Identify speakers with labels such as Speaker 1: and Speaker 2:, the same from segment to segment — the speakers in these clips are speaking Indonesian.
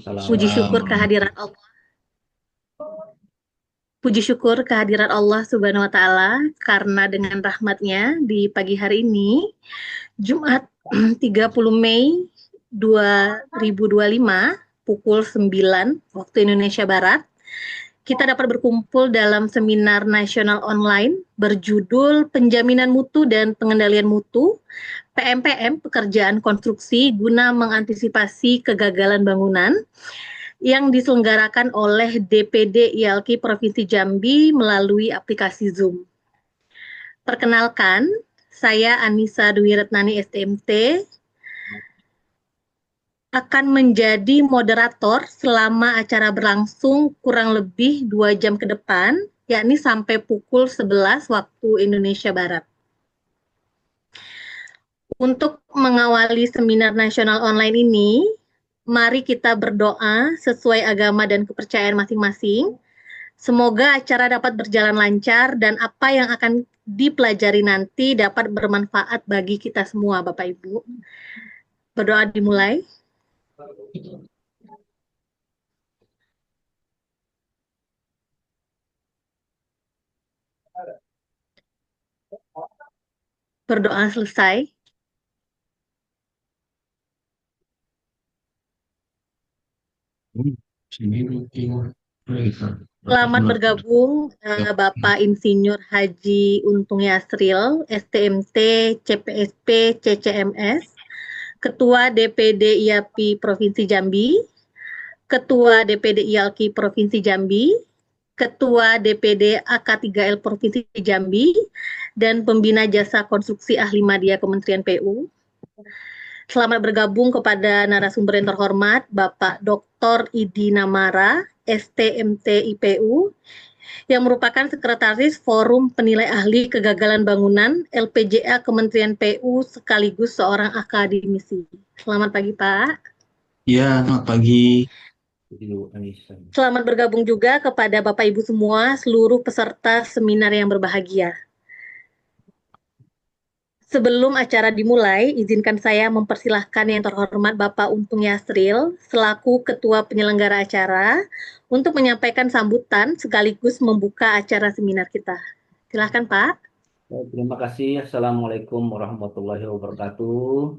Speaker 1: Puji syukur kehadiran Allah. Puji syukur kehadiran Allah Subhanahu wa Ta'ala, karena dengan rahmatnya di pagi hari ini, Jumat 30 Mei 2025, pukul 9 waktu Indonesia Barat, kita dapat berkumpul dalam seminar nasional online berjudul Penjaminan Mutu dan Pengendalian Mutu, PMPM, Pekerjaan Konstruksi guna mengantisipasi kegagalan bangunan, yang diselenggarakan oleh DPD IALKI Provinsi Jambi melalui aplikasi Zoom. Perkenalkan, saya Anissa Dwi Retnani STMT, akan menjadi moderator selama acara berlangsung kurang lebih 2 jam ke depan, yakni sampai pukul 11 waktu Indonesia Barat. Untuk mengawali seminar nasional online ini, mari kita berdoa sesuai agama dan kepercayaan masing-masing. Semoga acara dapat berjalan lancar dan apa yang akan dipelajari nanti dapat bermanfaat bagi kita semua, Bapak Ibu. Berdoa dimulai. Berdoa selesai. Selamat bergabung Bapak Insinyur Haji Untung Yasril, STMT, CPSP, CCMS, Ketua DPD IAPI Provinsi Jambi, Ketua DPD IALKI Provinsi Jambi, Ketua DPD AK3L Provinsi Jambi, dan Pembina Jasa Konstruksi Ahli Madya Kementerian PU. Selamat bergabung kepada narasumber yang terhormat, Bapak Dr. Idi Namara, STMT IPU, yang merupakan Sekretaris Forum Penilai Ahli Kegagalan Bangunan LPJA Kementerian PU sekaligus seorang akademisi. Selamat pagi, Pak.
Speaker 2: Ya, selamat pagi.
Speaker 1: Selamat bergabung juga kepada Bapak Ibu semua, seluruh peserta seminar yang berbahagia. Sebelum acara dimulai, izinkan saya mempersilahkan yang terhormat Bapak Untung Yasril selaku Ketua Penyelenggara acara untuk menyampaikan sambutan sekaligus membuka acara seminar kita. Silahkan, Pak.
Speaker 3: Terima kasih. Assalamualaikum warahmatullahi wabarakatuh.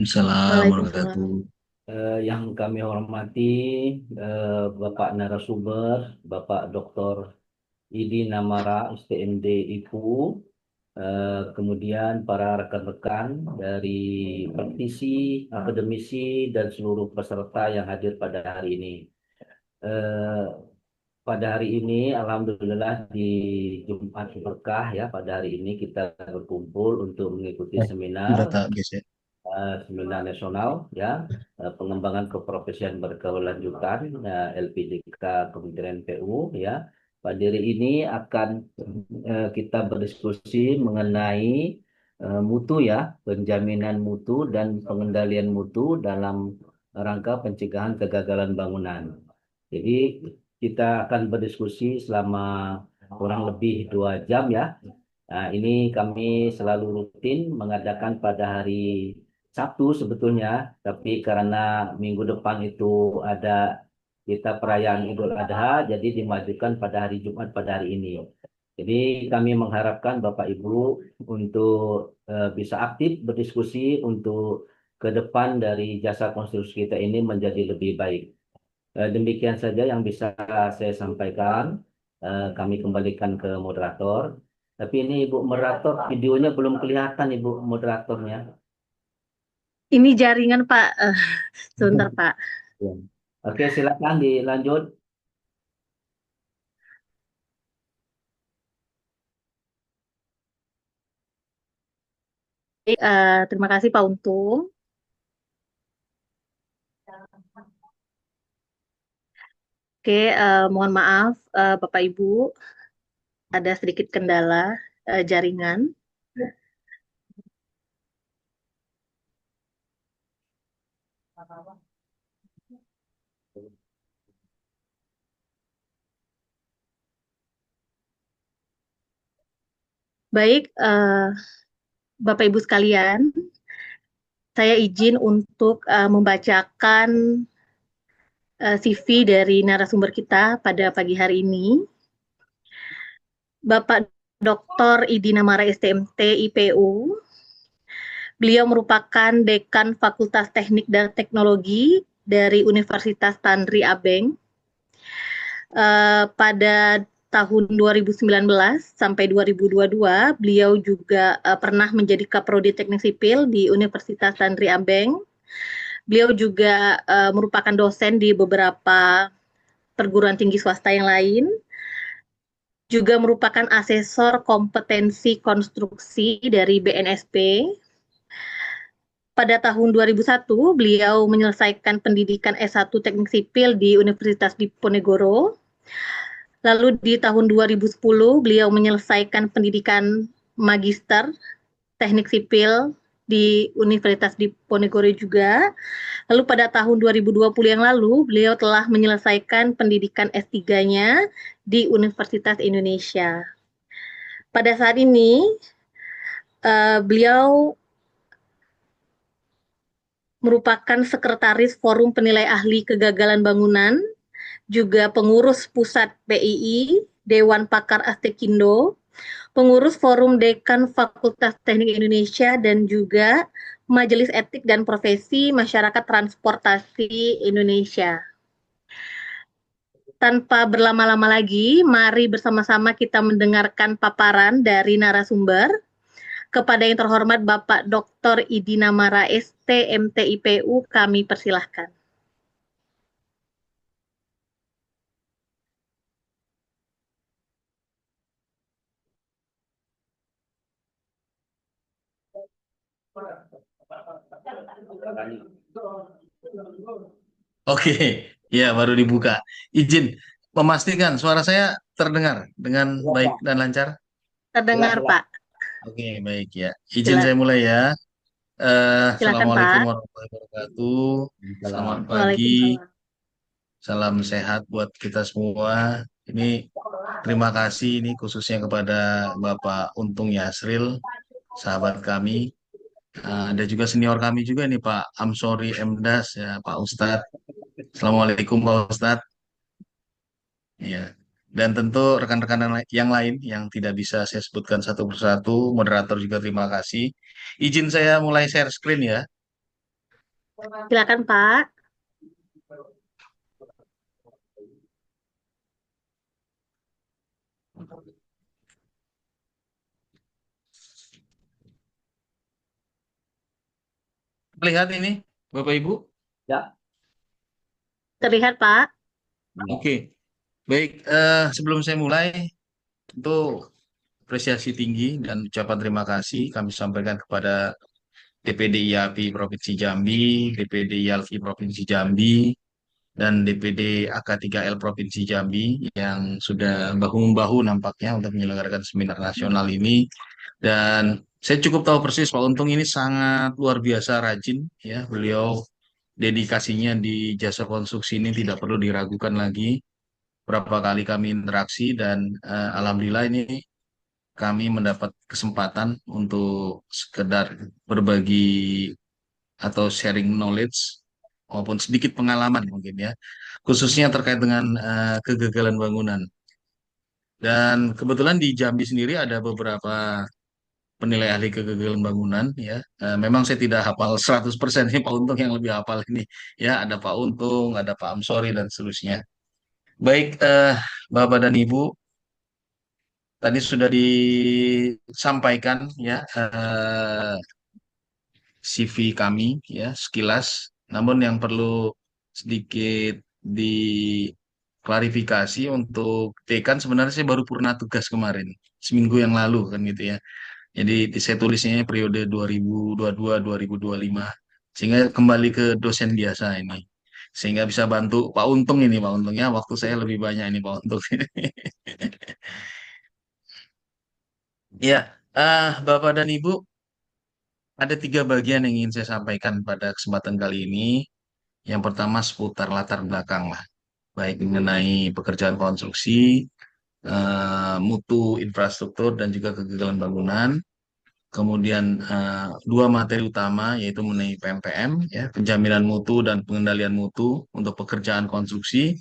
Speaker 2: Assalamualaikum
Speaker 1: Waalaikumsalam.
Speaker 2: warahmatullahi
Speaker 3: Yang kami hormati Bapak narasumber, Bapak Dr. Idi Namara, STMD IPU, kemudian para rekan-rekan dari praktisi, akademisi, dan seluruh peserta yang hadir pada hari ini. Eh, Pada hari ini, alhamdulillah di Jumat Berkah ya, pada hari ini kita berkumpul untuk mengikuti
Speaker 2: Data biasa.
Speaker 3: seminar nasional ya, pengembangan keprofesian berkelanjutan LPDK Kementerian PU ya. Pada hari ini akan kita berdiskusi mengenai mutu ya, penjaminan mutu dan pengendalian mutu dalam rangka pencegahan kegagalan bangunan. Jadi kita akan berdiskusi selama kurang lebih 2 jam ya. Nah, ini kami selalu rutin mengadakan pada hari Sabtu sebetulnya, tapi karena minggu depan itu ada kita perayaan Idul Adha, jadi dimajukan pada hari Jumat pada hari ini. Jadi kami mengharapkan Bapak Ibu untuk bisa aktif berdiskusi untuk ke depan dari jasa konstruksi kita ini menjadi lebih baik. Demikian saja yang bisa saya sampaikan. Kami kembalikan ke moderator. Tapi ini Ibu moderator, videonya belum kelihatan Ibu moderatornya.
Speaker 1: Ini jaringan, Pak. Sebentar, Pak.
Speaker 3: Ya. Oke, silakan dilanjut.
Speaker 1: Terima kasih, Pak Untung. Oke, mohon maaf, Bapak Ibu, ada sedikit kendala jaringan. Baik, Bapak Ibu sekalian, saya izin untuk membacakan CV dari narasumber kita pada pagi hari ini. Bapak Dr. Idi Namara STMT IPU. Beliau merupakan Dekan Fakultas Teknik dan Teknologi dari Universitas Tanri Abeng. Pada tahun 2019 sampai 2022, beliau juga pernah menjadi Kaprodi Teknik Sipil di Universitas Tanri Abeng. Beliau juga merupakan dosen di beberapa perguruan tinggi swasta yang lain. Juga merupakan asesor kompetensi konstruksi dari BNSP. Pada tahun 2001, beliau menyelesaikan pendidikan S1 Teknik Sipil di Universitas Diponegoro. Lalu di tahun 2010, beliau menyelesaikan pendidikan Magister Teknik Sipil di Universitas Diponegoro juga. Lalu pada tahun 2020 yang lalu, beliau telah menyelesaikan pendidikan S3-nya di Universitas Indonesia. Pada saat ini, beliau merupakan Sekretaris Forum Penilai Ahli Kegagalan Bangunan, juga pengurus Pusat PII, Dewan Pakar Astekindo, pengurus Forum Dekan Fakultas Teknik Indonesia, dan juga Majelis Etik dan Profesi Masyarakat Transportasi Indonesia. Tanpa berlama-lama lagi, mari bersama-sama kita mendengarkan paparan dari narasumber. Kepada yang terhormat Bapak Dr. Idi Namara STMT IPU, kami persilahkan.
Speaker 2: Oke, ya baru dibuka. Izin memastikan suara saya terdengar dengan baik dan lancar.
Speaker 1: Terdengar, Pak.
Speaker 2: Oke, baik ya. Izin saya
Speaker 1: Silakan,
Speaker 2: mulai ya.
Speaker 1: silakan
Speaker 2: Assalamualaikum
Speaker 1: Pak.
Speaker 2: warahmatullahi wabarakatuh. Selamat pagi,
Speaker 1: Waalaikumsalam.
Speaker 2: salam sehat buat kita semua. Ini terima kasih ini khususnya kepada Bapak Untung Yasril, sahabat kami. Ada juga senior kami juga nih Pak Amsori Emdas ya Pak Ustadz. Assalamualaikum Pak Ustadz. Ya. Dan tentu rekan-rekan yang lain yang tidak bisa saya sebutkan satu persatu, moderator juga terima kasih. Izin saya mulai share screen ya.
Speaker 1: Silakan, Pak.
Speaker 2: Lihat ini, Bapak Ibu.
Speaker 3: Ya.
Speaker 1: Terlihat, Pak.
Speaker 2: Oke, baik. Sebelum saya mulai, tentu apresiasi tinggi dan ucapan terima kasih kami sampaikan kepada DPD IAPI Provinsi Jambi, DPD IALFI Provinsi Jambi, dan DPD AK3L Provinsi Jambi yang sudah bahu-membahu nampaknya untuk menyelenggarakan seminar nasional ini. Dan saya cukup tahu persis Pak Untung ini sangat luar biasa rajin ya. Beliau dedikasinya di jasa konstruksi ini tidak perlu diragukan lagi. Berapa kali kami interaksi dan alhamdulillah ini kami mendapat kesempatan untuk sekedar berbagi atau sharing knowledge maupun sedikit pengalaman mungkin ya, khususnya terkait dengan kegagalan bangunan. Dan kebetulan di Jambi sendiri ada beberapa penilai ahli kegagalan bangunan ya. Memang saya tidak hafal 100% ini Pak Untung yang lebih hafal ini. Ya, ada Pak Untung, ada Pak Amsori dan seterusnya. Baik, Bapak dan Ibu, tadi sudah disampaikan ya CV kami ya sekilas. Namun yang perlu sedikit diklarifikasi untuk dekan sebenarnya saya baru purna tugas kemarin, seminggu yang lalu kan gitu ya. Jadi saya tulisnya periode 2022-2025 sehingga kembali ke dosen biasa ini. Sehingga bisa bantu Pak Untung ini Pak Untungnya waktu saya lebih banyak ini Pak Untung. Ya, Bapak dan Ibu, ada tiga bagian yang ingin saya sampaikan pada kesempatan kali ini. Yang pertama seputar latar belakang lah, baik mengenai pekerjaan konstruksi, mutu infrastruktur, dan juga kegagalan bangunan. kemudian dua materi utama yaitu mengenai PMPM, ya, penjaminan mutu dan pengendalian mutu untuk pekerjaan konstruksi,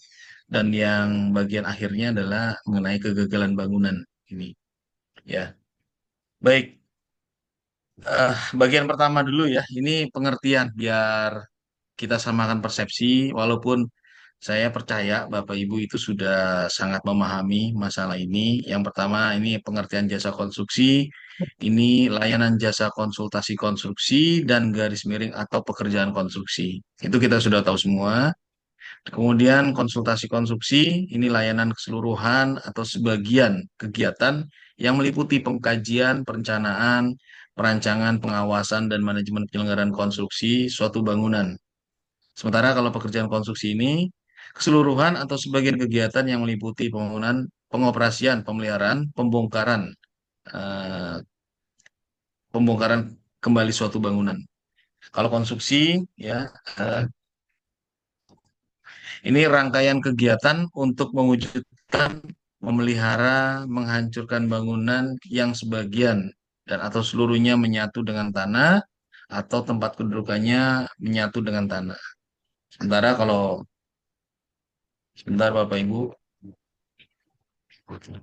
Speaker 2: dan yang bagian akhirnya adalah mengenai kegagalan bangunan ini. Ya, baik. Bagian pertama dulu ya, ini pengertian biar kita samakan persepsi, walaupun saya percaya Bapak Ibu itu sudah sangat memahami masalah ini. Yang pertama ini pengertian jasa konstruksi, ini layanan jasa konsultasi konstruksi dan garis miring atau pekerjaan konstruksi. Itu kita sudah tahu semua. Kemudian konsultasi konstruksi, ini layanan keseluruhan atau sebagian kegiatan yang meliputi pengkajian, perencanaan, perancangan, pengawasan, dan manajemen penyelenggaraan konstruksi suatu bangunan. Sementara kalau pekerjaan konstruksi ini keseluruhan atau sebagian kegiatan yang meliputi pembangunan, pengoperasian, pemeliharaan, eh, pembongkaran kembali suatu bangunan. Kalau konstruksi, ya, eh, ini rangkaian kegiatan untuk mewujudkan, memelihara, menghancurkan bangunan yang sebagian dan atau seluruhnya menyatu dengan tanah atau tempat kedudukannya menyatu dengan tanah. Sementara kalau sebentar Bapak Ibu,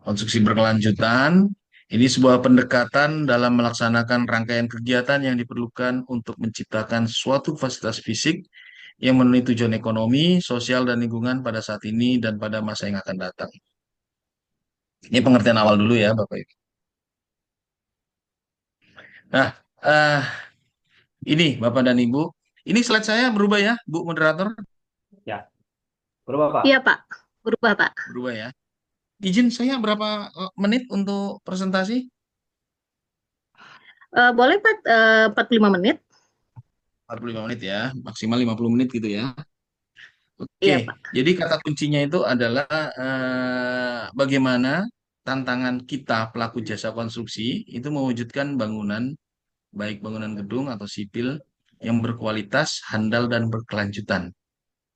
Speaker 2: konstruksi berkelanjutan ini sebuah pendekatan dalam melaksanakan rangkaian kegiatan yang diperlukan untuk menciptakan suatu fasilitas fisik yang memenuhi tujuan ekonomi, sosial, dan lingkungan pada saat ini dan pada masa yang akan datang. Ini pengertian awal dulu ya, Bapak Ibu. Nah, eh, ini Bapak dan Ibu. Ini slide saya berubah ya, Bu Moderator?
Speaker 3: Ya, berapa Pak?
Speaker 1: Iya, Pak. Berubah, Pak.
Speaker 2: Berubah ya. Izin saya berapa menit untuk presentasi?
Speaker 1: Boleh, Pak, 45 menit?
Speaker 2: 45 menit ya, maksimal 50 menit gitu ya. Oke,
Speaker 1: Iya, Pak.
Speaker 2: jadi kata kuncinya itu adalah bagaimana tantangan kita pelaku jasa konstruksi itu mewujudkan bangunan, baik bangunan gedung atau sipil yang berkualitas, handal, dan berkelanjutan.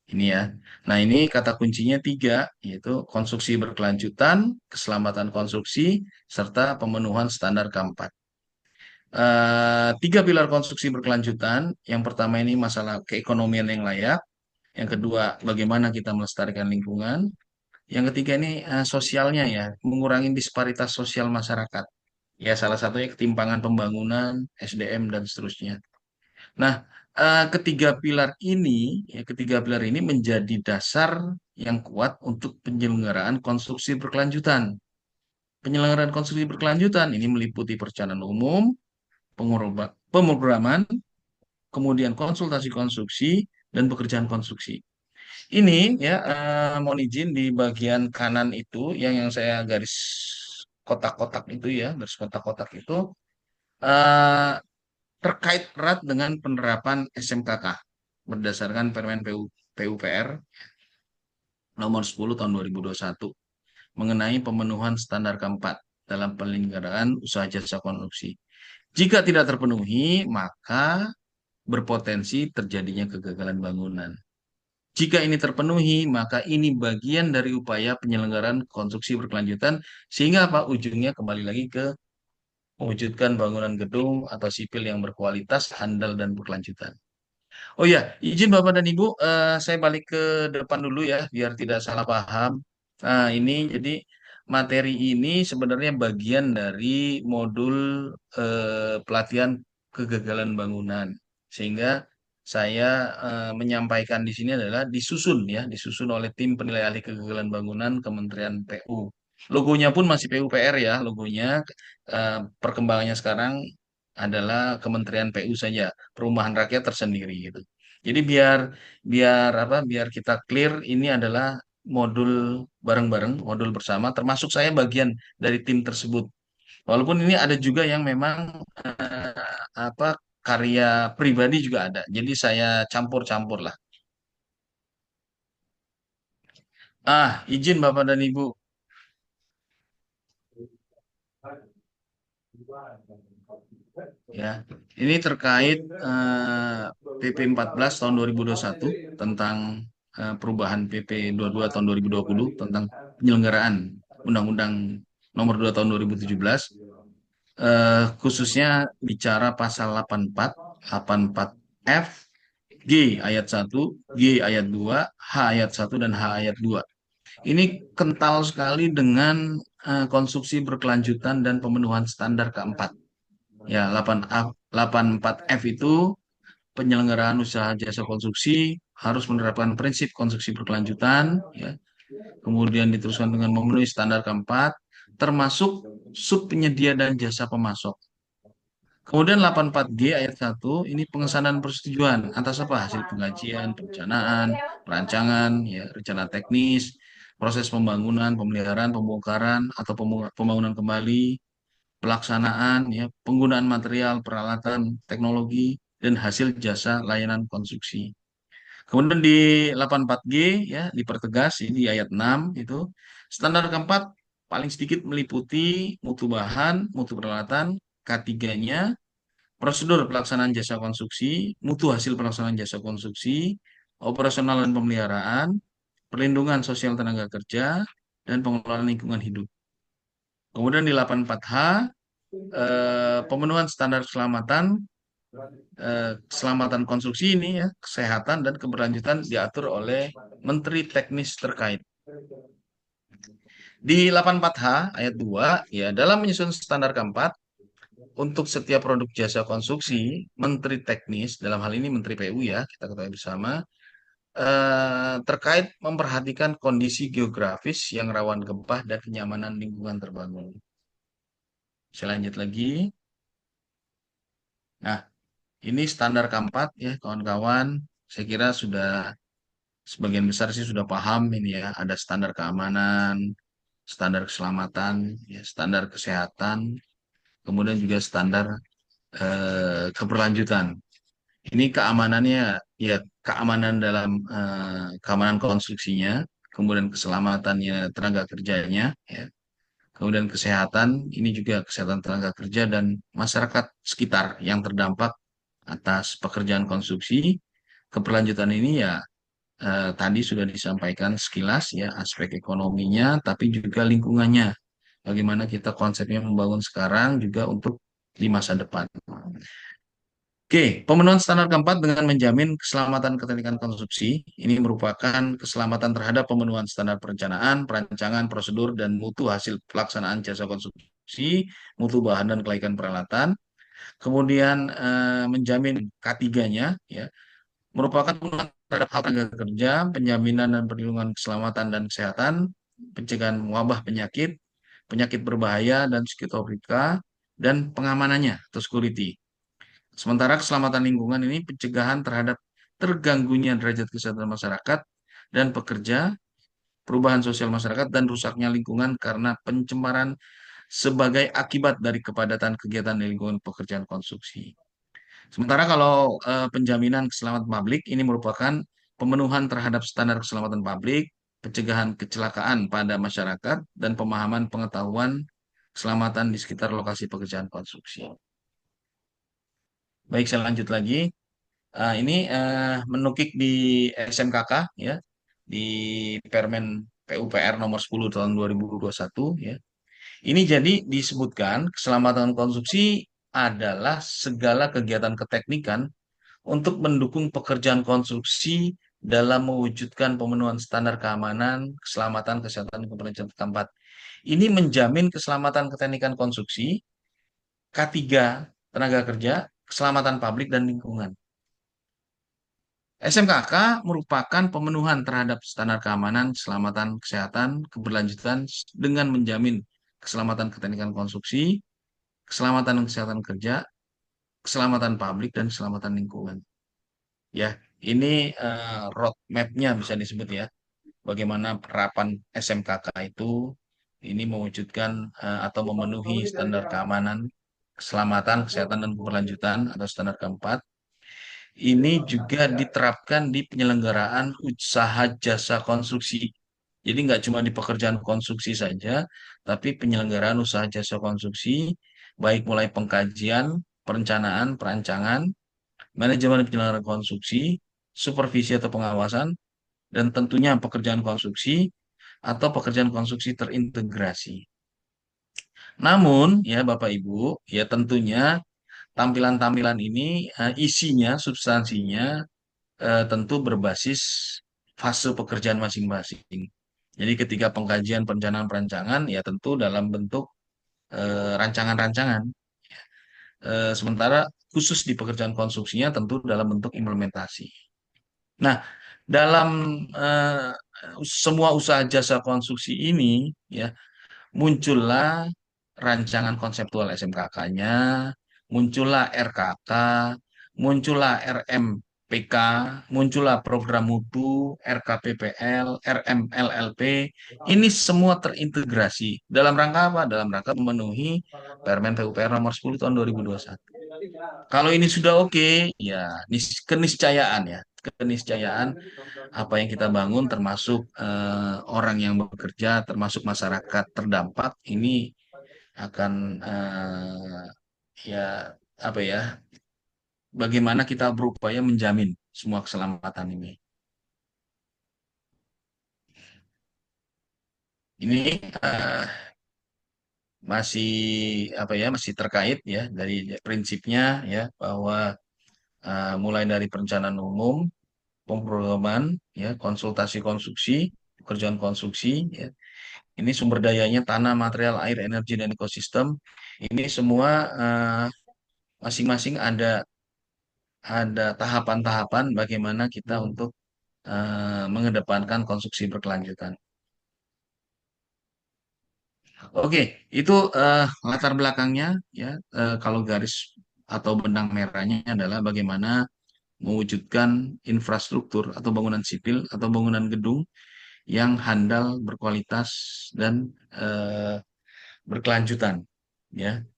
Speaker 2: Ini ya. Nah, ini kata kuncinya tiga, yaitu konstruksi berkelanjutan, keselamatan konstruksi, serta pemenuhan standar keempat. Tiga pilar konstruksi berkelanjutan. Yang pertama ini masalah keekonomian yang layak. Yang kedua, bagaimana kita melestarikan lingkungan. Yang ketiga ini sosialnya ya, mengurangi disparitas sosial masyarakat. Ya, salah satunya ketimpangan pembangunan, SDM, dan seterusnya. Nah, ketiga pilar ini menjadi dasar yang kuat untuk penyelenggaraan konstruksi berkelanjutan. Penyelenggaraan konstruksi berkelanjutan ini meliputi perencanaan umum, pemrograman, kemudian konsultasi konstruksi, dan pekerjaan konstruksi. Ini ya, mohon izin di bagian kanan itu yang saya garis kotak-kotak itu ya, garis kotak-kotak itu eh, terkait erat dengan penerapan SMKK berdasarkan Permen PUPR nomor 10 tahun 2021 mengenai pemenuhan standar keempat dalam penyelenggaraan usaha jasa konstruksi. Jika tidak terpenuhi, maka berpotensi terjadinya kegagalan bangunan. Jika ini terpenuhi, maka ini bagian dari upaya penyelenggaraan konstruksi berkelanjutan, sehingga apa ujungnya kembali lagi ke mewujudkan bangunan gedung atau sipil yang berkualitas, handal, dan berkelanjutan. Oh ya, izin Bapak dan Ibu, saya balik ke depan dulu ya, biar tidak salah paham. Nah, ini jadi materi ini sebenarnya bagian dari modul pelatihan kegagalan bangunan. Sehingga saya menyampaikan di sini adalah disusun ya, disusun oleh tim penilai ahli kegagalan bangunan Kementerian PU. Logonya pun masih PUPR ya, logonya. Perkembangannya sekarang adalah Kementerian PU saja, Perumahan Rakyat tersendiri gitu. Jadi biar biar apa? Biar kita clear ini adalah modul bareng-bareng, modul bersama, termasuk saya bagian dari tim tersebut. Walaupun ini ada juga yang memang eh, apa karya pribadi juga ada. Jadi saya campur-campur lah. Izin Bapak dan Ibu. Ya, ini terkait PP 14 tahun 2021 tentang perubahan PP 22 tahun 2020 tentang penyelenggaraan Undang-Undang Nomor 2 tahun 2017. khususnya bicara pasal 84, 84F, G ayat 1, G ayat 2, H ayat 1, dan H ayat 2. Ini kental sekali dengan konstruksi berkelanjutan dan pemenuhan standar keempat. Ya, 84F itu penyelenggaraan usaha jasa konstruksi harus menerapkan prinsip konstruksi berkelanjutan, ya. Kemudian diteruskan dengan memenuhi standar keempat, termasuk sub penyedia dan jasa pemasok. Kemudian 84G ayat 1 ini pengesahan persetujuan atas apa? Hasil pengkajian, perencanaan, perancangan, ya, rencana teknis, proses pembangunan, pemeliharaan, pembongkaran atau pembangunan kembali, pelaksanaan, ya, penggunaan material, peralatan, teknologi, dan hasil jasa layanan konstruksi. Kemudian di 84G, ya, dipertegas ini di ayat 6 itu standar keempat paling sedikit meliputi mutu bahan, mutu peralatan, K3-nya, prosedur pelaksanaan jasa konstruksi, mutu hasil pelaksanaan jasa konstruksi, operasional dan pemeliharaan, perlindungan sosial tenaga kerja, dan pengelolaan lingkungan hidup. Kemudian di 84H, pemenuhan standar keselamatan konstruksi ini, ya, kesehatan dan keberlanjutan diatur oleh Menteri Teknis terkait. Di 84H ayat 2, ya, dalam menyusun standar keempat untuk setiap produk jasa konstruksi, Menteri Teknis, dalam hal ini Menteri PU, ya, kita ketahui bersama, terkait memperhatikan kondisi geografis yang rawan gempa dan kenyamanan lingkungan terbangun. Saya lanjut lagi. Nah, ini standar keempat, ya, kawan-kawan. Saya kira sudah sebagian besar sih sudah paham ini, ya. Ada standar keamanan, standar keselamatan, ya, standar kesehatan, kemudian juga standar keberlanjutan. Ini keamanannya, ya, keamanan dalam keamanan konstruksinya, kemudian keselamatannya tenaga kerjanya, ya. Kemudian kesehatan, ini juga kesehatan tenaga kerja dan masyarakat sekitar yang terdampak atas pekerjaan konstruksi. Keberlanjutan ini, ya, tadi sudah disampaikan sekilas, ya, aspek ekonominya, tapi juga lingkungannya. Bagaimana kita konsepnya membangun sekarang juga untuk di masa depan. Oke, pemenuhan standar keempat dengan menjamin keselamatan keteknikan konstruksi. Ini merupakan keselamatan terhadap pemenuhan standar perencanaan, perancangan, prosedur, dan mutu hasil pelaksanaan jasa konstruksi, mutu bahan dan kelaikan peralatan. Kemudian menjamin K3-nya, ya, merupakan pemenuhan terhadap hak tenaga kerja, penjaminan dan perlindungan keselamatan dan kesehatan, pencegahan wabah penyakit, penyakit berbahaya dan psikotropika, dan pengamanannya atau security. Sementara keselamatan lingkungan ini pencegahan terhadap terganggunya derajat kesehatan masyarakat dan pekerja, perubahan sosial masyarakat, dan rusaknya lingkungan karena pencemaran sebagai akibat dari kepadatan kegiatan di lingkungan pekerjaan konstruksi. Sementara kalau penjaminan keselamatan publik ini merupakan pemenuhan terhadap standar keselamatan publik, pencegahan kecelakaan pada masyarakat, dan pemahaman pengetahuan keselamatan di sekitar lokasi pekerjaan konstruksi. Baik, saya lanjut lagi. Ini menukik di SMKK, ya, di Permen PUPR nomor 10 tahun 2021, ya. Ini jadi disebutkan keselamatan konstruksi adalah segala kegiatan keteknikan untuk mendukung pekerjaan konstruksi dalam mewujudkan pemenuhan standar keamanan, keselamatan, kesehatan, dan keberlanjutan tempat. Ini menjamin keselamatan keteknikan konstruksi, K3 tenaga kerja, keselamatan publik, dan lingkungan. SMKK merupakan pemenuhan terhadap standar keamanan, keselamatan, kesehatan, keberlanjutan dengan menjamin keselamatan keteknikan konstruksi, keselamatan dan kesehatan kerja, keselamatan publik, dan keselamatan lingkungan. Ya, ini roadmap-nya bisa disebut, ya, bagaimana penerapan SMKK itu ini mewujudkan atau memenuhi standar keamanan, keselamatan, kesehatan, dan keberlanjutan atau standar keempat. Ini juga diterapkan di penyelenggaraan usaha jasa konstruksi. Jadi nggak cuma di pekerjaan konstruksi saja, tapi penyelenggaraan usaha jasa konstruksi, baik mulai pengkajian, perencanaan, perancangan, manajemen penyelenggaraan konstruksi, supervisi atau pengawasan, dan tentunya pekerjaan konstruksi atau pekerjaan konstruksi terintegrasi. Namun ya Bapak Ibu, ya tentunya tampilan-tampilan ini isinya, substansinya tentu berbasis fase pekerjaan masing-masing. Jadi ketika pengkajian perencanaan perancangan ya tentu dalam bentuk rancangan-rancangan. Sementara khusus di pekerjaan konstruksinya tentu dalam bentuk implementasi. Nah, dalam eh, semua usaha jasa konstruksi ini ya muncullah rancangan konseptual SMKK-nya, muncullah RKK, muncullah RMPK, muncullah program mutu, RKPPL, RMLLP. Ini semua terintegrasi. Dalam rangka apa? Dalam rangka memenuhi Permen PUPR nomor 10 tahun 2021. Kalau ini sudah oke, ya keniscayaan ya. Keniscayaan apa yang kita bangun termasuk orang yang bekerja, termasuk masyarakat terdampak ini akan ya apa ya bagaimana kita berupaya menjamin semua keselamatan ini. Ini masih apa ya masih terkait ya dari prinsipnya ya bahwa mulai dari perencanaan umum, pemrograman, ya konsultasi konstruksi, pekerjaan konstruksi, ya. Ini sumber dayanya tanah, material, air, energi, dan ekosistem. Ini semua masing-masing ada tahapan-tahapan bagaimana kita untuk mengedepankan konstruksi berkelanjutan. Oke, itu latar belakangnya ya. Kalau garis atau benang merahnya adalah bagaimana mewujudkan infrastruktur atau bangunan sipil atau bangunan gedung yang handal, berkualitas dan berkelanjutan. Ya,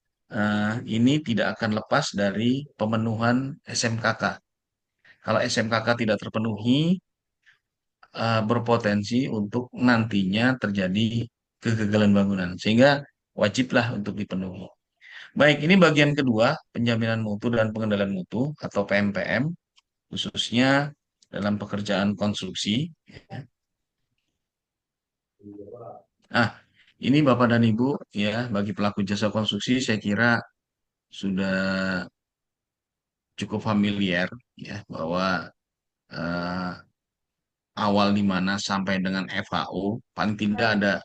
Speaker 2: ini tidak akan lepas dari pemenuhan SMKK. Kalau SMKK tidak terpenuhi, berpotensi untuk nantinya terjadi kegagalan bangunan, sehingga wajiblah untuk dipenuhi. Baik, ini bagian kedua, penjaminan mutu dan pengendalian mutu atau PMPM, khususnya dalam pekerjaan konstruksi. Nah, ini Bapak dan Ibu, ya, bagi pelaku jasa konstruksi, saya kira sudah cukup familiar, ya, bahwa eh, awal di mana sampai dengan FHO, paling tidak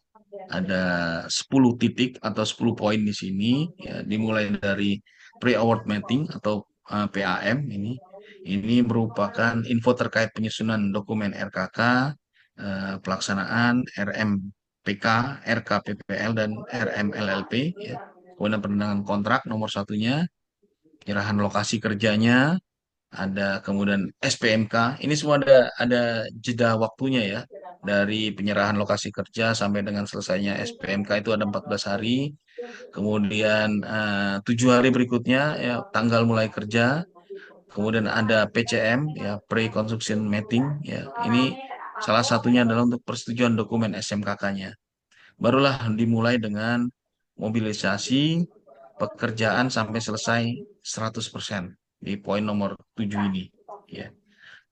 Speaker 2: ada 10 titik atau 10 poin di sini, ya, dimulai dari pre-award meeting atau PAM ini. Ini merupakan info terkait penyusunan dokumen RKK, pelaksanaan RMPK, RKPPL, dan RMLLP. Ya. Kemudian penandatanganan kontrak nomor satunya, penyerahan lokasi kerjanya, ada kemudian SPMK. Ini semua ada jeda waktunya ya. Dari penyerahan lokasi kerja sampai dengan selesainya SPMK itu ada 14 hari. Kemudian 7 hari berikutnya ya tanggal mulai kerja. Kemudian ada PCM ya pre-construction meeting ya. Ini salah satunya adalah untuk persetujuan dokumen SMKK-nya. Barulah dimulai dengan mobilisasi pekerjaan sampai selesai 100% di poin nomor 7 ini ya.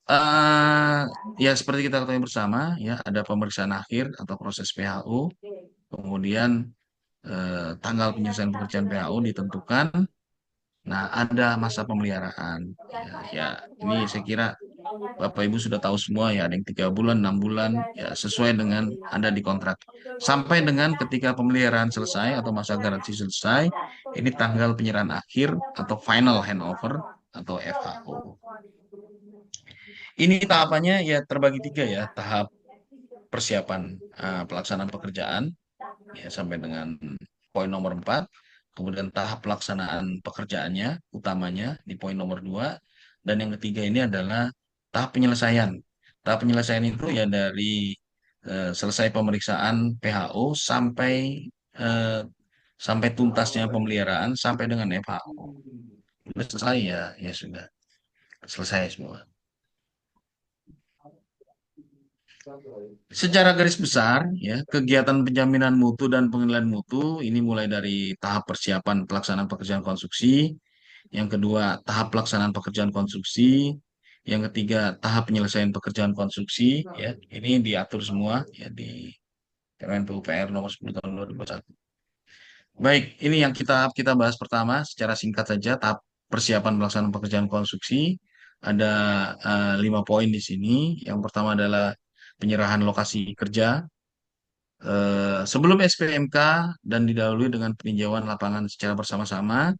Speaker 2: Eh, ya seperti kita ketahui bersama ya ada pemeriksaan akhir atau proses PHU, kemudian tanggal penyelesaian pekerjaan PHU ditentukan. Nah, ada masa pemeliharaan. Ya, ini saya kira Bapak Ibu sudah tahu semua ya, ada yang 3 bulan, 6 bulan, ya sesuai dengan ada di kontrak. Sampai dengan ketika pemeliharaan selesai atau masa garansi selesai, ini tanggal penyerahan akhir atau final handover atau FHO. Ini tahapannya ya terbagi 3 ya, tahap persiapan pelaksanaan pekerjaan ya sampai dengan poin nomor 4. Kemudian tahap pelaksanaan pekerjaannya utamanya di poin nomor 2. Dan yang ketiga ini adalah tahap penyelesaian. Tahap penyelesaian itu ya dari selesai pemeriksaan PHO eh, sampai tuntasnya pemeliharaan sampai dengan FHO. Sudah selesai ya, ya sudah selesai semua. Secara garis besar, ya, kegiatan penjaminan mutu dan pengendalian mutu ini mulai dari tahap persiapan pelaksanaan pekerjaan konstruksi, yang kedua tahap pelaksanaan pekerjaan konstruksi, yang ketiga tahap penyelesaian pekerjaan konstruksi, ya, ini diatur semua ya di Permen PUPR nomor 10 tahun 2021. Baik, ini yang kita bahas pertama secara singkat saja tahap persiapan pelaksanaan pekerjaan konstruksi. Ada 5 poin di sini. Yang pertama adalah penyerahan lokasi kerja. Sebelum SPMK dan didahului dengan peninjauan lapangan secara bersama-sama,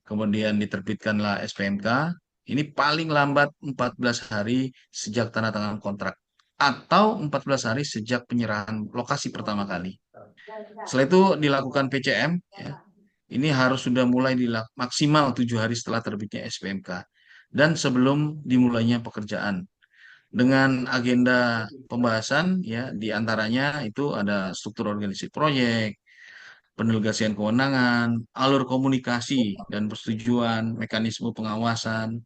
Speaker 2: kemudian diterbitkanlah SPMK. Ini paling lambat 14 hari sejak tanda tangan kontrak atau 14 hari sejak penyerahan lokasi pertama kali. Setelah itu dilakukan PCM, ya. Ini harus sudah mulai maksimal 7 hari setelah terbitnya SPMK dan sebelum dimulainya pekerjaan. Dengan agenda pembahasan, ya, diantaranya itu ada struktur organisasi proyek, pendelegasian kewenangan, alur komunikasi dan persetujuan, mekanisme pengawasan,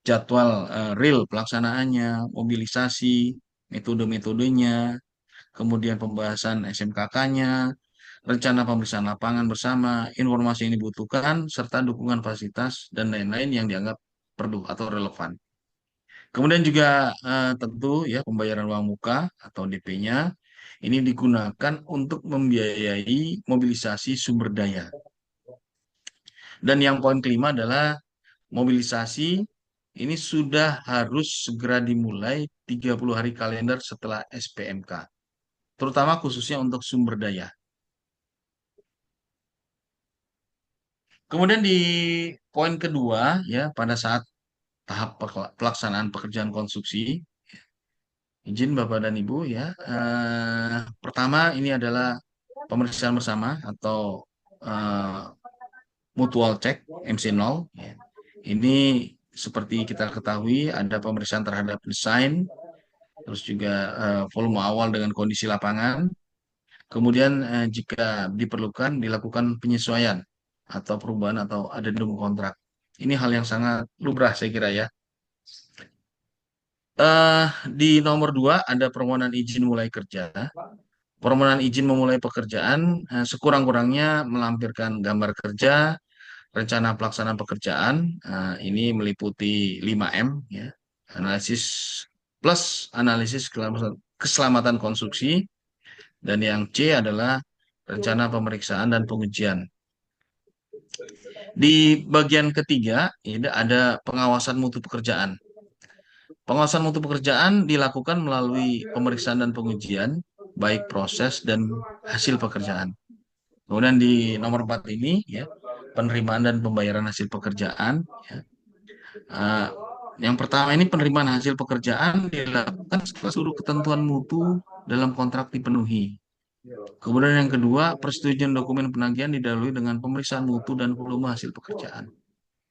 Speaker 2: jadwal real pelaksanaannya, mobilisasi, metode-metodenya, kemudian pembahasan SMKK-nya, rencana pemeriksaan lapangan bersama, informasi yang dibutuhkan, serta dukungan fasilitas dan lain-lain yang dianggap perlu atau relevan. Kemudian juga tentu ya pembayaran uang muka atau DP-nya ini digunakan untuk membiayai mobilisasi sumber daya. Dan yang poin kelima adalah mobilisasi ini sudah harus segera dimulai 30 hari kalender setelah SPMK, terutama khususnya untuk sumber daya. Kemudian di poin kedua ya pada saat tahap pelaksanaan pekerjaan konstruksi, izin Bapak dan Ibu ya. Pertama ini adalah pemeriksaan bersama atau eh, mutual check MC0. Ya. Ini seperti kita ketahui ada pemeriksaan terhadap desain, terus juga volume awal dengan kondisi lapangan. Kemudian jika diperlukan dilakukan penyesuaian atau perubahan atau adendum kontrak. Ini hal yang sangat lumrah saya kira ya. Eh, di nomor 2 ada permohonan izin mulai kerja. Permohonan izin memulai pekerjaan sekurang-kurangnya melampirkan gambar kerja, rencana pelaksanaan pekerjaan. Ini meliputi 5M ya. Analisis plus analisis keselamatan konstruksi, dan yang C adalah rencana pemeriksaan dan pengujian. Di bagian ketiga ini ada pengawasan mutu pekerjaan. Pengawasan mutu pekerjaan dilakukan melalui pemeriksaan dan pengujian, baik proses dan hasil pekerjaan. Kemudian di nomor 4 ini, ya, penerimaan dan pembayaran hasil pekerjaan. Ya. Uh, yang pertama ini penerimaan hasil pekerjaan dilakukan setelah seluruh ketentuan mutu dalam kontrak dipenuhi. Kemudian yang kedua, persetujuan dokumen penagihan didahului dengan pemeriksaan mutu dan volume hasil pekerjaan.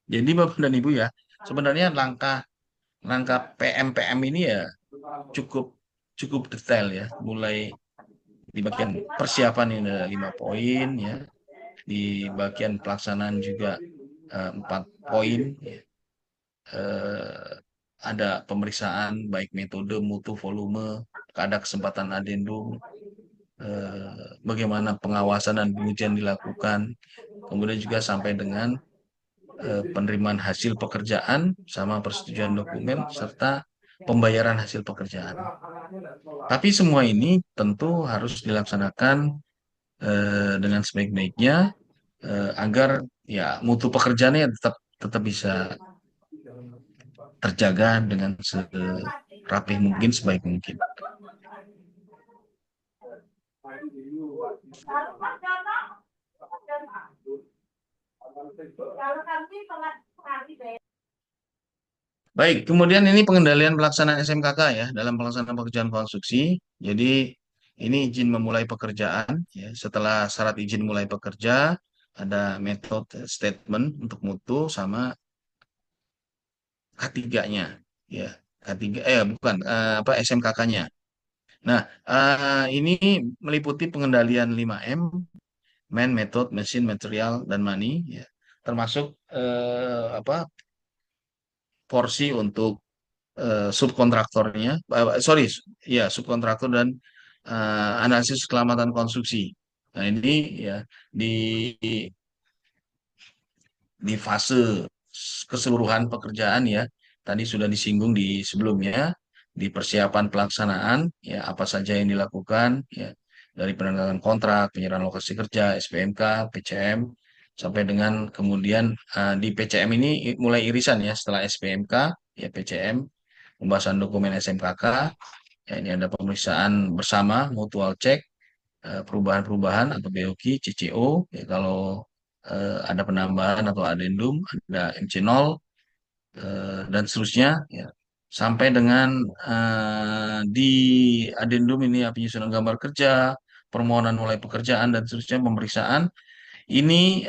Speaker 2: Jadi Bapak dan Ibu ya, sebenarnya langkah PM ini ya cukup cukup detail ya, mulai di bagian persiapan ini ada 5 poin ya, di bagian pelaksanaan juga 4 poin ya. Ada pemeriksaan baik metode, mutu, volume, ada kesempatan adendum, bagaimana pengawasan dan pengujian dilakukan, kemudian juga sampai dengan penerimaan hasil pekerjaan sama persetujuan dokumen serta pembayaran hasil pekerjaan. Tapi semua ini tentu harus dilaksanakan dengan sebaik-baiknya agar ya mutu pekerjaannya tetap tetap bisa terjaga dengan serapih mungkin, sebaik mungkin. Baik, kemudian ini pengendalian pelaksanaan SMKK ya dalam pelaksanaan pekerjaan konstruksi. Jadi ini izin memulai pekerjaan ya. Setelah syarat izin mulai bekerja, ada metode statement untuk mutu sama K3-nya ya. K3 bukan apa SMKK-nya. Nah, ini meliputi pengendalian 5M, man, method, mesin, material, dan money ya. Termasuk apa porsi untuk subkontraktornya, sorry, ya subkontraktor dan analisis keselamatan konstruksi. Nah ini ya di fase keseluruhan pekerjaan ya, tadi sudah disinggung di sebelumnya, di persiapan pelaksanaan ya apa saja yang dilakukan ya. dari penandatangan kontrak, penyerahan lokasi kerja, SPMK, PCM, sampai dengan kemudian di PCM ini mulai irisan ya setelah SPMK, ya PCM, pembahasan dokumen SMKK, ya ini ada pemeriksaan bersama, mutual check, perubahan-perubahan atau BOQ, CCO, ya kalau ada penambahan atau adendum, ada MC0, dan seterusnya, ya. Sampai dengan di adendum ini ya, penyusunan gambar kerja, permohonan mulai pekerjaan dan seterusnya pemeriksaan. Ini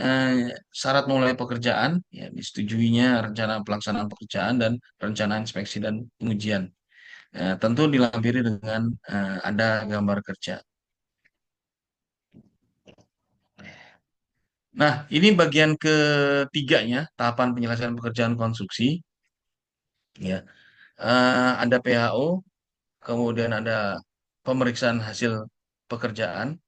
Speaker 2: syarat mulai pekerjaan, ya, disetujuinya rencana pelaksanaan pekerjaan dan rencana inspeksi dan pengujian. Tentu dilampiri dengan ada gambar kerja. Nah, ini bagian ketiganya, tahapan penyelesaian pekerjaan konstruksi. Ya, ada PHO, kemudian ada pemeriksaan hasil pekerjaan,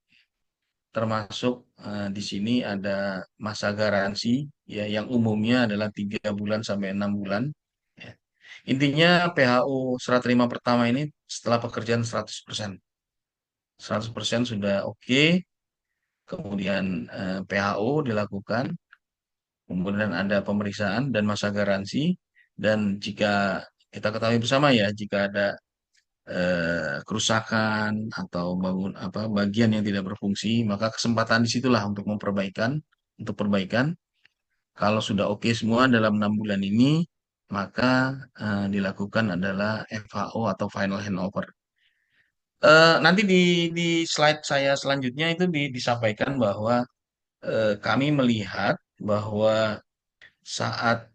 Speaker 2: termasuk di sini ada masa garansi, ya, yang umumnya adalah 3 bulan sampai 6 bulan. Ya. Intinya PHU serah terima pertama ini setelah pekerjaan 100%. 100% sudah oke, kemudian PHU dilakukan, kemudian ada pemeriksaan dan masa garansi, dan jika kita ketahui bersama ya, jika ada kerusakan atau bangun apa bagian yang tidak berfungsi, maka kesempatan disitulah untuk perbaikan. Kalau sudah oke semua dalam 6 bulan ini, maka dilakukan adalah FHO atau final handover. Nanti di slide saya selanjutnya itu disampaikan bahwa kami melihat bahwa saat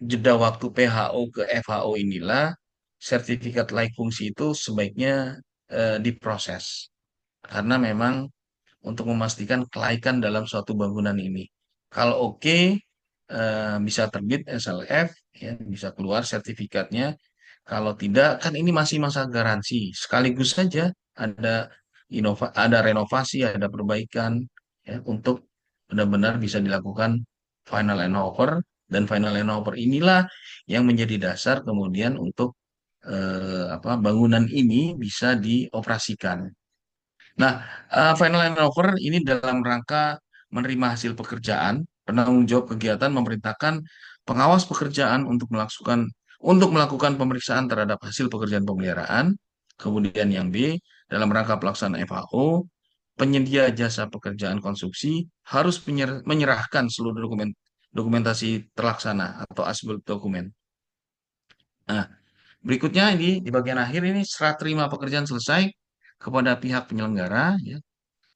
Speaker 2: jeda waktu PHO ke FHO inilah sertifikat layak fungsi itu sebaiknya diproses. Karena memang untuk memastikan kelaikan dalam suatu bangunan ini. Kalau oke, bisa terbit SLF, ya, bisa keluar sertifikatnya. Kalau tidak, kan ini masih masa garansi. Sekaligus saja ada renovasi, ada perbaikan, ya, untuk benar-benar bisa dilakukan final handover, dan final handover inilah yang menjadi dasar kemudian untuk bangunan ini bisa dioperasikan. Nah, final handover ini dalam rangka menerima hasil pekerjaan, penanggung jawab kegiatan memerintahkan pengawas pekerjaan untuk melakukan pemeriksaan terhadap hasil pekerjaan pemeliharaan. Kemudian yang B, dalam rangka pelaksanaan FAO, penyedia jasa pekerjaan konstruksi harus menyerahkan seluruh dokumentasi terlaksana atau asbel dokumen. Nah, berikutnya ini di bagian akhir ini serah terima pekerjaan selesai kepada pihak penyelenggara, ya.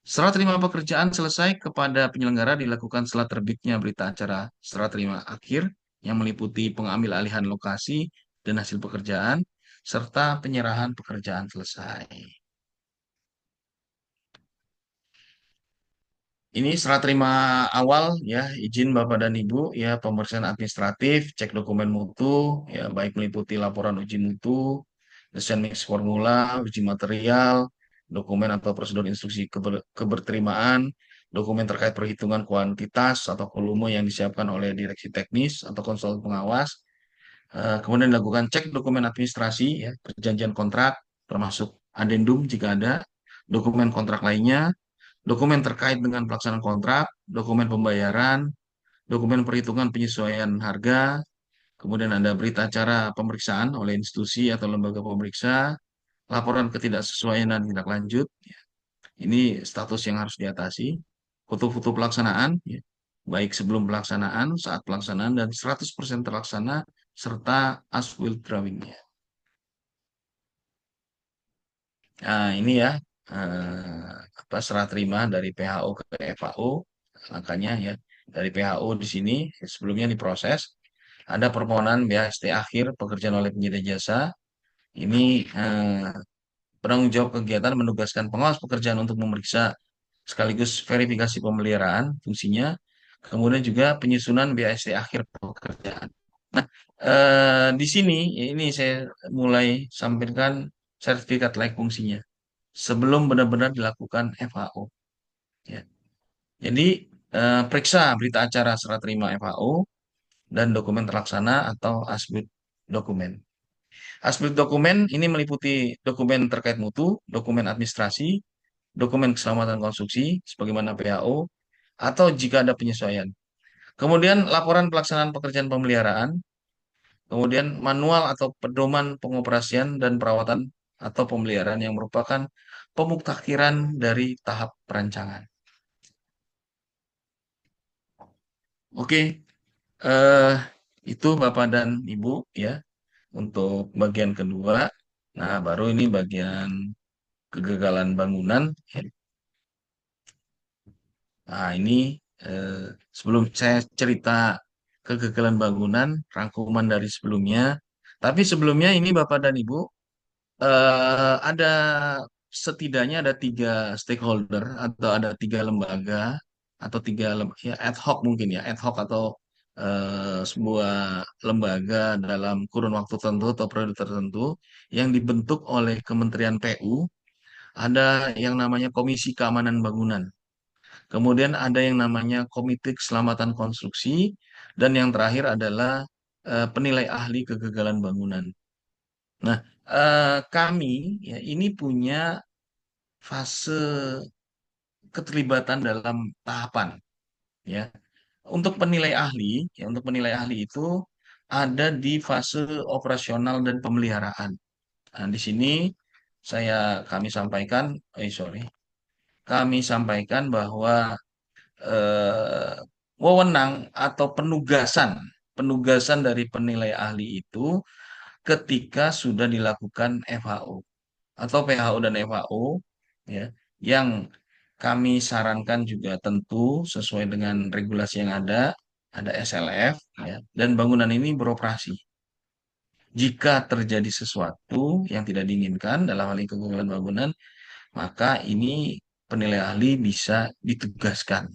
Speaker 2: Serah terima pekerjaan selesai kepada penyelenggara dilakukan setelah terbitnya berita acara serah terima akhir yang meliputi pengambil alihan lokasi dan hasil pekerjaan serta penyerahan pekerjaan selesai. Ini serah terima awal, ya, izin Bapak dan Ibu, ya, pemeriksaan administratif, cek dokumen mutu, ya, baik meliputi laporan uji mutu, desain mix formula, uji material, dokumen atau prosedur instruksi keberterimaan, dokumen terkait perhitungan kuantitas atau volume yang disiapkan oleh direksi teknis atau konsultan pengawas. Kemudian dilakukan cek dokumen administrasi, ya, perjanjian kontrak, termasuk adendum jika ada, dokumen kontrak lainnya, dokumen terkait dengan pelaksanaan kontrak, dokumen pembayaran, dokumen perhitungan penyesuaian harga, kemudian ada berita acara pemeriksaan oleh institusi atau lembaga pemeriksa, laporan ketidaksesuaian dan tindak lanjut. Ini status yang harus diatasi. Foto-foto pelaksanaan, ya, baik sebelum pelaksanaan, saat pelaksanaan, dan 100% terlaksana, serta as-built drawing-nya. Nah, ini ya, serah terima dari PHO ke FAO, angkanya ya. Dari PHO di sini sebelumnya diproses, ada permohonan BHST akhir pekerjaan oleh penyedia jasa. Ini penanggung jawab kegiatan menugaskan pengawas pekerjaan untuk memeriksa sekaligus verifikasi pemeliharaan fungsinya, kemudian juga penyusunan BHST akhir pekerjaan. Nah, di sini ini saya mulai sampaikan sertifikat layak fungsinya sebelum benar-benar dilakukan FAO. Ya. Jadi periksa berita acara serah terima FAO dan dokumen terlaksana atau ASBID dokumen. ASBID dokumen ini meliputi dokumen terkait mutu, dokumen administrasi, dokumen keselamatan konstruksi sebagaimana PAO, atau jika ada penyesuaian. Kemudian laporan pelaksanaan pekerjaan pemeliharaan, kemudian manual atau pedoman pengoperasian dan perawatan atau pemeliharaan yang merupakan pemuktakiran dari tahap perancangan. Oke, eh, itu Bapak dan Ibu ya untuk bagian kedua. Nah, baru ini bagian kegagalan bangunan. Nah, ini eh, sebelum saya cerita kegagalan bangunan, rangkuman dari sebelumnya. Tapi sebelumnya ini Bapak dan Ibu, ada setidaknya ada 3 stakeholder atau ada 3 lembaga atau ya, ad hoc mungkin ya, ad hoc atau sebuah lembaga dalam kurun waktu tertentu atau periode tertentu yang dibentuk oleh Kementerian PU. Ada yang namanya Komisi Keamanan Bangunan. Kemudian ada yang namanya Komite Keselamatan Konstruksi, dan yang terakhir adalah penilai ahli kegagalan bangunan. Nah, kami ya ini punya fase keterlibatan dalam tahapan ya. Untuk penilai ahli itu ada di fase operasional dan pemeliharaan. Nah, di sini kami sampaikan, sorry, kami sampaikan bahwa eh, wewenang atau penugasan penugasan dari penilai ahli itu ketika sudah dilakukan FHO atau PHO dan FHO ya, yang kami sarankan juga tentu sesuai dengan regulasi yang ada SLF ya, dan bangunan ini beroperasi. Jika terjadi sesuatu yang tidak diinginkan dalam hal ini kegagalan bangunan, maka ini penilai ahli bisa ditugaskan.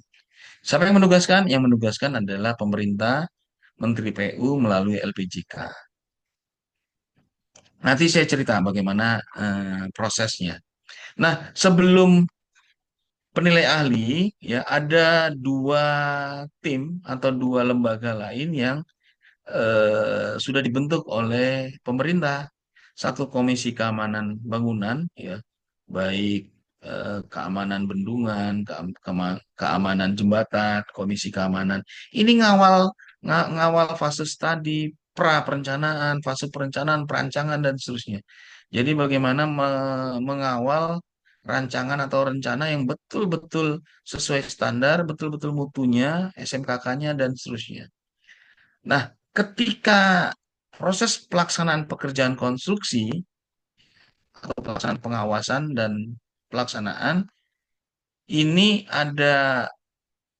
Speaker 2: Siapa yang menugaskan? Yang menugaskan adalah pemerintah, Menteri PU melalui LPJK. Nanti saya cerita bagaimana prosesnya. Nah, sebelum penilai ahli, ya ada 2 tim atau 2 lembaga lain yang sudah dibentuk oleh pemerintah. Satu Komisi Keamanan Bangunan, ya, baik keamanan bendungan, keamanan jembatan, komisi keamanan. Ini ngawal fase studi, pra-perencanaan, fase perencanaan, perancangan, dan seterusnya. Jadi bagaimana mengawal rancangan atau rencana yang betul-betul sesuai standar, betul-betul mutunya, SMKK-nya, dan seterusnya. Nah, ketika proses pelaksanaan pekerjaan konstruksi atau pelaksanaan pengawasan dan pelaksanaan, ini ada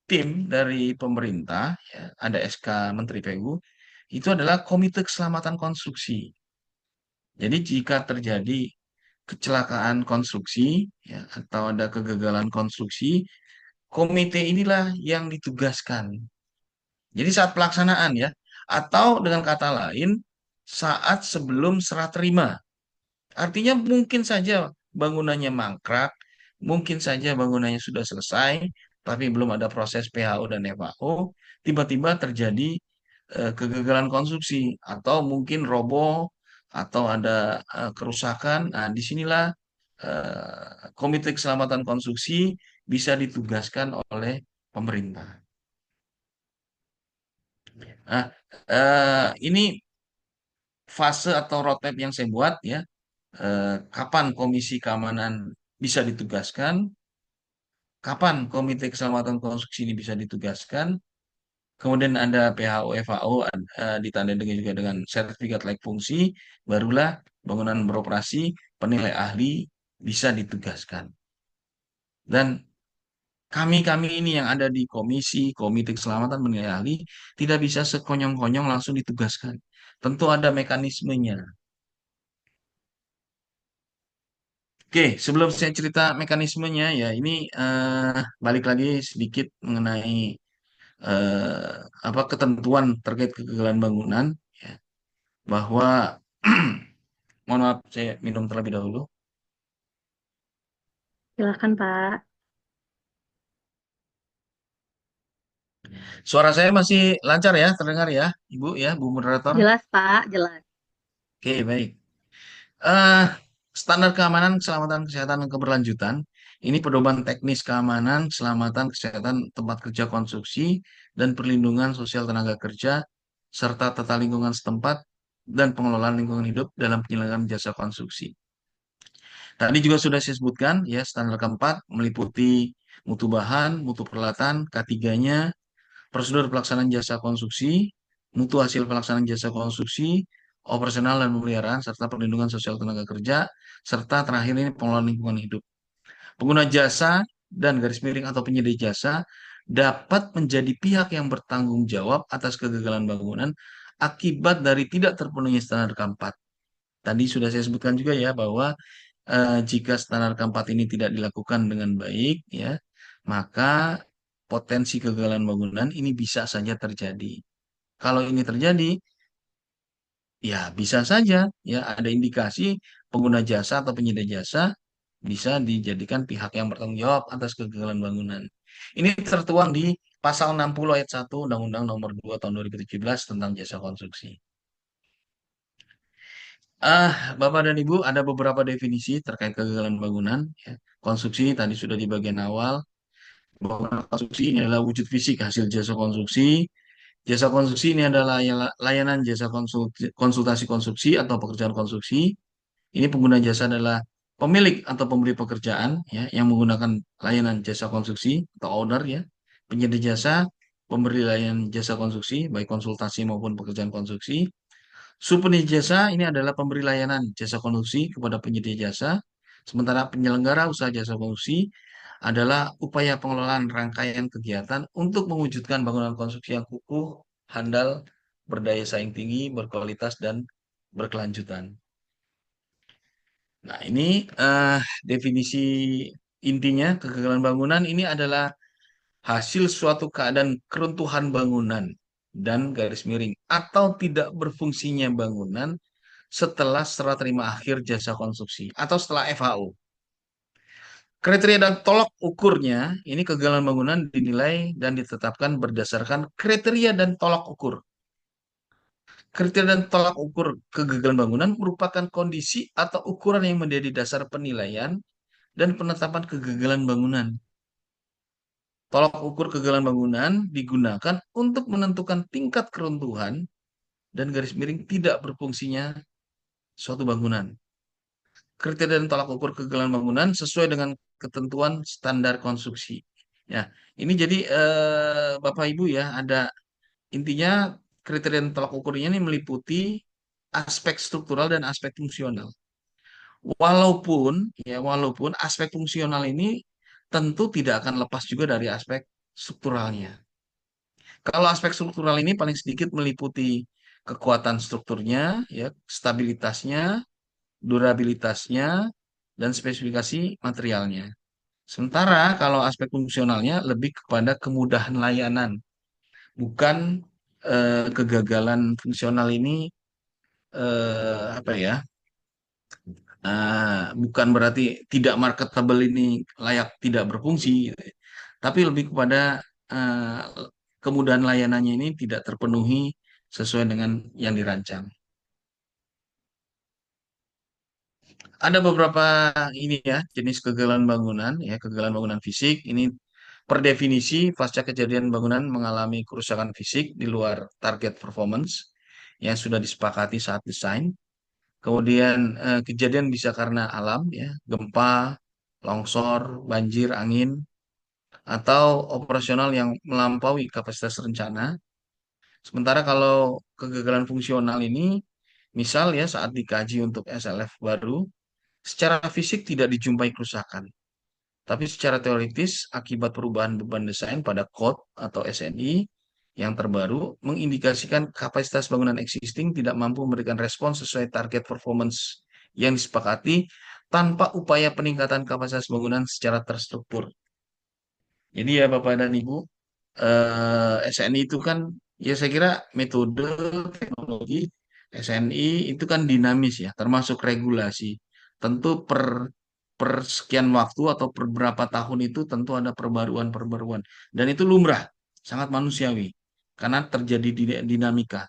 Speaker 2: tim dari pemerintah, ya, ada SK Menteri PU, itu adalah Komite Keselamatan Konstruksi. Jadi jika terjadi kecelakaan konstruksi, ya, atau ada kegagalan konstruksi, komite inilah yang ditugaskan. Jadi saat pelaksanaan ya, atau dengan kata lain, saat sebelum serah terima. Artinya mungkin saja bangunannya mangkrak, mungkin saja bangunannya sudah selesai, tapi belum ada proses PHO dan FAO, tiba-tiba terjadi kegagalan konstruksi, atau mungkin roboh, atau ada kerusakan. Nah, disinilah Komite Keselamatan Konstruksi bisa ditugaskan oleh pemerintah. Nah, ini fase atau roadmap yang saya buat ya. Kapan Komisi Keamanan bisa ditugaskan, kapan Komite Keselamatan Konstruksi ini bisa ditugaskan, kemudian ada PHO, FAO, ditandai dengan juga dengan sertifikat layak fungsi, barulah bangunan beroperasi, penilai ahli bisa ditugaskan. Dan kami ini yang ada di Komite Keselamatan Penilai Ahli tidak bisa sekonyong-konyong langsung ditugaskan. Tentu ada mekanismenya. Oke, sebelum saya cerita mekanismenya ya, ini balik lagi sedikit mengenai eh, apa ketentuan terkait kegagalan bangunan ya, bahwa mohon maaf saya minum terlebih dahulu.
Speaker 1: Silakan, Pak.
Speaker 2: Suara saya masih lancar ya, terdengar ya, Ibu ya, Bu Moderator.
Speaker 1: Jelas, Pak, jelas.
Speaker 2: Oke, baik. eh Standar keamanan, keselamatan, kesehatan, dan keberlanjutan Ini pedoman teknis keamanan, keselamatan, kesehatan tempat kerja konstruksi, dan perlindungan sosial tenaga kerja, serta tata lingkungan setempat dan pengelolaan lingkungan hidup dalam penyelenggaraan jasa konstruksi. Tadi juga sudah saya sebutkan, ya, standar keempat meliputi mutu bahan, mutu peralatan, K3-nya, prosedur pelaksanaan jasa konstruksi, mutu hasil pelaksanaan jasa konstruksi, operasional dan pemeliharaan, serta perlindungan sosial tenaga kerja, serta terakhir ini pengelolaan lingkungan hidup. Pengguna jasa dan garis miring atau penyedia jasa dapat menjadi pihak yang bertanggung jawab atas kegagalan bangunan akibat dari tidak terpenuhnya standar keempat. Tadi sudah saya sebutkan juga ya bahwa jika standar keempat ini tidak dilakukan dengan baik, ya, maka potensi kegagalan bangunan ini bisa saja terjadi. Kalau ini terjadi, ya bisa saja ya ada indikasi pengguna jasa atau penyedia jasa bisa dijadikan pihak yang bertanggung jawab atas kegagalan bangunan. Ini tertuang di Pasal 60 ayat 1 Undang-Undang Nomor 2 Tahun 2017 tentang jasa konstruksi. Bapak dan Ibu, ada beberapa definisi terkait kegagalan bangunan. Ya. Konstruksi tadi sudah di bagian awal. Bangunan konstruksi ini adalah wujud fisik hasil jasa konstruksi. Jasa konstruksi ini adalah layanan jasa konsultasi konstruksi atau pekerjaan konstruksi. Ini pengguna jasa adalah pemilik atau pemberi pekerjaan ya yang menggunakan layanan jasa konstruksi atau owner ya. Penyedia jasa, pemberi layanan jasa konstruksi baik konsultasi maupun pekerjaan konstruksi. Subpenyedia jasa ini adalah pemberi layanan jasa konstruksi kepada penyedia jasa. Sementara penyelenggara usaha jasa konstruksi adalah upaya pengelolaan rangkaian kegiatan untuk mewujudkan bangunan konstruksi yang kukuh, handal, berdaya saing tinggi, berkualitas, dan berkelanjutan. Nah, ini definisi intinya kegagalan bangunan ini adalah hasil suatu keadaan keruntuhan bangunan dan garis miring atau tidak berfungsinya bangunan setelah serah terima akhir jasa konstruksi atau setelah FHO. Kriteria dan tolak ukurnya, ini kegagalan bangunan dinilai dan ditetapkan berdasarkan kriteria dan tolak ukur. Kriteria dan tolak ukur kegagalan bangunan merupakan kondisi atau ukuran yang menjadi dasar penilaian dan penetapan kegagalan bangunan. Tolak ukur kegagalan bangunan digunakan untuk menentukan tingkat keruntuhan dan garis miring tidak berfungsinya suatu bangunan. Kriteria dan tolak ukur kegagalan bangunan sesuai dengan ketentuan standar konstruksi. Ya, ini jadi Bapak Ibu ya, ada intinya kriteria dan tolak ukurnya ini meliputi aspek struktural dan aspek fungsional. Walaupun aspek fungsional ini tentu tidak akan lepas juga dari aspek strukturalnya. Kalau aspek struktural ini paling sedikit meliputi kekuatan strukturnya, ya, stabilitasnya, durabilitasnya, dan spesifikasi materialnya. Sementara kalau aspek fungsionalnya lebih kepada kemudahan layanan, bukan kegagalan fungsional ini apa ya? Bukan berarti tidak marketable ini layak tidak berfungsi, gitu ya. Tapi lebih kepada eh, kemudahan layanannya ini tidak terpenuhi sesuai dengan yang dirancang. Ada beberapa ini ya jenis kegagalan bangunan ya kegagalan bangunan fisik ini per definisi pasca kejadian bangunan mengalami kerusakan fisik di luar target performance yang sudah disepakati saat desain. Kemudian kejadian bisa karena alam ya gempa, longsor, banjir, angin atau operasional yang melampaui kapasitas rencana. Sementara kalau kegagalan fungsional ini misal ya saat dikaji untuk SLF baru secara fisik tidak dijumpai kerusakan, tapi secara teoritis akibat perubahan beban desain pada KOD atau SNI yang terbaru mengindikasikan kapasitas bangunan existing tidak mampu memberikan respon sesuai target performance yang disepakati tanpa upaya peningkatan kapasitas bangunan secara terstruktur. Jadi ya Bapak dan Ibu, SNI itu kan ya saya kira metode teknologi SNI itu kan dinamis ya, termasuk regulasi. Tentu per sekian waktu atau per berapa tahun itu tentu ada perbaruan-perbaruan dan itu lumrah, sangat manusiawi karena terjadi dinamika,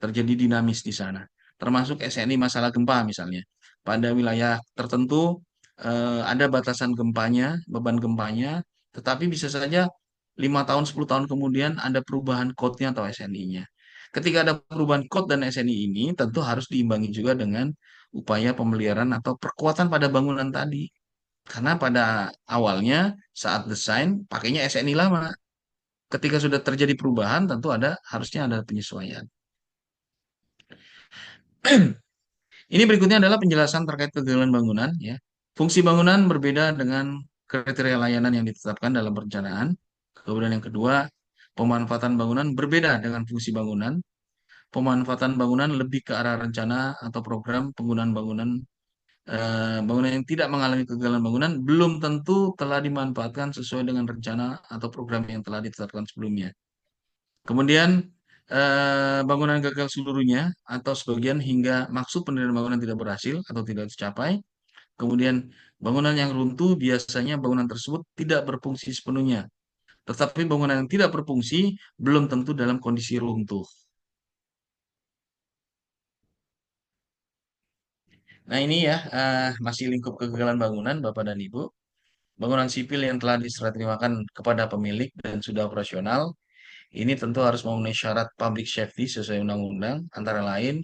Speaker 2: terjadi dinamis di sana. Termasuk SNI masalah gempa misalnya. Pada wilayah tertentu ada batasan gempanya, beban gempanya, tetapi bisa saja 5 tahun, 10 tahun kemudian ada perubahan code-nya atau SNI-nya. Ketika ada perubahan code dan SNI ini, tentu harus diimbangi juga dengan upaya pemeliharaan atau perkuatan pada bangunan tadi. Karena pada awalnya saat desain pakainya SNI lama. Ketika sudah terjadi perubahan, tentu harusnya ada penyesuaian. Ini berikutnya adalah penjelasan terkait kegagalan bangunan, ya. Fungsi bangunan berbeda dengan kriteria layanan yang ditetapkan dalam perencanaan. Kemudian yang kedua, pemanfaatan bangunan berbeda dengan fungsi bangunan. Pemanfaatan bangunan lebih ke arah rencana atau program penggunaan bangunan. Bangunan yang tidak mengalami kegagalan bangunan belum tentu telah dimanfaatkan sesuai dengan rencana atau program yang telah ditetapkan sebelumnya. Kemudian bangunan gagal seluruhnya atau sebagian hingga maksud pendirian bangunan tidak berhasil atau tidak tercapai. Kemudian bangunan yang runtuh biasanya bangunan tersebut tidak berfungsi sepenuhnya. Tetapi bangunan yang tidak berfungsi belum tentu dalam kondisi runtuh. Nah ini ya masih lingkup kegagalan bangunan Bapak dan Ibu. Bangunan sipil yang telah diserah terimakan kepada pemilik dan sudah operasional ini tentu harus memenuhi syarat public safety sesuai undang-undang, antara lain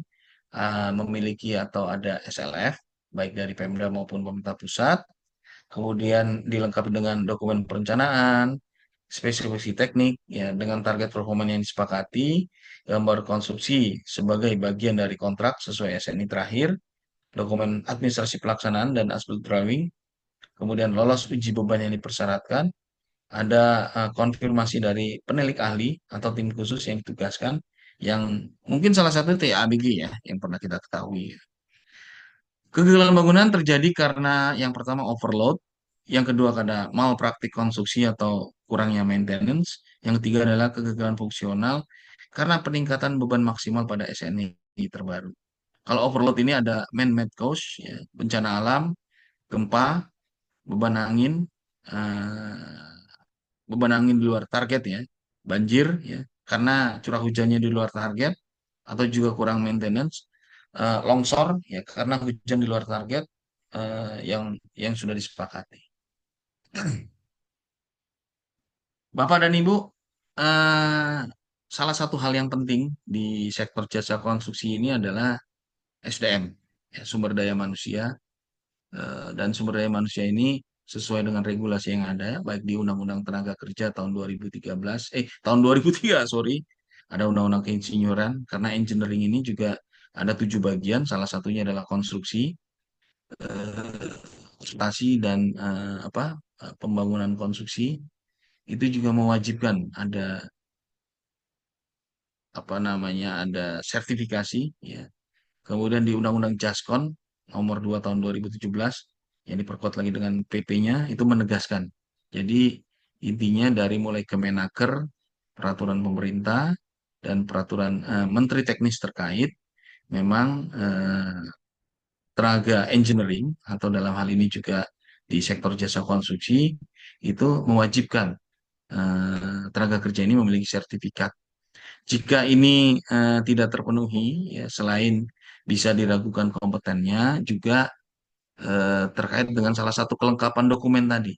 Speaker 2: memiliki atau ada SLF, baik dari Pemda maupun pemerintah pusat, kemudian dilengkapi dengan dokumen perencanaan, spesifikasi teknik, ya, dengan target performa yang disepakati, gambar konstruksi sebagai bagian dari kontrak sesuai SNI terakhir, dokumen administrasi pelaksanaan dan aspek drawing, kemudian lolos uji beban yang dipersyaratkan, ada konfirmasi dari penilik ahli atau tim khusus yang ditugaskan, yang mungkin salah satu TABG ya, yang pernah kita ketahui. Kegagalan bangunan terjadi karena yang pertama overload, yang kedua karena malpraktik konstruksi atau kurangnya maintenance, yang ketiga adalah kegagalan fungsional karena peningkatan beban maksimal pada SNI terbaru. Kalau overload ini ada man-made cause, ya, bencana alam, gempa, beban angin, eh, beban angin di luar target ya, banjir ya, karena curah hujannya di luar target atau juga kurang maintenance, longsor ya karena hujan di luar target yang sudah disepakati. Bapak dan Ibu, eh, salah satu hal yang penting di sektor jasa konstruksi ini adalah SDM, ya, sumber daya manusia. Dan sumber daya manusia ini sesuai dengan regulasi yang ada, baik di Undang-Undang Tenaga Kerja tahun 2013, tahun 2003, sorry, ada Undang-Undang Keinsinyuran, karena engineering ini juga ada 7 bagian, salah satunya adalah konstruksi, konsultasi dan pembangunan konstruksi, itu juga mewajibkan ada ada sertifikasi, ya. Kemudian di Undang-Undang Jaskon nomor 2 tahun 2017 yang diperkuat lagi dengan PP-nya itu menegaskan. Jadi intinya dari mulai Kemenaker, peraturan pemerintah dan peraturan menteri teknis terkait memang tenaga engineering atau dalam hal ini juga di sektor jasa konstruksi itu mewajibkan tenaga kerja ini memiliki sertifikat. Jika ini tidak terpenuhi, ya, selain bisa diragukan kompetennya, juga terkait dengan salah satu kelengkapan dokumen tadi.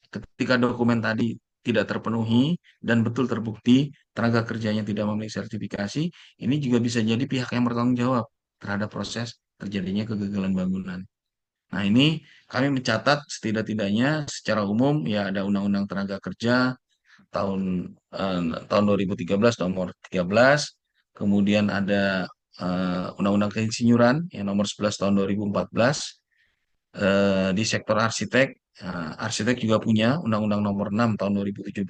Speaker 2: Ketika dokumen tadi tidak terpenuhi dan betul terbukti tenaga kerjanya tidak memiliki sertifikasi, ini juga bisa jadi pihak yang bertanggung jawab terhadap proses terjadinya kegagalan bangunan. Nah, ini kami mencatat setidak-tidaknya secara umum ya ada Undang-Undang Tenaga Kerja tahun tahun 2013 nomor 13, kemudian ada Undang-Undang Keinsinyuran yang nomor 11 tahun 2014, di sektor arsitek. Arsitek juga punya Undang-Undang nomor 6 tahun 2017,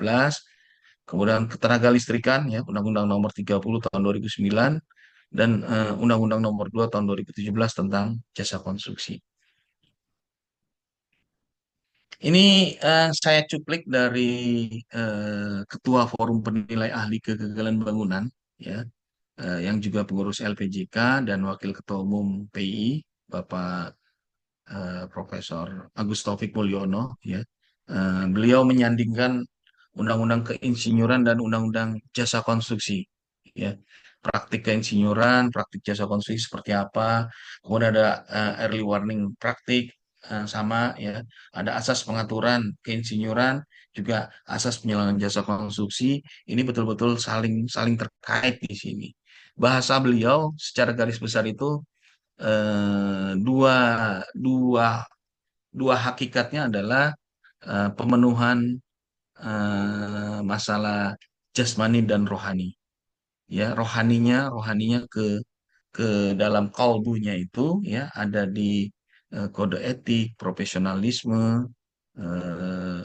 Speaker 2: kemudian ketenaga listrikan ya Undang-Undang nomor 30 tahun 2009 dan Undang-Undang nomor 2 tahun 2017 tentang jasa konstruksi. Ini saya cuplik dari Ketua Forum Penilai Ahli Kegagalan Bangunan, ya, yang juga pengurus LPJK dan Wakil Ketua Umum PI, Bapak Profesor Agus Taufik Mulyono, ya. Beliau menyandingkan Undang-Undang Keinsinyuran dan Undang-Undang Jasa Konstruksi, ya. Praktik keinsinyuran, praktik jasa konstruksi seperti apa, kemudian ada early warning praktik, sama ya. Ada asas pengaturan keinsinyuran, juga asas penyelenggaraan jasa konstruksi. Ini betul-betul saling saling terkait di sini. Bahasa beliau secara garis besar itu dua dua dua hakikatnya adalah pemenuhan masalah jasmani dan rohani. Ya, rohaninya ke dalam kalbunya itu ya ada di kode etik, profesionalisme,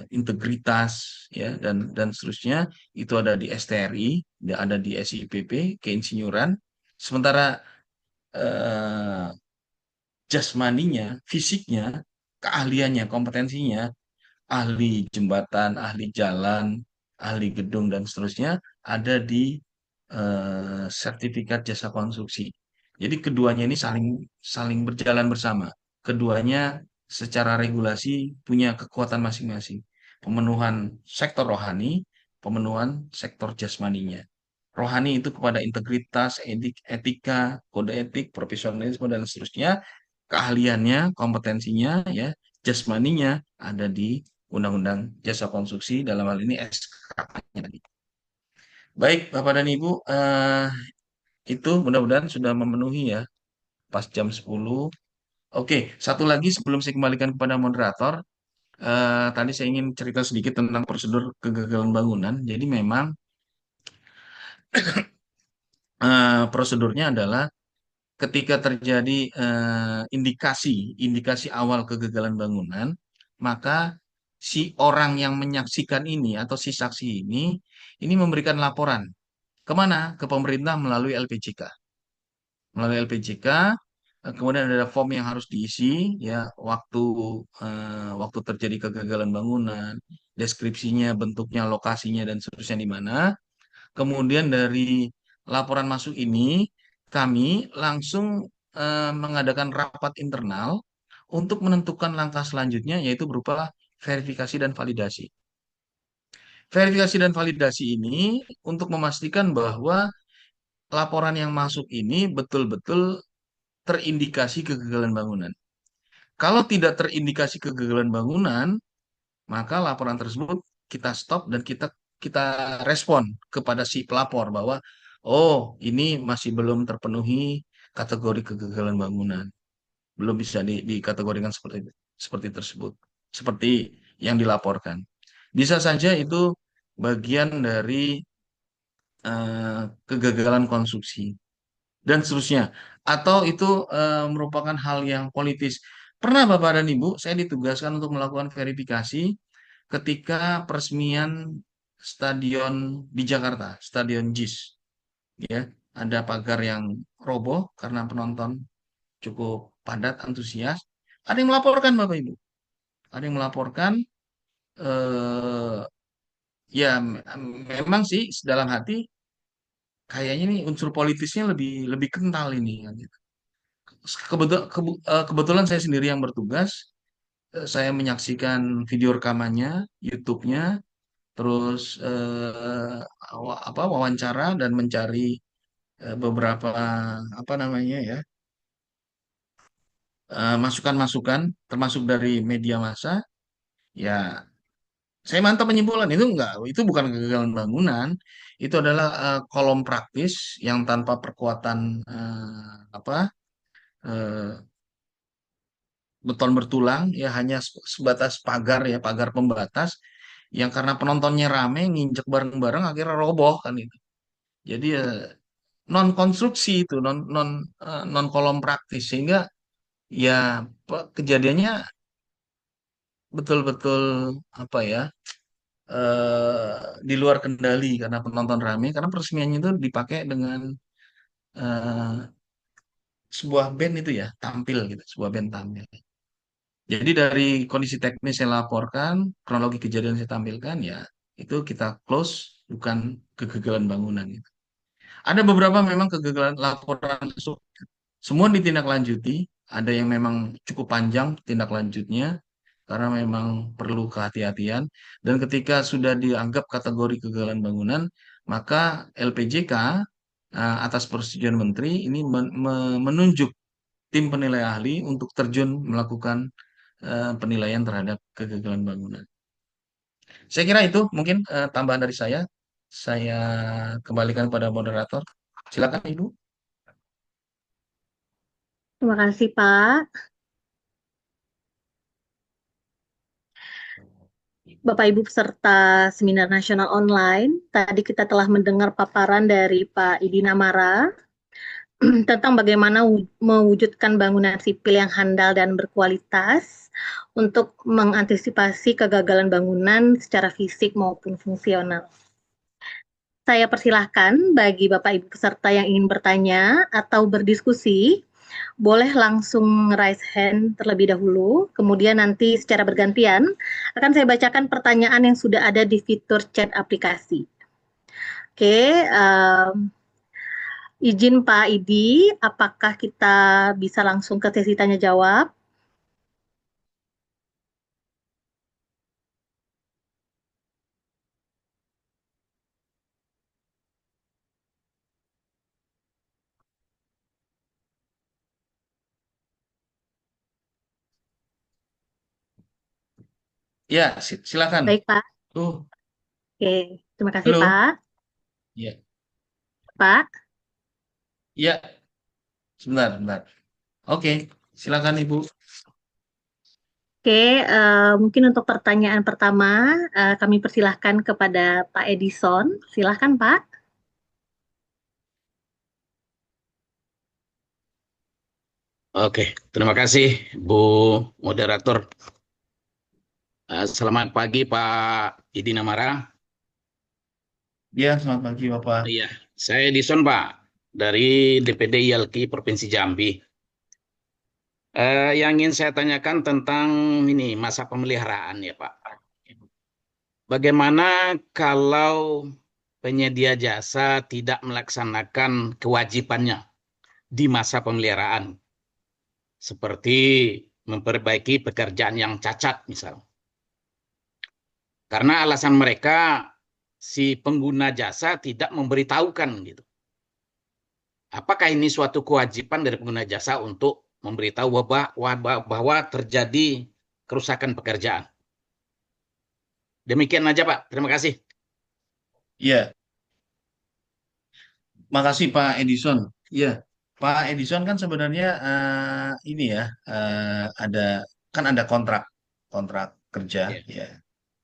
Speaker 2: integritas ya dan seterusnya itu ada di STRI, ada di SIPP, keinsinyuran. Sementara eh, jasmaninya, fisiknya, keahliannya, kompetensinya, ahli jembatan, ahli jalan, ahli gedung dan seterusnya ada di sertifikat jasa konstruksi. Jadi keduanya ini saling saling berjalan bersama. Keduanya secara regulasi punya kekuatan masing-masing. Pemenuhan sektor rohani, pemenuhan sektor jasmaninya. Rohani itu kepada integritas, etika, kode etik, profesionalisme dan seterusnya. Keahliannya, kompetensinya, ya, jasmaninya ada di Undang-Undang Jasa Konstruksi dalam hal ini SK-nya tadi. Baik, Bapak dan Ibu, itu mudah-mudahan sudah memenuhi ya pas jam 10. Oke, satu lagi sebelum saya kembalikan kepada moderator, tadi saya ingin cerita sedikit tentang prosedur kegagalan bangunan. Jadi memang prosedurnya adalah ketika terjadi indikasi indikasi awal kegagalan bangunan, maka si orang yang menyaksikan ini atau si saksi ini memberikan laporan kemana? Ke pemerintah melalui LPJK. Melalui LPJK, kemudian ada form yang harus diisi, ya waktu terjadi kegagalan bangunan, deskripsinya, bentuknya, lokasinya dan seterusnya di mana. Kemudian dari laporan masuk ini, kami langsung mengadakan rapat internal untuk menentukan langkah selanjutnya, yaitu berupa verifikasi dan validasi. Verifikasi dan validasi ini untuk memastikan bahwa laporan yang masuk ini betul-betul terindikasi kegagalan bangunan. Kalau tidak terindikasi kegagalan bangunan, maka laporan tersebut kita stop dan kita respon kepada si pelapor bahwa oh ini masih belum terpenuhi kategori kegagalan bangunan, belum bisa dikategorikan seperti tersebut, seperti yang dilaporkan. Bisa saja itu bagian dari kegagalan konstruksi dan seterusnya, atau itu merupakan hal yang politis. Pernah Bapak dan Ibu, saya ditugaskan untuk melakukan verifikasi ketika peresmian stadion di Jakarta, Stadion JIS, ya, ada pagar yang roboh karena penonton cukup padat, antusias. Ada yang melaporkan Bapak Ibu, ada yang melaporkan. eh, Ya, memang sih dalam hati kayaknya nih unsur politisnya lebih lebih kental ini, kan, gitu. Kebetulan saya sendiri yang bertugas, saya menyaksikan video rekamannya, YouTube-nya, terus wawancara dan mencari beberapa apa namanya ya masukan-masukan termasuk dari media massa. Ya, saya mantap menyimpulkan itu bukan kegagalan bangunan, itu adalah kolom praktis yang tanpa perkuatan apa eh, beton bertulang, ya hanya sebatas pagar, ya pagar pembatas yang karena penontonnya rame nginjek bareng-bareng akhirnya roboh kan itu. Jadi non konstruksi itu non kolom praktis sehingga ya kejadiannya betul-betul apa ya di luar kendali karena penonton rame karena peresmiannya itu dipakai dengan eh, sebuah band itu ya tampil gitu, sebuah band tampil. Jadi dari kondisi teknis saya laporkan, kronologi kejadian saya tampilkan ya itu kita close, bukan kegagalan bangunan itu. Ada beberapa memang kegagalan laporan masuk, semua ditindaklanjuti, ada yang memang cukup panjang tindak lanjutnya karena memang perlu kehati-hatian dan ketika sudah dianggap kategori kegagalan bangunan, maka LPJK atas persetujuan menteri ini menunjuk tim penilai ahli untuk terjun melakukan penilaian terhadap kegagalan bangunan. Saya kira itu mungkin tambahan dari saya. Saya kembalikan pada moderator. Silakan Ibu.
Speaker 1: Terima kasih, Pak. Bapak Ibu peserta seminar nasional online, tadi kita telah mendengar paparan dari Pak Idi Namara tentang bagaimana mewujudkan bangunan sipil yang handal dan berkualitas untuk mengantisipasi kegagalan bangunan secara fisik maupun fungsional. Saya persilahkan bagi Bapak Ibu peserta yang ingin bertanya atau berdiskusi, boleh langsung raise hand terlebih dahulu, kemudian nanti secara bergantian akan saya bacakan pertanyaan yang sudah ada di fitur chat aplikasi. Oke, izin Pak Idi, apakah kita bisa langsung ke sesi tanya jawab?
Speaker 2: Ya, silakan.
Speaker 1: Baik Pak.
Speaker 2: Tuh,
Speaker 1: Oke, terima kasih
Speaker 2: halo.
Speaker 1: Pak.
Speaker 2: Ya,
Speaker 1: Pak.
Speaker 2: ya, sebentar, sebentar. Oke, silakan Ibu.
Speaker 1: Oke, mungkin untuk pertanyaan pertama kami persilahkan kepada Pak Edison. Silahkan Pak.
Speaker 4: Oke, terima kasih Bu Moderator. Selamat pagi Pak Idi Namara.
Speaker 2: Ya, selamat pagi Bapak.
Speaker 4: Iya, saya Edison Pak dari DPD ILKI Provinsi Jambi. Yang ingin saya tanyakan tentang ini masa pemeliharaan ya Pak. Bagaimana kalau penyedia jasa tidak melaksanakan kewajibannya di masa pemeliharaan, seperti memperbaiki pekerjaan yang cacat misal? Karena alasan mereka si pengguna jasa tidak memberitahukan gitu. Apakah ini suatu kewajiban dari pengguna jasa untuk memberitahu bahwa terjadi kerusakan pekerjaan? Demikian aja Pak. Terima kasih.
Speaker 2: Ya, makasih Pak Edison. Ya, Pak Edison kan sebenarnya ini ya ada kan ada kontrak kontrak kerja
Speaker 4: Ya,
Speaker 2: ya,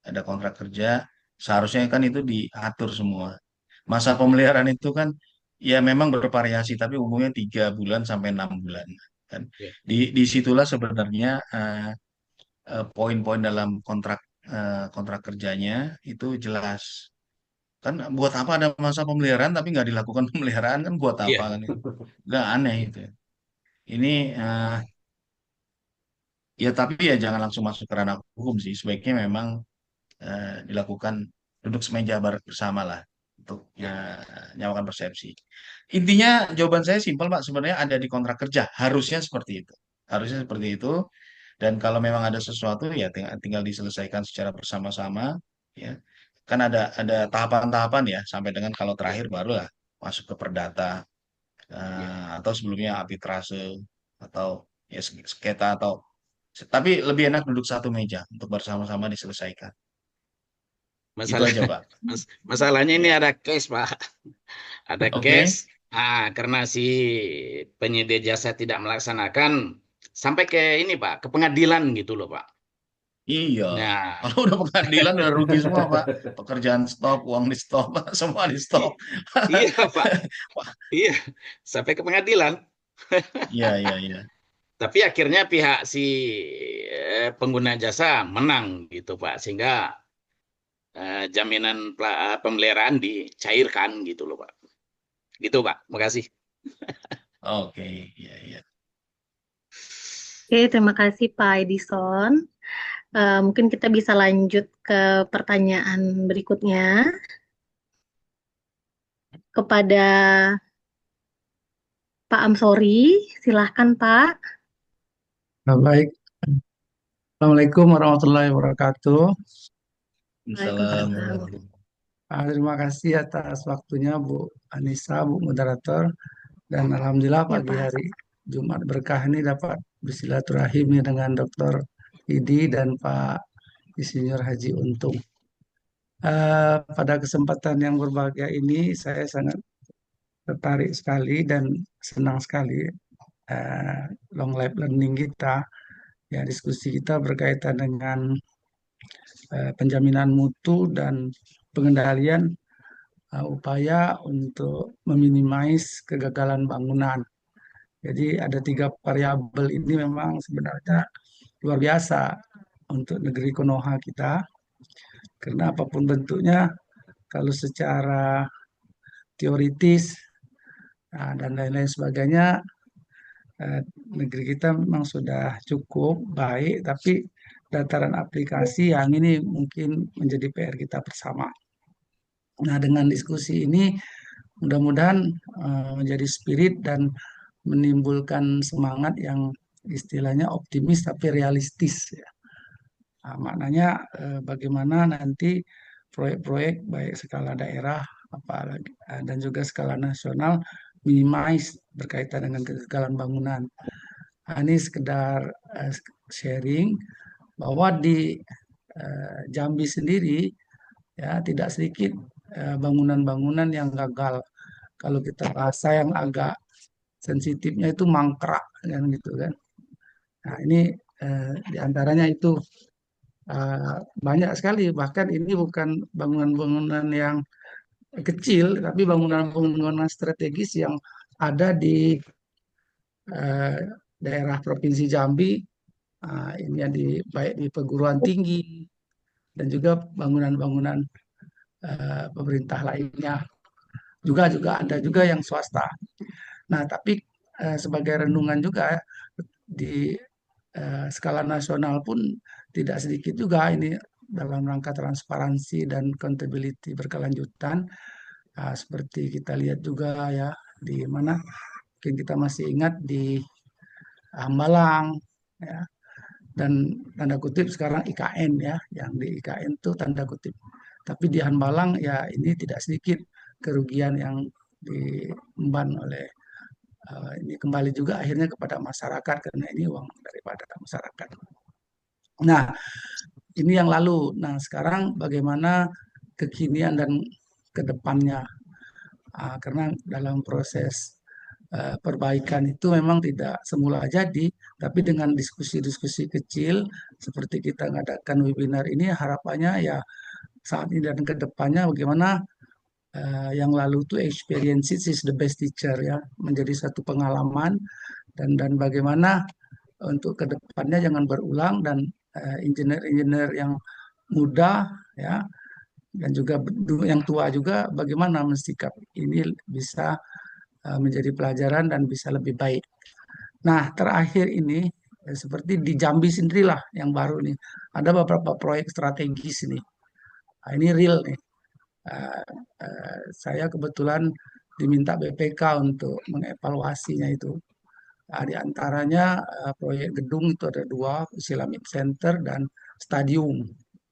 Speaker 2: ada kontrak kerja. Seharusnya kan itu diatur semua. Masa pemeliharaan itu kan ya memang bervariasi, tapi umumnya 3 bulan sampai 6 bulan. Kan
Speaker 4: ya,
Speaker 2: disitulah sebenarnya poin-poin dalam kontrak kerjanya itu jelas. Kan buat apa ada masa pemeliharaan tapi nggak dilakukan pemeliharaan kan buat
Speaker 4: ya,
Speaker 2: apa kan itu? Nggak aneh itu. Ini ya tapi ya jangan langsung masuk ke ranah hukum sih. Sebaiknya memang dilakukan duduk semeja bersama lah untuk
Speaker 4: ya,
Speaker 2: nyamakan persepsi. Intinya jawaban saya simpel Pak, sebenarnya ada di kontrak kerja, harusnya seperti itu. Harusnya seperti itu. Dan kalau memang ada sesuatu ya tinggal diselesaikan secara bersama-sama ya. Kan ada tahapan-tahapan ya sampai dengan kalau
Speaker 4: ya,
Speaker 2: terakhir barulah masuk ke perdata
Speaker 4: ya.
Speaker 2: atau sebelumnya arbitrase atau ya sengketa atau tapi lebih enak duduk satu meja untuk bersama-sama diselesaikan. Itu
Speaker 4: Masalah,
Speaker 2: aja, Pak.
Speaker 4: masalahnya ini
Speaker 2: Ya.
Speaker 4: ada case Pak. Ada
Speaker 2: Oke.
Speaker 4: case. Karena si penyedia jasa tidak melaksanakan sampai ke ini Pak, ke pengadilan gitu loh Pak.
Speaker 2: Iya.
Speaker 4: Nah,
Speaker 2: Kalau udah pengadilan udah rugi semua, Pak. Pekerjaan stop, uang di stop, semua di stop.
Speaker 4: i- iya Pak, iya sampai ke pengadilan.
Speaker 2: Iya, iya, iya.
Speaker 4: Tapi akhirnya pihak si pengguna jasa menang gitu Pak, sehingga jaminan pemeliharaan dicairkan gitu loh Pak. Gitu Pak, makasih.
Speaker 2: Oke, iya, iya.
Speaker 1: Oke, terima kasih Pak Edison. Mungkin kita bisa lanjut ke pertanyaan berikutnya kepada Pak Amsori. Silahkan Pak.
Speaker 5: Baik, Assalamualaikum warahmatullahi wabarakatuh.
Speaker 2: Salam.
Speaker 1: Waalaikumsalam.
Speaker 5: Terima kasih atas waktunya Bu Anissa, Bu Moderator, dan Alhamdulillah
Speaker 1: Ya
Speaker 5: pagi
Speaker 1: Pak.
Speaker 5: hari Jumat berkah ini dapat bersilaturahim nih dengan Dr. Idi dan Pak Insinyur Haji Untung. Pada kesempatan yang berbahagia ini, saya sangat tertarik sekali dan senang sekali eh, long life learning kita, ya diskusi kita berkaitan dengan penjaminan mutu dan pengendalian upaya untuk meminimais kegagalan bangunan. Jadi ada tiga variabel ini memang sebenarnya luar biasa untuk negeri Konoha kita, karena apapun bentuknya, kalau secara teoritis dan lain-lain sebagainya, eh, negeri kita memang sudah cukup baik, tapi dataran aplikasi yang ini mungkin menjadi PR kita bersama. Nah, dengan diskusi ini mudah-mudahan menjadi spirit dan menimbulkan semangat yang istilahnya optimis tapi realistis ya. Nah, maknanya bagaimana nanti proyek-proyek baik skala daerah apalagi dan juga skala nasional minimize berkaitan dengan kegagalan bangunan. Nah, ini sekedar sharing bahwa di Jambi sendiri ya tidak sedikit bangunan-bangunan yang gagal. Kalau kita bahasa yang agak sensitifnya itu mangkrak kan gitu kan. Nah, ini diantaranya itu banyak sekali, bahkan ini bukan bangunan-bangunan yang kecil, tapi bangunan-bangunan strategis yang ada di eh, daerah Provinsi Jambi. Ini yang baik di perguruan tinggi dan juga bangunan-bangunan pemerintah lainnya, juga juga ada juga yang swasta. Nah, tapi sebagai renungan juga di skala nasional pun tidak sedikit juga ini dalam rangka transparansi dan accountability berkelanjutan. Seperti kita lihat juga ya di mana mungkin kita masih ingat di Hambalang ya, dan tanda kutip sekarang IKN ya, yang di IKN itu tanda kutip. Tapi di Hambalang ya ini tidak sedikit kerugian yang diemban oleh ini kembali juga akhirnya kepada masyarakat karena ini uang daripada masyarakat. Nah, ini yang lalu. Nah, sekarang bagaimana kekinian dan kedepannya? Karena dalam proses perbaikan itu memang tidak semula jadi, tapi dengan diskusi-diskusi kecil seperti kita mengadakan webinar ini, harapannya ya saat ini dan kedepannya bagaimana yang lalu itu experience is the best teacher ya, menjadi satu pengalaman dan bagaimana untuk kedepannya jangan berulang dan engineer-engineer yang muda ya dan juga yang tua juga bagaimana mensikap ini bisa menjadi pelajaran dan bisa lebih baik. Nah, terakhir ini seperti di Jambi sendirilah yang baru nih ada beberapa proyek strategis ini. Nah, ini real nih. Saya kebetulan diminta BPK untuk mengevaluasinya itu. Nah, di antaranya proyek gedung itu ada dua, Islamic Center dan stadium.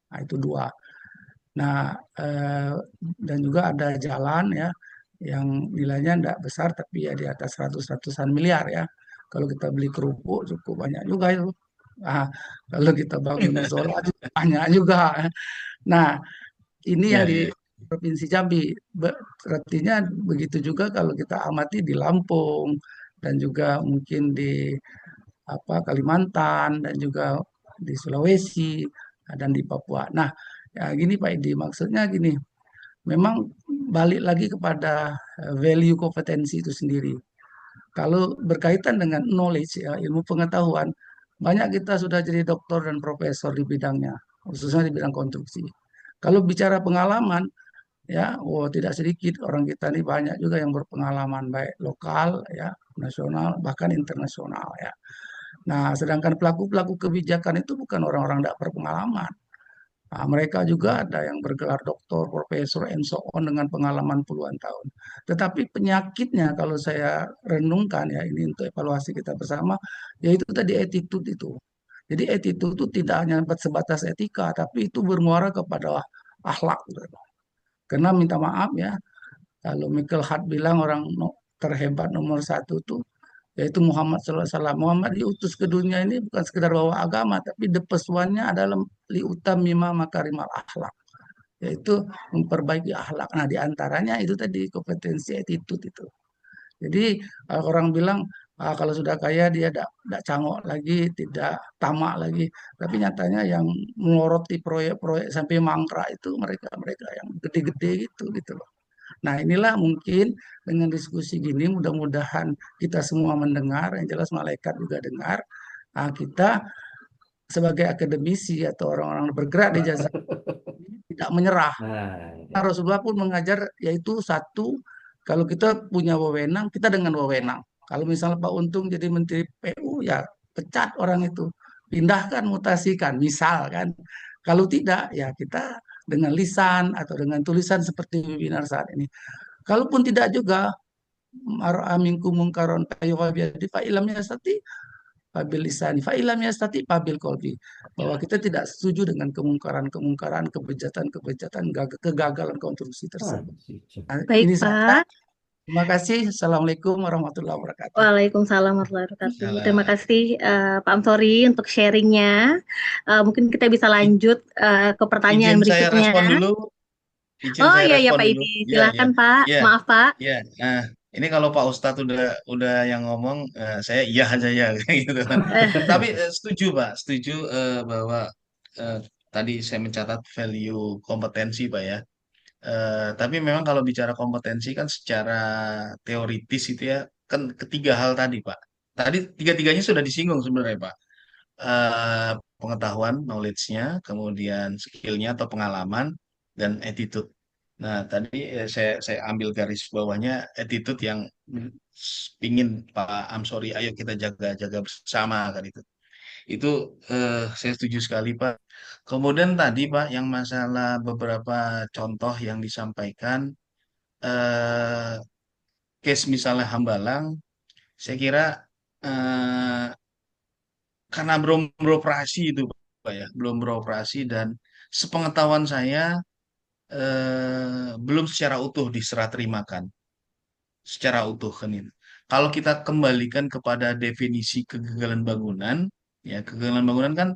Speaker 5: Nah, itu dua. Nah, dan juga ada jalan ya yang nilainya tidak besar tapi ya di atas ratusan miliar ya. Kalau kita beli kerupuk cukup banyak juga itu. Nah, kalau kita bangun musola banyak juga. Nah, ini yang
Speaker 2: Ya,
Speaker 5: di
Speaker 2: ya.
Speaker 5: Provinsi Jambi. Artinya begitu juga kalau kita amati di Lampung dan juga mungkin di Kalimantan dan juga di Sulawesi dan di Papua. Nah, ya gini Pak Edi, maksudnya gini, memang balik lagi kepada value kompetensi itu sendiri. Kalau berkaitan dengan knowledge ya, ilmu pengetahuan, banyak kita sudah jadi doktor dan profesor di bidangnya, khususnya di bidang konstruksi. Kalau bicara pengalaman, ya, tidak sedikit orang kita ini banyak juga yang berpengalaman baik lokal, ya, nasional, bahkan internasional, ya. Nah, sedangkan pelaku-pelaku kebijakan itu bukan orang-orang tidak berpengalaman. Nah, mereka juga ada yang bergelar doktor, profesor, and so on dengan pengalaman puluhan tahun. Tetapi penyakitnya kalau saya renungkan ya ini untuk evaluasi kita bersama, yaitu tadi attitude itu. Jadi attitude itu tidak hanya sebatas etika, tapi itu bermuara kepada akhlak. Karena minta maaf ya, kalau Michael Hart bilang orang terhebat nomor satu itu yaitu Muhammad Sallallahu Alaihi Wasallam. Muhammad diutus ke dunia ini bukan sekedar bawa agama, tapi the pesuannya adalah liutamima makarimal akhlak, yaitu memperbaiki akhlak. Nah, di antaranya itu tadi kompetensi attitude itu. Jadi orang bilang kalau sudah kaya dia tidak cangok lagi, tidak tamak lagi. Tapi nyatanya yang meloroti proyek-proyek sampai mangkrak itu mereka-mereka yang gede-gede gitu loh. Nah, inilah mungkin dengan diskusi gini mudah-mudahan kita semua mendengar, yang jelas malaikat juga dengar. Kita sebagai akademisi atau orang-orang bergerak di jasa ini tidak menyerah.
Speaker 3: Nah,
Speaker 5: Nah, Rasulullah pun mengajar yaitu satu, kalau kita punya wewenang, kita dengan wewenang. Kalau misalnya Pak Untung jadi Menteri PU, ya pecat orang itu, pindahkan, mutasikan, misal kan. Kalau tidak, ya kita dengan lisan atau dengan tulisan seperti webinar saat ini. Kalaupun tidak juga, minkum mungkaron falyughayyirhu fa'ilam yastati fabil lisani fa'ilam yastati fabil qalbi, bahwa kita tidak setuju dengan kemungkaran-kemungkaran, kebejatan-kebejatan, kegagalan konstruksi tersebut. Nah,
Speaker 1: Baik,
Speaker 5: ini saja.
Speaker 1: Pak.
Speaker 5: Terima kasih. Assalamualaikum warahmatullahi wabarakatuh.
Speaker 1: Waalaikumsalam warahmatullahi wabarakatuh. Terima
Speaker 2: Salam.
Speaker 1: kasih Pak Amsori untuk sharingnya. Mungkin kita bisa lanjut ke pertanyaan
Speaker 2: Izin saya
Speaker 1: berikutnya.
Speaker 2: respon dulu. Izin
Speaker 1: Oh
Speaker 2: saya
Speaker 1: iya ya
Speaker 2: respon
Speaker 1: Pak
Speaker 2: dulu.
Speaker 1: Idi,
Speaker 2: Ya, ya,
Speaker 1: silakan Pak.
Speaker 2: ya,
Speaker 1: Maaf Pak.
Speaker 2: ya. Nah, ini kalau Pak Ustadz udah yang ngomong, saya iya aja ya, kayak gitu kan. Tapi setuju Pak, setuju bahwa eh, tadi saya mencatat value kompetensi Pak ya. Tapi memang kalau bicara kompetensi kan secara teoritis itu ya, kan ketiga hal tadi Pak. Tadi tiga-tiganya sudah disinggung sebenarnya Pak. eh, Pengetahuan, knowledge-nya, kemudian skill-nya atau pengalaman, dan attitude. Nah, tadi saya ambil garis bawahnya attitude yang pingin Pak Amsori, ayo kita jaga-jaga bersama kan itu. Itu saya setuju sekali Pak. Kemudian tadi Pak, yang masalah beberapa contoh yang disampaikan, eh, case misalnya Hambalang, saya kira eh, karena belum beroperasi itu Pak ya, belum beroperasi dan sepengetahuan saya belum secara utuh diserah terimakan, secara utuh kan itu. Kalau kita kembalikan kepada definisi kegagalan bangunan, ya kegagalan bangunan kan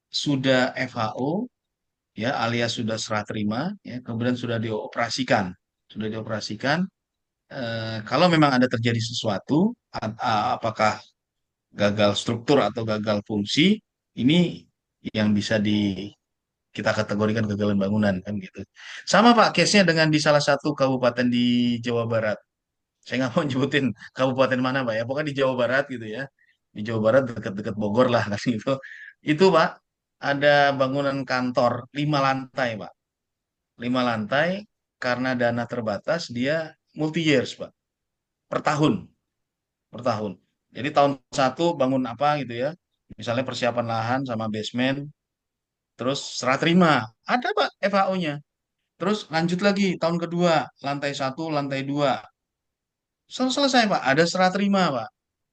Speaker 2: sudah FHO, ya alias sudah serah terima, ya kemudian sudah dioperasikan, sudah dioperasikan. Kalau memang ada terjadi sesuatu, apakah gagal struktur atau gagal fungsi, ini yang bisa kita kategorikan kegagalan bangunan kan gitu. Sama Pak, case-nya dengan di salah satu kabupaten di Jawa Barat. Saya nggak mau nyebutin kabupaten mana Pak ya, pokoknya di Jawa Barat gitu ya. Di Jawa Barat dekat-dekat Bogor lah kan gitu. Itu Pak, ada bangunan kantor 5 lantai Pak. 5 lantai karena dana terbatas dia multi years Pak. Per tahun, per tahun. Jadi tahun satu bangun apa gitu ya. Misalnya persiapan lahan sama basement, terus serah terima. Ada Pak FHO-nya. Terus lanjut lagi tahun kedua, lantai satu, lantai dua. Selesai Pak, ada serah terima Pak,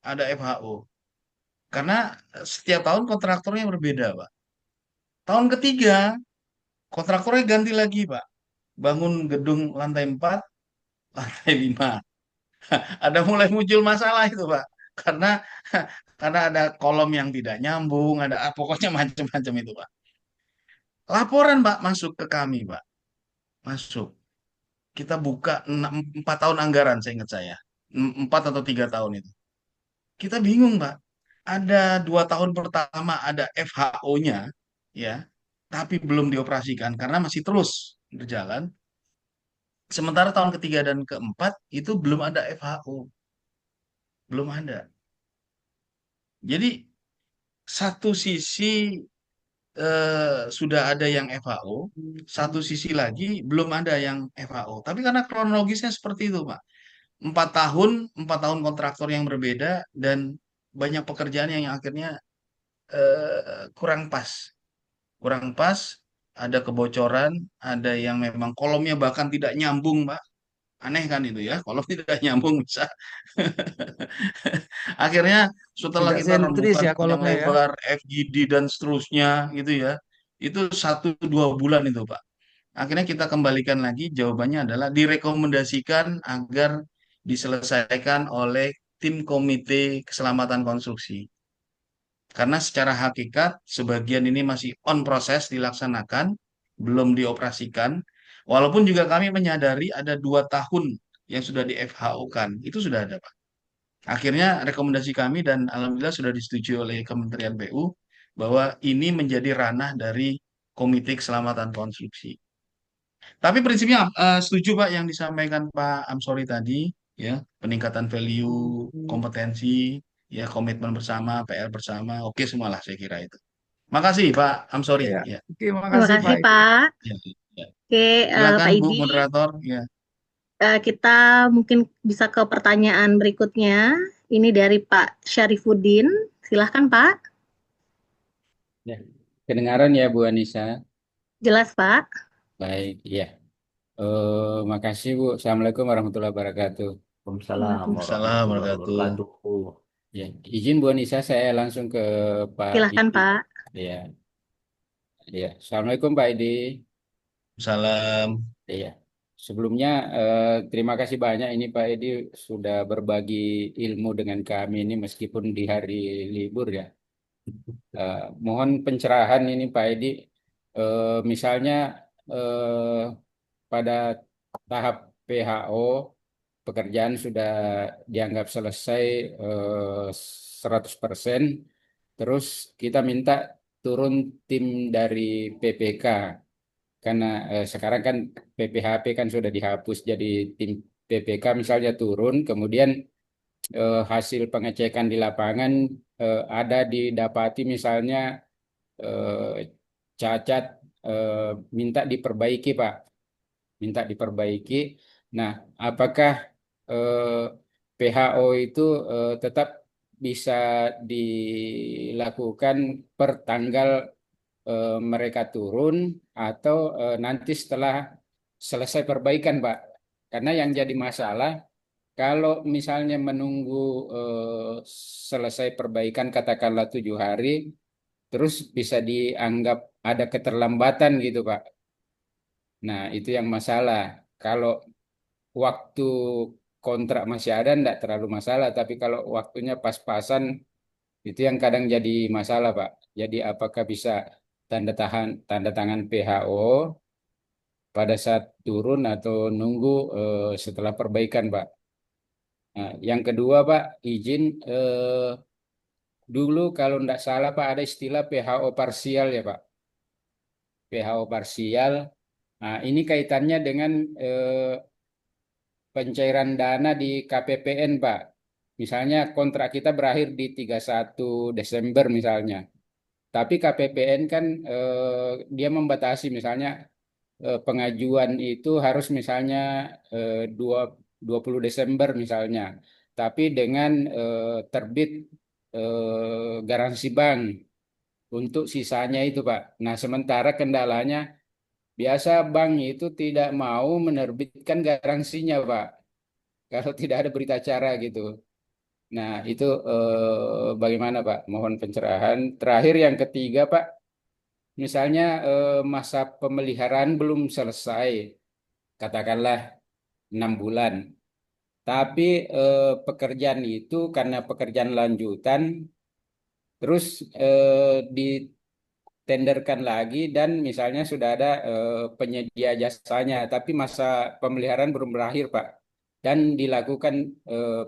Speaker 2: ada FHO. Karena setiap tahun kontraktornya berbeda Pak. Tahun ketiga, kontraktornya ganti lagi Pak. Bangun gedung lantai 4, lantai 5. Ada mulai muncul masalah itu Pak. Karena karena ada kolom yang tidak nyambung, ada pokoknya macam-macam itu Pak. Laporan Pak masuk ke kami Pak. Masuk. Kita buka 4 tahun anggaran, saya ingat saya. 4 atau 3 tahun itu. Kita bingung, Pak. Ada 2 tahun pertama ada FHO-nya, ya, tapi belum dioperasikan karena masih terus berjalan. Sementara tahun ketiga dan keempat itu belum ada FHO, belum ada. Jadi satu sisi sudah ada yang FHO, satu sisi lagi belum ada yang FHO. Tapi karena kronologisnya seperti itu, Pak. 4 tahun, 4 tahun kontraktor yang berbeda dan banyak pekerjaan yang akhirnya kurang pas, kurang pas, ada kebocoran, ada yang memang kolomnya bahkan tidak nyambung, Pak. Aneh kan itu ya, kolom tidak nyambung bisa. Akhirnya setelah
Speaker 5: Tidak
Speaker 2: kita
Speaker 5: sentris
Speaker 2: rembukan
Speaker 5: ya
Speaker 2: yang
Speaker 5: kolomnya ya.
Speaker 2: lebar, FGD dan seterusnya gitu ya, itu 1-2 bulan itu, Pak. Akhirnya kita kembalikan lagi, jawabannya adalah direkomendasikan agar diselesaikan oleh tim komite keselamatan konstruksi. Karena secara hakikat sebagian ini masih on proses dilaksanakan, belum dioperasikan. Walaupun juga kami menyadari ada 2 tahun yang sudah di FHO-kan, itu sudah ada, Pak. Akhirnya rekomendasi kami dan alhamdulillah sudah disetujui oleh Kementerian PU bahwa ini menjadi ranah dari Komite Keselamatan Konstruksi. Tapi prinsipnya setuju Pak yang disampaikan Pak Amsori tadi, ya peningkatan value, kompetensi, ya komitmen bersama, PR bersama, oke semualah saya kira itu. Makasih Pak Amsori.
Speaker 5: Ya,
Speaker 2: Ya,
Speaker 5: terima
Speaker 1: Terima
Speaker 5: kasih
Speaker 1: kasih
Speaker 5: Pak Idi.
Speaker 1: Pak.
Speaker 2: ya, ya.
Speaker 1: Oke,
Speaker 2: Silakan
Speaker 1: Pak
Speaker 2: Bu
Speaker 1: Idi,
Speaker 2: moderator. Ya,
Speaker 1: kita mungkin bisa ke pertanyaan berikutnya. Ini dari Pak Syarifuddin. Silahkan Pak.
Speaker 6: Ya, kedengaran ya Bu Anissa.
Speaker 1: Jelas Pak.
Speaker 6: Baik, iya. Makasih Bu. Assalamualaikum warahmatullahi wabarakatuh.
Speaker 3: Waalaikumsalam
Speaker 2: salam
Speaker 3: warahmatullahi
Speaker 2: wabarakatuh.
Speaker 3: wabarakatuh.
Speaker 6: Ya, izin Bu Anissa saya langsung ke Pak
Speaker 1: Silahkan
Speaker 6: Idi.
Speaker 1: Pak.
Speaker 6: Ya, ya. Assalamualaikum Pak Idi.
Speaker 2: Salam.
Speaker 6: Ya. Sebelumnya terima kasih banyak ini Pak Edi sudah berbagi ilmu dengan kami ini meskipun di hari libur ya. Mohon pencerahan ini Pak Edi. Misalnya eh, pada tahap PHO pekerjaan sudah dianggap selesai 100%. Terus kita minta turun tim dari PPK karena sekarang kan PPHP kan sudah dihapus jadi tim PPK misalnya turun kemudian hasil pengecekan di lapangan ada didapati misalnya eh, cacat eh, minta diperbaiki Pak minta diperbaiki. Nah, apakah eh, PHO itu tetap bisa dilakukan per tanggal mereka turun atau nanti setelah selesai perbaikan, Pak? Karena yang jadi masalah kalau misalnya menunggu selesai perbaikan katakanlah 7 hari, terus bisa dianggap ada keterlambatan gitu, Pak. Nah, itu yang masalah. Kalau waktu kontrak masih ada, enggak terlalu masalah. Tapi kalau waktunya pas-pasan, itu yang kadang jadi masalah, Pak. Jadi apakah bisa tanda tangan PHO pada saat turun atau nunggu setelah perbaikan, Pak? Nah, yang kedua, Pak, izin dulu kalau enggak salah, Pak, ada istilah PHO parsial ya, Pak. PHO parsial. Nah, ini kaitannya dengan pencairan dana di KPPN, Pak. Misalnya kontrak kita berakhir di 31 Desember misalnya. Tapi KPPN kan dia membatasi misalnya pengajuan itu harus misalnya 20 Desember misalnya. Tapi dengan terbit garansi bank untuk sisanya itu, Pak. Nah, sementara kendalanya biasa bank itu tidak mau menerbitkan garansinya, Pak. Kalau tidak ada berita acara gitu. Nah, itu bagaimana Pak? Mohon pencerahan. Terakhir yang ketiga Pak, misalnya masa pemeliharaan belum selesai, katakanlah 6 bulan. Tapi pekerjaan itu karena pekerjaan lanjutan, terus ditenderkan lagi dan misalnya sudah ada penyedia jasanya, tapi masa pemeliharaan belum berakhir Pak. Dan dilakukan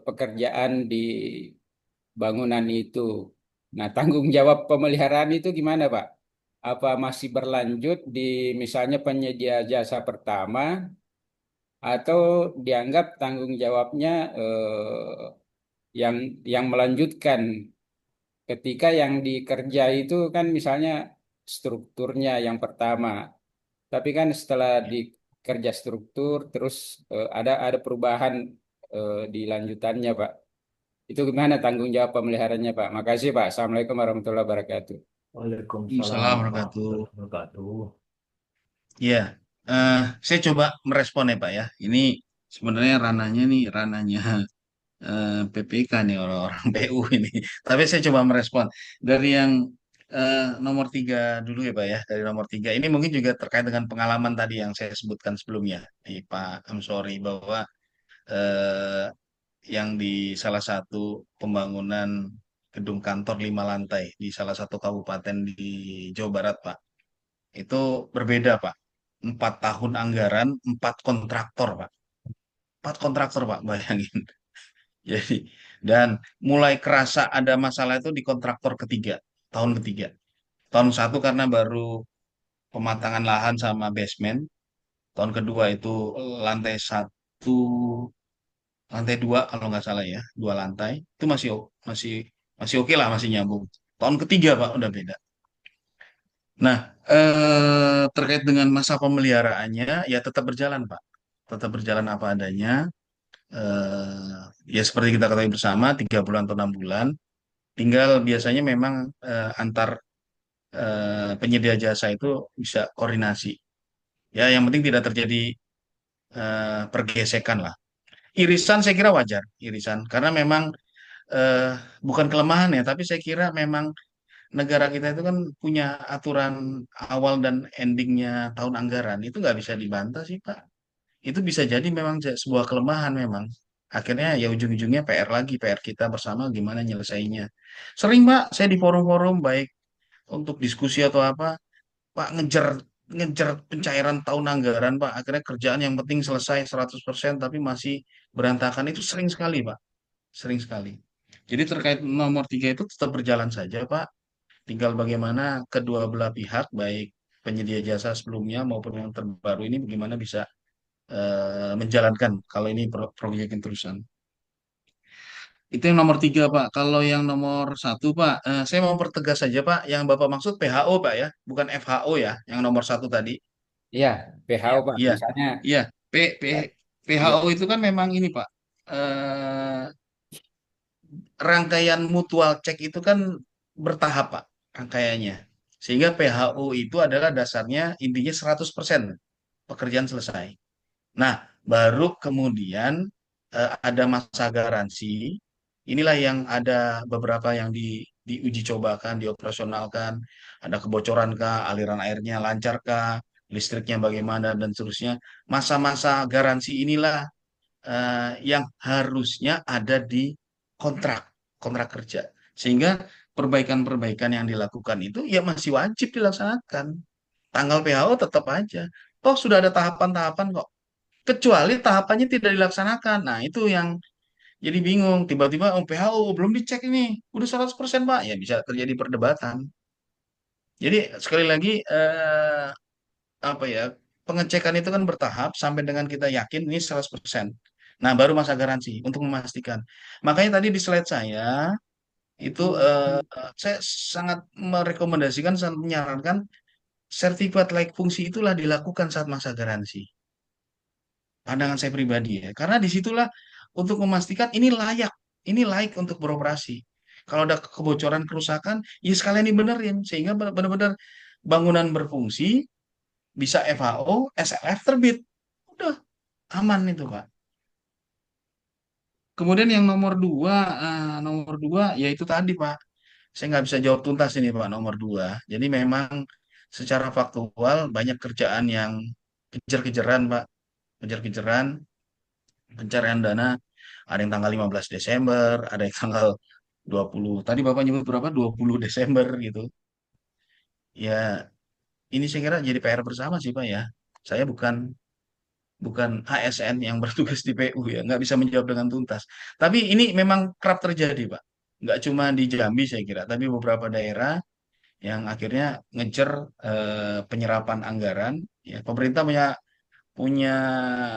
Speaker 6: pekerjaan di bangunan itu. Nah, tanggung jawab pemeliharaan itu gimana, Pak? Apa masih berlanjut di misalnya penyedia jasa pertama atau dianggap tanggung jawabnya yang melanjutkan ketika yang dikerja itu kan misalnya strukturnya yang pertama, tapi kan setelah dikerja struktur terus ada perubahan di lanjutannya, Pak. Itu gimana tanggung jawab pemeliharaannya, Pak? Makasih, Pak. Assalamualaikum warahmatullahi wabarakatuh.
Speaker 3: Waalaikumsalam
Speaker 2: Salam wabarakatuh.
Speaker 3: warahmatullahi wabarakatuh.
Speaker 2: Ya, saya coba merespon ya Pak ya. Ini sebenarnya ranahnya nih ranahnya PPK nih orang-orang PU ini. Tapi saya coba merespon dari yang nomor 3 dulu ya Pak ya. Dari nomor 3 ini mungkin juga terkait dengan pengalaman tadi yang saya sebutkan sebelumnya di Pak Amsori bahwa eh, yang di salah satu pembangunan gedung kantor 5 lantai di salah satu kabupaten di Jawa Barat, Pak. Itu berbeda, Pak. 4 tahun anggaran, 4 kontraktor, Pak. 4 kontraktor, Pak, bayangin. Jadi, dan mulai kerasa ada masalah itu di kontraktor ketiga, tahun ketiga. Tahun satu karena baru pematangan lahan sama basement. Tahun kedua itu lantai satu, lantai dua kalau nggak salah ya, 2 lantai. Itu masih masih oke lah, masih nyambung. Tahun ketiga Pak udah beda. Nah, terkait dengan masa pemeliharaannya ya tetap berjalan Pak, tetap berjalan apa adanya. Eh, ya seperti kita ketahui bersama 3 bulan atau 6 bulan. Tinggal biasanya memang antar penyedia jasa itu bisa koordinasi. Ya, yang penting tidak terjadi pergesekan lah. Irisan saya kira wajar, irisan karena memang eh, bukan kelemahan ya, tapi saya kira memang negara kita itu kan punya aturan awal dan endingnya tahun anggaran itu nggak bisa dibantah sih Pak. Itu bisa jadi memang sebuah kelemahan memang. Akhirnya ya ujung-ujungnya PR lagi, PR kita bersama gimana nyelesainya. Sering Pak, saya di forum-forum baik untuk diskusi atau apa, Pak ngejar ngejar pencairan tahun anggaran Pak. Akhirnya kerjaan yang penting selesai 100% tapi masih berantakan itu sering sekali Pak. Sering sekali. Jadi terkait nomor 3 itu tetap berjalan saja Pak. Tinggal bagaimana kedua belah pihak baik penyedia jasa sebelumnya maupun yang terbaru ini bagaimana bisa menjalankan kalau ini proyek yang terusan. Itu yang nomor 3 Pak. Kalau yang nomor 1 Pak, saya mau pertegas saja Pak. Yang Bapak maksud PHO Pak ya, bukan FHO ya. Yang nomor 1 tadi.
Speaker 6: Iya, PHO Pak.
Speaker 2: Iya,
Speaker 6: Misalnya,
Speaker 2: iya.
Speaker 6: ya,
Speaker 2: PHO
Speaker 6: ya,
Speaker 2: itu kan memang ini Pak. Eh, Rangkaian mutual check itu kan bertahap Pak rangkaiannya. Sehingga PHO itu adalah dasarnya intinya 100% pekerjaan selesai. Nah, baru kemudian ada masa garansi. Inilah yang ada beberapa yang diuji cobakan, dioperasionalkan. Ada kebocoran kah, aliran airnya lancar kah, listriknya bagaimana, dan seterusnya. Masa-masa garansi inilah yang harusnya ada di kontrak, kontrak kerja. Sehingga perbaikan-perbaikan yang dilakukan itu ya masih wajib dilaksanakan. Tanggal PHO tetap aja. Toh sudah ada tahapan-tahapan kok. Kecuali tahapannya tidak dilaksanakan. Nah, itu yang jadi bingung. Tiba-tiba oh, PHO belum dicek ini. Udah 100% Pak. Ya bisa terjadi perdebatan. Jadi sekali lagi apa ya, pengecekan itu kan bertahap sampai dengan kita yakin ini 100%. Nah, baru masa garansi untuk memastikan. Makanya tadi di slide saya itu saya sangat merekomendasikan, sangat menyarankan sertifikat layak fungsi itulah dilakukan saat masa garansi. Pandangan saya pribadi ya. Karena disitulah untuk memastikan ini layak untuk beroperasi. Kalau ada kebocoran, kerusakan, ya sekalian dibenerin sehingga benar-benar bangunan berfungsi, bisa FHO, SLF terbit. Udah aman itu, Pak. Kemudian yang nomor dua yaitu tadi, Pak. Saya nggak bisa jawab tuntas ini, Pak, nomor 2. Jadi memang secara faktual banyak kerjaan yang kejar-kejaran, Pak. Kejar-kejaran, pencarian dana, ada yang tanggal 15 Desember, ada yang tanggal 20. Tadi Bapak nyebut berapa? 20 Desember gitu. Ya, ini saya kira jadi PR bersama sih, Pak ya. Saya bukan bukan ASN yang bertugas di PU ya, nggak bisa menjawab dengan tuntas. Tapi ini memang kerap terjadi, Pak. Nggak cuma di Jambi saya kira, tapi beberapa daerah yang akhirnya ngejar penyerapan anggaran. Ya, pemerintah punya punya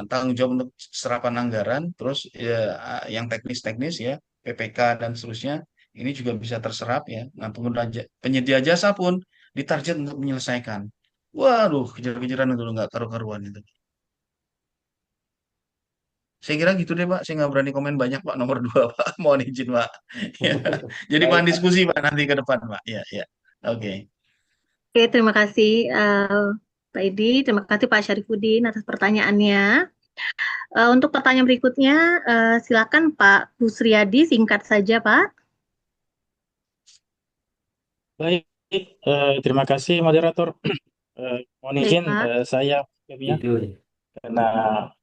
Speaker 2: tanggung jawab untuk serapan anggaran, terus ya, yang teknis-teknis ya, PPK dan seterusnya, ini juga bisa terserap ya. Nah, penyedia jasa pun ditarget untuk menyelesaikan. Waduh, kejar-kejaran itu nggak karu-karuan itu. Saya kira gitu deh Pak, saya nggak berani komen banyak Pak, nomor 2 Pak, mohon izin Pak. Ya. Jadi
Speaker 3: Baik,
Speaker 2: bahan
Speaker 3: Pak.
Speaker 2: diskusi Pak nanti ke depan Pak. Ya, ya. Oke.
Speaker 1: Oke, terima kasih Pak Edi, terima kasih Pak Syarifuddin atas pertanyaannya. Untuk pertanyaan berikutnya, silakan Pak Kusriyadi, singkat saja Pak.
Speaker 7: Baik, terima kasih moderator. Mohon
Speaker 1: Baik
Speaker 7: izin
Speaker 1: Pak.
Speaker 7: saya ya,
Speaker 3: Itu.
Speaker 7: karena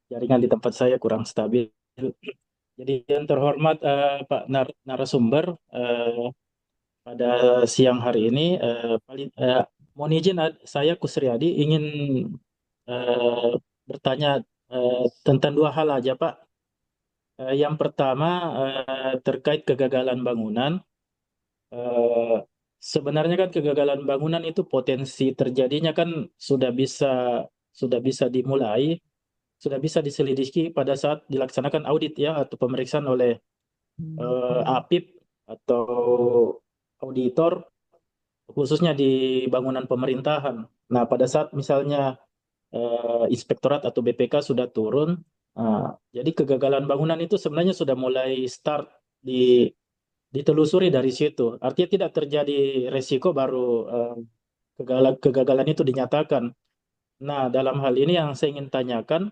Speaker 7: jaringan di tempat saya kurang stabil. Jadi yang terhormat Pak narasumber, pada siang hari ini, mohon izin, saya Kusriyadi ingin eh, bertanya tentang dua hal aja Pak. Yang pertama, terkait kegagalan bangunan. Eh, Sebenarnya kan kegagalan bangunan itu potensi terjadinya kan sudah bisa sudah bisa dimulai, sudah bisa diselidiki pada saat dilaksanakan audit ya atau pemeriksaan oleh APIP atau auditor, khususnya di bangunan pemerintahan. Nah, pada saat misalnya inspektorat atau BPK sudah turun, jadi kegagalan bangunan itu sebenarnya sudah mulai start ditelusuri dari situ. Artinya tidak terjadi resiko baru kegagalan itu dinyatakan. Nah, dalam hal ini yang saya ingin tanyakan,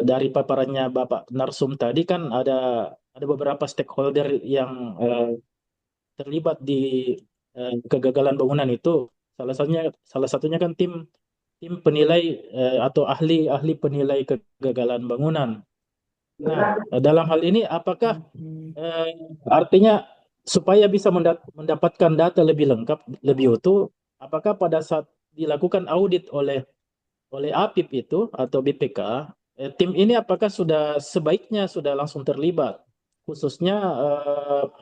Speaker 7: dari paparannya Bapak Narsum tadi kan ada beberapa stakeholder yang terlibat di kegagalan bangunan itu. Salah satunya kan tim tim penilai atau ahli penilai kegagalan bangunan. Nah, dalam hal ini apakah eh, artinya supaya bisa mendapatkan data lebih lengkap, lebih utuh, apakah pada saat dilakukan audit oleh APIP itu atau BPK, tim ini apakah sebaiknya sudah langsung terlibat, khususnya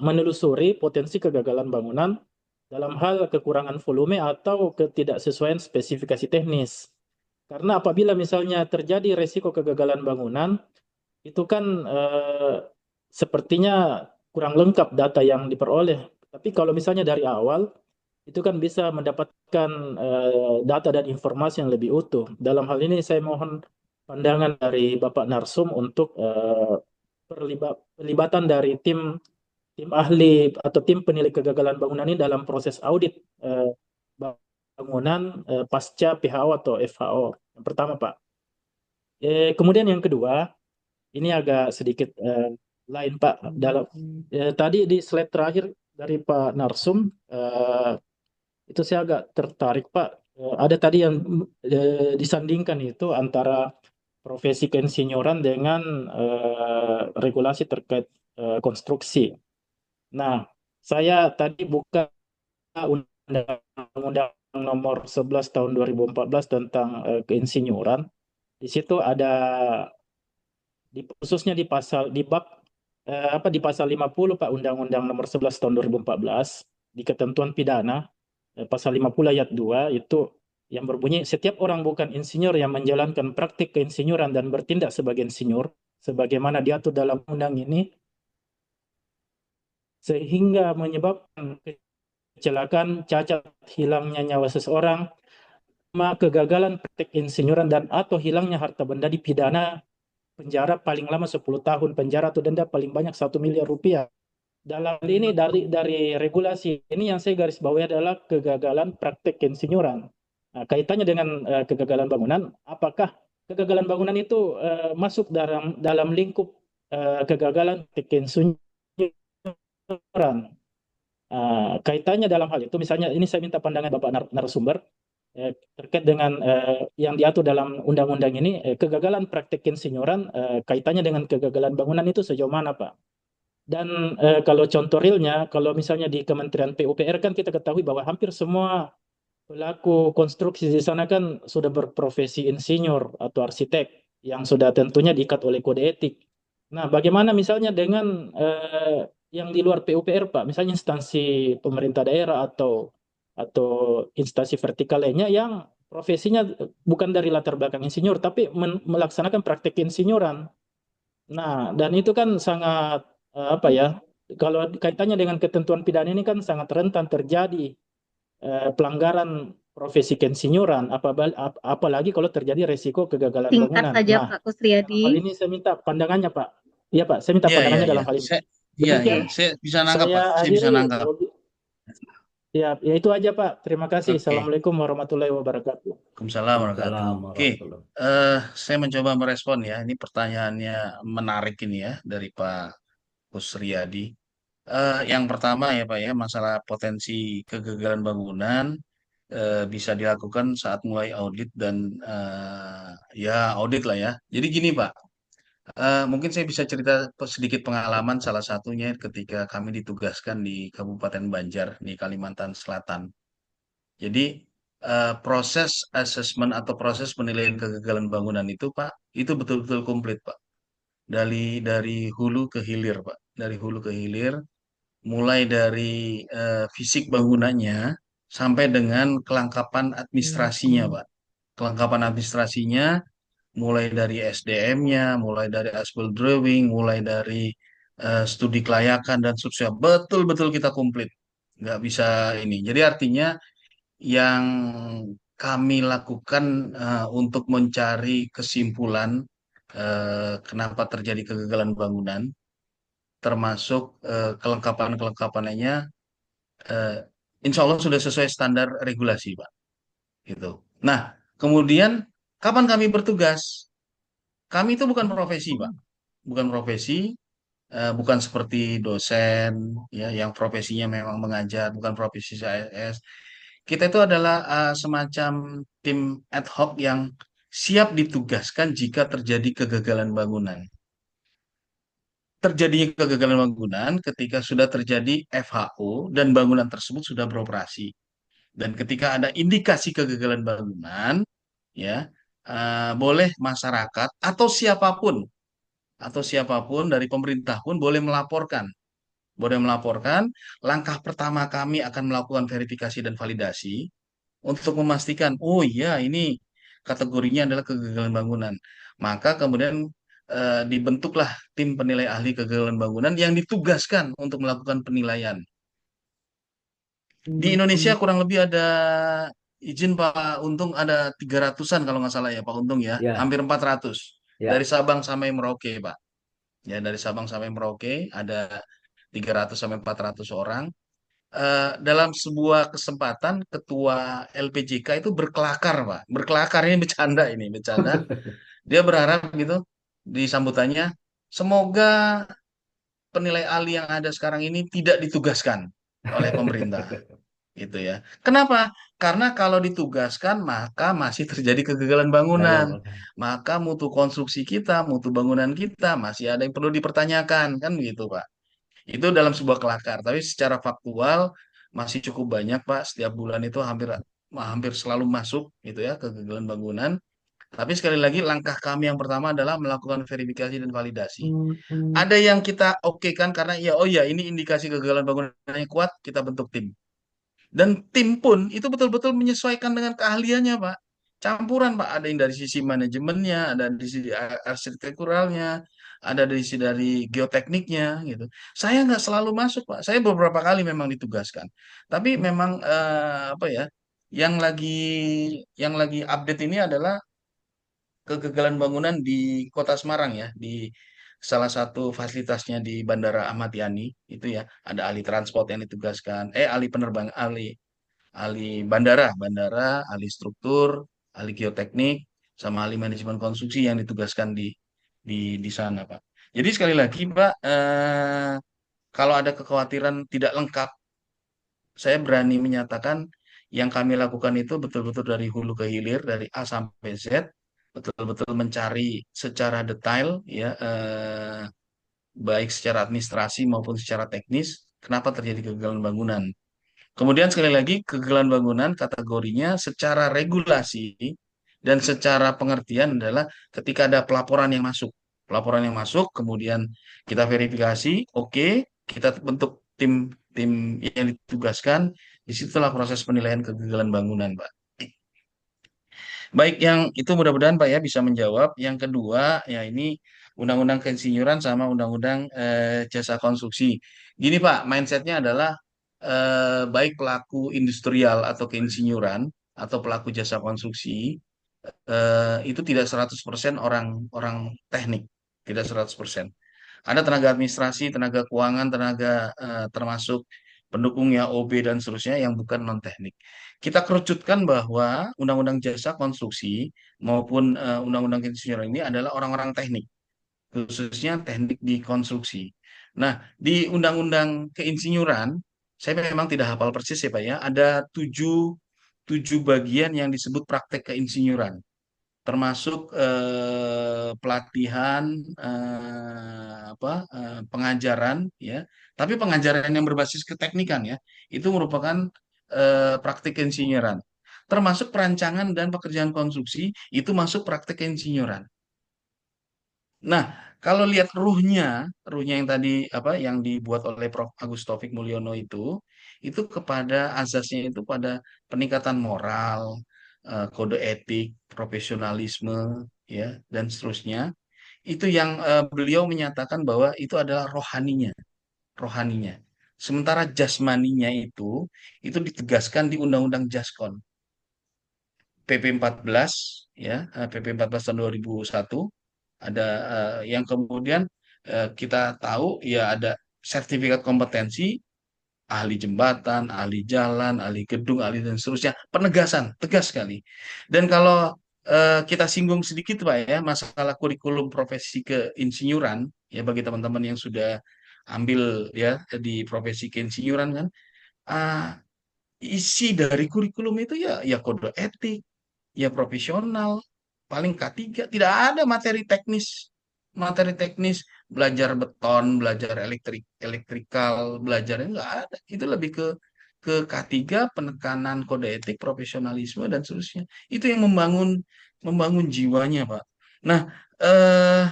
Speaker 7: menelusuri potensi kegagalan bangunan dalam hal kekurangan volume atau ketidaksesuaian spesifikasi teknis. Karena apabila misalnya terjadi resiko kegagalan bangunan, itu kan sepertinya kurang lengkap data yang diperoleh. Tapi kalau misalnya dari awal, itu kan bisa mendapatkan data dan informasi yang lebih utuh. Dalam hal ini saya mohon pandangan dari Bapak Narsum untuk pelibatan dari tim tim ahli atau tim penilai kegagalan bangunan ini dalam proses audit bangunan pasca PHO atau FHO. Yang pertama, Pak. Kemudian yang kedua, ini agak sedikit lain, Pak. Tadi di slide terakhir dari Pak Narsum, itu saya agak tertarik, Pak. Ada tadi yang disandingkan itu antara profesi keinsinyoran dengan regulasi terkait konstruksi. Nah, saya tadi buka Undang-Undang Nomor 11 Tahun 2014 tentang keinsinyuran. Di situ ada khususnya di bab di pasal 50 Pak, Undang-Undang Nomor 11 Tahun 2014, di ketentuan pidana pasal 50 ayat 2 itu yang berbunyi setiap orang bukan insinyur yang menjalankan praktik keinsinyuran dan bertindak sebagai insinyur sebagaimana diatur dalam undang ini sehingga menyebabkan kecelakaan, cacat, hilangnya nyawa seseorang, kegagalan praktik insinyuran dan atau hilangnya harta benda dipidana penjara paling lama 10 tahun penjara atau denda paling banyak 1 miliar rupiah. Dalam hal ini dari regulasi ini yang saya garis bawahi adalah kegagalan praktek insinyuran. Nah, kaitannya dengan kegagalan bangunan, apakah kegagalan bangunan itu masuk dalam lingkup kegagalan praktek insinyuran? Kaitannya dalam hal itu, misalnya ini saya minta pandangan Bapak narasumber terkait dengan yang diatur dalam undang-undang ini, kegagalan praktek insinyuran kaitannya dengan kegagalan bangunan itu sejauh mana, Pak? Dan kalau contoh realnya, kalau misalnya di Kementerian PUPR kan kita ketahui bahwa hampir semua pelaku konstruksi di sana kan sudah berprofesi insinyur atau arsitek yang sudah tentunya diikat oleh kode etik. Nah, bagaimana misalnya dengan yang di luar PUPR, Pak? Misalnya instansi pemerintah daerah atau instansi vertikal lainnya yang profesinya bukan dari latar belakang insinyur, tapi melaksanakan praktek insinyuran. Nah, dan itu kan sangat apa ya? Kalau kaitannya dengan ketentuan pidana ini kan sangat rentan terjadi pelanggaran profesi keinsinyuran, apalagi kalau terjadi resiko kegagalan
Speaker 1: Singkat
Speaker 7: bangunan.
Speaker 1: saja
Speaker 7: Nah,
Speaker 1: Pak
Speaker 7: dalam hal
Speaker 1: Kusriyadi.
Speaker 7: ini saya minta pandangannya, Pak. Iya, Pak, saya minta
Speaker 2: Iya, iya,
Speaker 7: pandangannya
Speaker 2: iya.
Speaker 7: dalam hal ini.
Speaker 2: Iya, iya.
Speaker 7: Demikian,
Speaker 2: Saya bisa nangkap,
Speaker 7: saya
Speaker 2: Pak. Saya bisa
Speaker 7: akhiri.
Speaker 2: nangkap.
Speaker 7: Ya, ya itu aja, Pak. Terima kasih.
Speaker 2: Oke.
Speaker 7: Assalamualaikum warahmatullahi wabarakatuh.
Speaker 2: Waalaikumsalam warahmatullahi
Speaker 3: Salam
Speaker 2: wabarakatuh. Oke,
Speaker 3: warahmatullah.
Speaker 2: saya mencoba merespon ya. Ini pertanyaannya menarik ini ya dari Pak Kusriyadi. Yang pertama ya Pak ya, masalah potensi kegagalan bangunan bisa dilakukan saat mulai audit dan ya audit lah ya. Jadi gini Pak, Mungkin saya bisa cerita sedikit pengalaman salah satunya ketika kami ditugaskan di Kabupaten Banjar di Kalimantan Selatan. Jadi proses asesmen atau proses penilaian kegagalan bangunan itu Pak, itu betul-betul komplit Pak. Dari hulu ke hilir Pak. Dari hulu ke hilir, mulai dari fisik bangunannya sampai dengan kelengkapan administrasinya Pak. Kelengkapan administrasinya mulai dari SDM-nya, mulai dari aspal drawing, mulai dari studi kelayakan dan seterusnya. Betul-betul kita komplit. Nggak bisa ini. Jadi artinya yang kami lakukan untuk mencari kesimpulan kenapa terjadi kegagalan bangunan, termasuk kelengkapan-kelengkapannya, eh, insya Allah sudah sesuai standar regulasi, Pak. Gitu. Nah, kemudian kapan kami bertugas? Kami itu bukan profesi, Pak. Bukan profesi, bukan seperti dosen, ya, yang profesinya memang mengajar, bukan profesi ASN. Kita itu adalah semacam tim ad hoc yang siap ditugaskan jika terjadi kegagalan bangunan. Terjadinya kegagalan bangunan ketika sudah terjadi FHO dan bangunan tersebut sudah beroperasi. Dan ketika ada indikasi kegagalan bangunan, ya, boleh masyarakat atau siapapun dari pemerintah pun boleh melaporkan. Boleh melaporkan. Langkah pertama kami akan melakukan verifikasi dan validasi untuk memastikan, oh iya ini kategorinya adalah kegagalan bangunan. Maka kemudian dibentuklah tim penilai ahli kegagalan bangunan yang ditugaskan untuk melakukan penilaian. Di Indonesia kurang lebih ada izin Pak Untung ada 300-an kalau nggak salah ya Pak Untung ya,
Speaker 3: Ya,
Speaker 2: hampir 400 dari
Speaker 3: ya.
Speaker 2: Sabang sampai Merauke Pak. Ya dari Sabang sampai Merauke ada 300 sampai 400 orang. Dalam sebuah kesempatan ketua LPJK itu berkelakar Pak. Berkelakar ini bercanda ini, bercanda. Dia berharap gitu di sambutannya, semoga penilai ahli yang ada sekarang ini tidak ditugaskan oleh pemerintah gitu ya. Kenapa? Karena kalau ditugaskan maka masih terjadi kegagalan bangunan.
Speaker 3: Gagal.
Speaker 2: Maka mutu konstruksi kita, mutu bangunan kita masih ada yang perlu dipertanyakan kan gitu Pak. Itu dalam sebuah kelakar, tapi secara faktual masih cukup banyak Pak. Setiap bulan itu hampir hampir selalu masuk gitu ya kegagalan bangunan. Tapi sekali lagi langkah kami yang pertama adalah melakukan verifikasi dan validasi. Ada yang kita oke kan karena ya oh ya ini indikasi kegagalan bangunannya kuat, kita bentuk tim. Dan tim pun itu betul-betul menyesuaikan dengan keahliannya, Pak. Campuran, Pak. Ada yang dari sisi manajemennya, ada dari sisi arsitekturalnya, ada dari sisi dari geotekniknya, gitu. Saya nggak selalu masuk, Pak. Saya beberapa kali memang ditugaskan. Tapi memang apa ya, yang lagi yang lagi update ini adalah kegagalan bangunan di Kota Semarang ya, di salah satu fasilitasnya di Bandara Ahmad Yani itu ya, ada ahli transport yang ditugaskan, ahli penerbang, ahli bandara, ahli struktur, ahli geoteknik, sama ahli manajemen konstruksi yang ditugaskan di sana, Pak. Jadi sekali lagi, Pak, kalau ada kekhawatiran tidak lengkap, saya berani menyatakan yang kami lakukan itu betul-betul dari hulu ke hilir, dari A sampai Z, betul-betul mencari secara detail, ya, baik secara administrasi maupun secara teknis, kenapa terjadi kegagalan bangunan. Kemudian sekali lagi kegagalan bangunan kategorinya secara regulasi dan secara pengertian adalah ketika ada pelaporan yang masuk. Pelaporan yang masuk, kemudian kita verifikasi, oke, kita bentuk tim tim yang ditugaskan, disitulah proses penilaian kegagalan bangunan, Pak. Baik, yang itu mudah-mudahan Pak ya bisa menjawab. Yang kedua, ya ini Undang-Undang Keinsinyuran sama Undang-Undang Jasa Konstruksi. Gini Pak, mindsetnya adalah baik pelaku industrial atau keinsinyuran atau pelaku jasa konstruksi itu tidak 100% orang orang teknik, tidak 100%. Ada tenaga administrasi, tenaga keuangan, tenaga termasuk pendukungnya OB dan seterusnya yang bukan non teknik. Kita kerucutkan bahwa Undang-Undang Jasa Konstruksi maupun Undang-Undang Keinsinyuran ini adalah orang-orang teknik, khususnya teknik di konstruksi. Nah, di Undang-Undang Keinsinyuran, saya memang tidak hafal persis ya Pak ya, ada tujuh bagian yang disebut praktek keinsinyuran. termasuk pelatihan pengajaran ya, tapi pengajaran yang berbasis keteknikan ya, itu merupakan praktik insinyeran. Termasuk perancangan dan pekerjaan konstruksi itu masuk praktik insinyeran. Nah, kalau lihat ruhnya yang tadi yang dibuat oleh Prof. Agus Taufik Mulyono itu kepada azasnya itu pada peningkatan moral, kode etik, profesionalisme, ya, dan seterusnya. Itu yang beliau menyatakan bahwa itu adalah rohaninya. Sementara jasmaninya itu ditegaskan di Undang-Undang Jaskon PP 14 ya, PP 14 tahun 2001 ada yang kemudian kita tahu ya ada sertifikat kompetensi ahli jembatan, ahli jalan, ahli gedung, ahli dan seterusnya, penegasan tegas sekali. Dan kalau kita singgung sedikit Pak ya masalah kurikulum profesi keinsinyuran ya bagi teman-teman yang sudah ambil ya di profesi keinsinyuran kan ah, isi dari kurikulum itu ya kode etik, ya profesional, paling K3, tidak ada materi teknis, belajar beton, belajar elektrikal, belajarnya nggak ada. Itu lebih ke K3, penekanan kode etik, profesionalisme dan seterusnya. Itu yang membangun jiwanya, Pak. Nah, eh,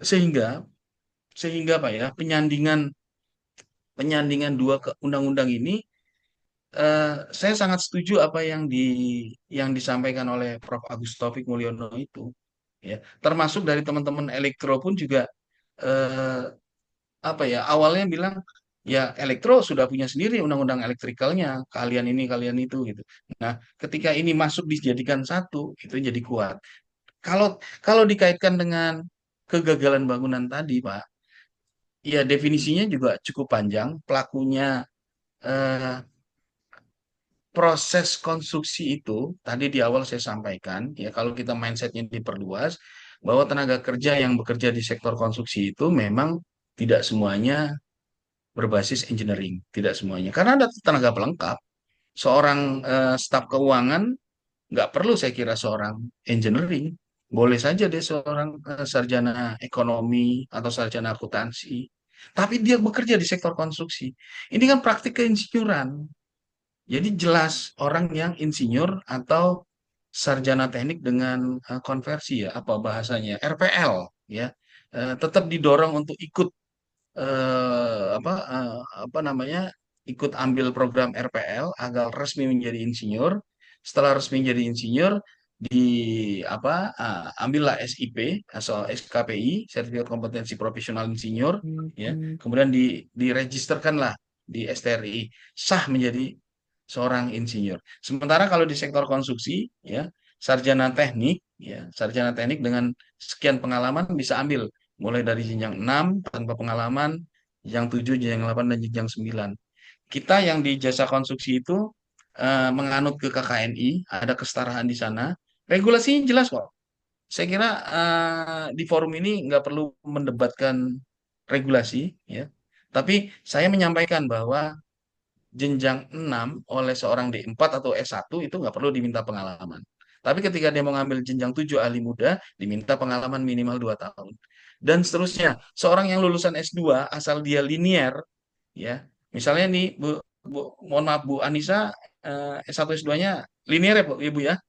Speaker 2: sehingga sehingga Pak ya, penyandingan dua ke undang-undang ini saya sangat setuju apa yang disampaikan oleh Prof. Agus Taufik Mulyono itu, ya. Termasuk dari teman-teman elektro pun juga eh, awalnya bilang ya elektro sudah punya sendiri undang-undang elektrikalnya, kalian ini kalian itu gitu. Nah, ketika ini masuk dijadikan satu, itu jadi kuat. Kalau kalau dikaitkan dengan kegagalan bangunan tadi, Pak, ya definisinya juga cukup panjang. Pelakunya eh, proses konstruksi itu tadi di awal saya sampaikan ya kalau kita mindsetnya diperluas bahwa tenaga kerja yang bekerja di sektor konstruksi itu memang tidak semuanya berbasis engineering, tidak semuanya karena ada tenaga pelengkap. Seorang staf keuangan nggak perlu saya kira seorang engineering, boleh saja dia seorang sarjana ekonomi atau sarjana akuntansi, tapi dia bekerja di sektor konstruksi. Ini kan praktik keinsinyuran. Jadi jelas orang yang insinyur atau sarjana teknik dengan konversi ya apa bahasanya RPL ya tetap didorong untuk ikut apa namanya ikut ambil program RPL agar resmi menjadi insinyur. Setelah resmi menjadi insinyur di ambillah SIP atau SKPI Sertifikat Kompetensi Profesional Insinyur ya kemudian diregisterkanlah di STRI sah menjadi seorang insinyur. Sementara kalau di sektor konstruksi, ya sarjana teknik dengan sekian pengalaman bisa ambil mulai dari jenjang 6 tanpa pengalaman, jenjang 7, jenjang 8 dan jenjang 9. Kita yang di jasa konstruksi itu menganut ke KKNI, ada kesetaraan di sana. Regulasinya jelas kok. Saya kira di forum ini nggak perlu mendebatkan regulasi, ya. Tapi saya menyampaikan bahwa jenjang 6 oleh seorang D4 atau S1 itu nggak perlu diminta pengalaman. Tapi ketika dia mau ngambil jenjang 7 ahli muda, diminta pengalaman minimal 2 tahun. Dan seterusnya, seorang yang lulusan S2 asal dia linier, ya, misalnya nih, mohon maaf Bu Anissa, S1 S2-nya linier ya Bu, Ibu ya?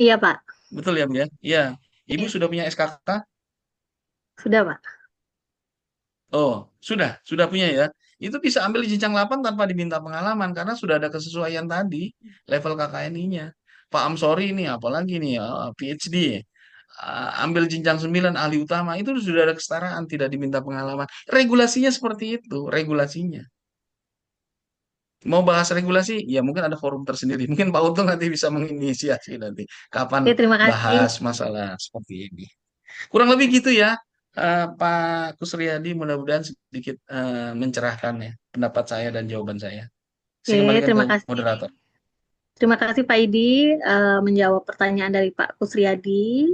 Speaker 1: Iya, Pak.
Speaker 2: Betul ya Bu ya? Iya. Ibu
Speaker 1: Iya.
Speaker 2: sudah punya SKK?
Speaker 1: Sudah, Pak.
Speaker 2: Oh, sudah punya ya. Itu bisa ambil di jenjang 8 tanpa diminta pengalaman karena sudah ada kesesuaian tadi level KKNI-nya. Pak Amsori ini apalagi nih ya, PhD. Ambil jenjang 9 ahli utama itu sudah ada kesetaraan tidak diminta pengalaman. Regulasinya seperti itu, regulasinya. Mau bahas regulasi, ya mungkin ada forum tersendiri. Mungkin Pak Untung nanti bisa menginisiasi nanti kapan
Speaker 1: Oke, terima kasih.
Speaker 2: bahas masalah seperti ini. Kurang lebih gitu ya, Pak Kusriyadi. Mudah-mudahan sedikit mencerahkan ya pendapat saya dan jawaban saya. Saya
Speaker 1: Oke,
Speaker 2: kembalikan ke
Speaker 1: terima kasih.
Speaker 2: moderator.
Speaker 1: Terima kasih Pak Idi menjawab pertanyaan dari Pak Kusriyadi.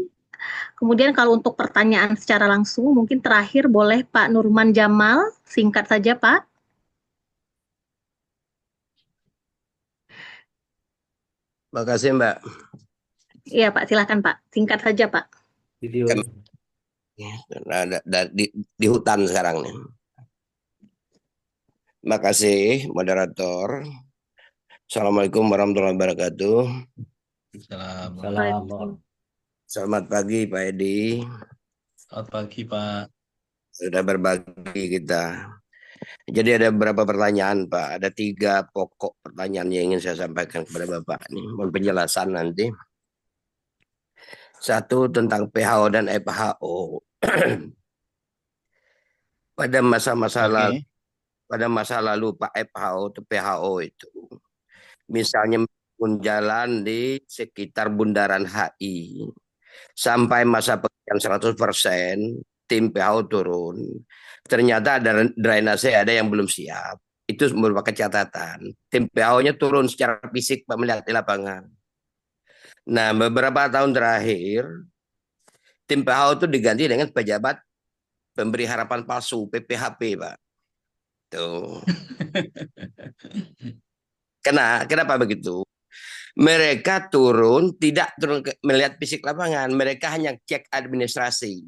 Speaker 1: Kemudian kalau untuk pertanyaan secara langsung, mungkin terakhir boleh Pak Nurman Jamal, singkat saja Pak.
Speaker 8: Makasih Mbak.
Speaker 1: Iya Pak, silahkan Pak. Singkat saja Pak.
Speaker 3: Video.
Speaker 8: Di hutan sekarang nih. Makasih moderator. Assalamualaikum warahmatullahi wabarakatuh.
Speaker 3: Salam.
Speaker 8: Selamat pagi Pak Edi.
Speaker 2: Selamat pagi Pak.
Speaker 8: Sudah berbagi kita. Jadi ada beberapa pertanyaan Pak. Ada 3 pokok pertanyaan yang ingin saya sampaikan kepada Bapak nih. Mohon penjelasan nanti. 1 tentang WHO dan FHO. Pada masa lalu Pak WHO itu misalnya membangun jalan di sekitar Bundaran HI sampai masa pekerjaan 100%, tim WHO turun. Ternyata ada drainase ada yang belum siap. Itu merupakan catatan. Tim WHO-nya turun secara fisik Pak melihat di lapangan. Nah, beberapa tahun terakhir tim WHO itu diganti dengan pejabat pemberi harapan palsu PPHP Pak. Tuh. Kenapa begitu? Mereka tidak turun melihat fisik lapangan, mereka hanya cek administrasi.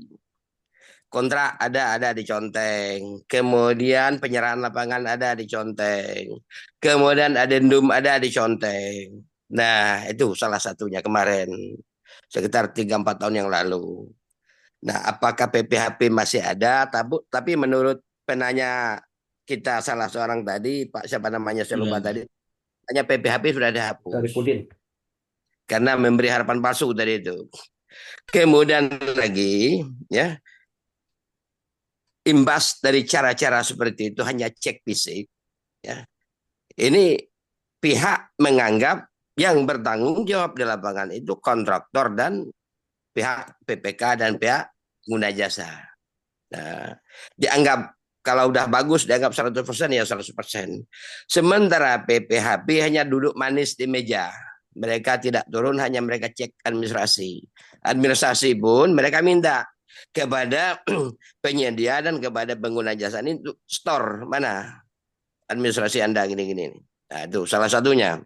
Speaker 8: Kontrak ada diconteng, kemudian penyerahan lapangan ada diconteng, kemudian adendum ada diconteng. Nah, itu salah satunya kemarin, sekitar 3-4 tahun yang lalu. Nah, apakah PPHP masih ada? Tapi menurut penanya kita salah seorang tadi, Pak siapa namanya saya lupa tadi, hanya PPHP sudah dihapus.
Speaker 3: Sarifudin.
Speaker 8: Karena memberi harapan palsu tadi itu. Kemudian lagi, ya, imbas dari cara-cara seperti itu hanya cek fisik. Ya. Ini pihak menganggap yang bertanggung jawab di lapangan itu kontraktor dan pihak PPK dan pihak pengguna jasa. Nah, dianggap kalau udah bagus dianggap 100% ya 100%. Sementara PPHP hanya duduk manis di meja. Mereka tidak turun, hanya mereka cek administrasi. Administrasi pun mereka minta kepada penyedia dan kepada pengguna jasa ini untuk store mana administrasi Anda gini-gini. Nah, itu salah satunya.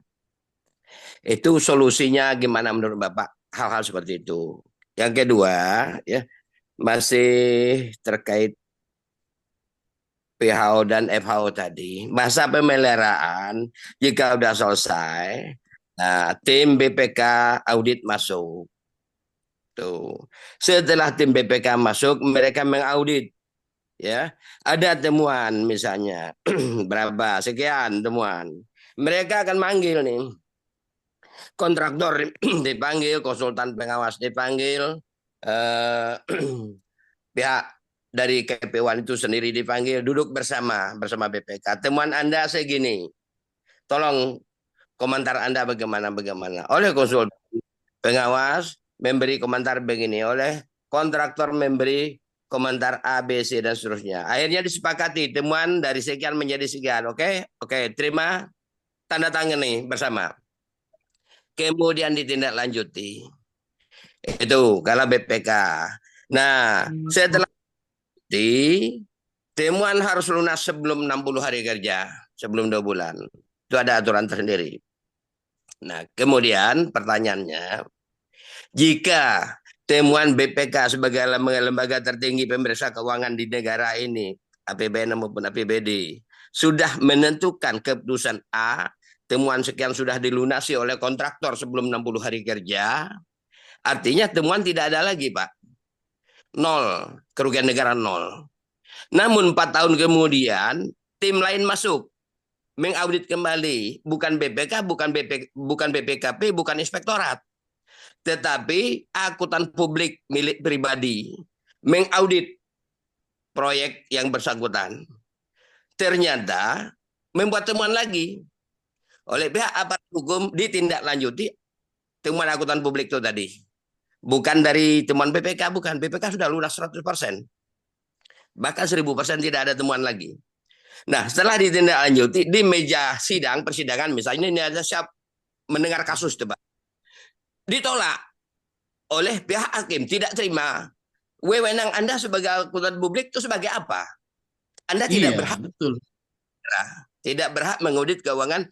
Speaker 8: Itu solusinya gimana menurut Bapak hal-hal seperti itu. Yang kedua, ya, masih terkait WHO dan FHO tadi, masa pemeliharaan jika sudah selesai, nah, tim BPK audit masuk. Tuh. Setelah tim BPK masuk, mereka mengaudit. Ya, ada temuan misalnya berapa sekian temuan. Mereka akan manggil nih. Kontraktor dipanggil, konsultan pengawas dipanggil, pihak dari KP1 itu sendiri dipanggil, duduk bersama BPK. Temuan Anda segini. Tolong komentar Anda bagaimana. Oleh konsultan pengawas memberi komentar begini, oleh kontraktor memberi komentar A, B, C dan seterusnya. Akhirnya disepakati temuan dari sekian menjadi sekian. Oke, terima, tanda tangan nih bersama. Kemudian ditindaklanjuti. Itu kalau BPK. Nah, setelah temuan harus lunas sebelum 60 hari kerja, sebelum 2 bulan. Itu ada aturan tersendiri. Nah, kemudian pertanyaannya, jika temuan BPK sebagai lembaga tertinggi pemeriksa keuangan di negara ini, APBN maupun APBD, sudah menentukan keputusan A, temuan sekian sudah dilunasi oleh kontraktor sebelum 60 hari kerja, artinya temuan tidak ada lagi, Pak. 0, kerugian negara 0. Namun 4 tahun kemudian, tim lain masuk, mengaudit kembali, bukan BPK, bukan BPKP, bukan inspektorat, tetapi akuntan publik milik pribadi mengaudit proyek yang bersangkutan. Ternyata membuat temuan lagi oleh pihak aparat hukum, ditindaklanjuti temuan akuntan publik itu tadi. Bukan dari temuan BPK, bukan. BPK sudah lunas 100%. Bahkan 1000% tidak ada temuan lagi. Nah, setelah ditindaklanjuti di meja sidang, persidangan misalnya ini ada siap mendengar kasus, Pak. Ditolak oleh pihak hakim, tidak terima. Wewenang Anda sebagai akuntan publik itu sebagai apa? Anda tidak berhak, betul, tidak berhak mengaudit keuangan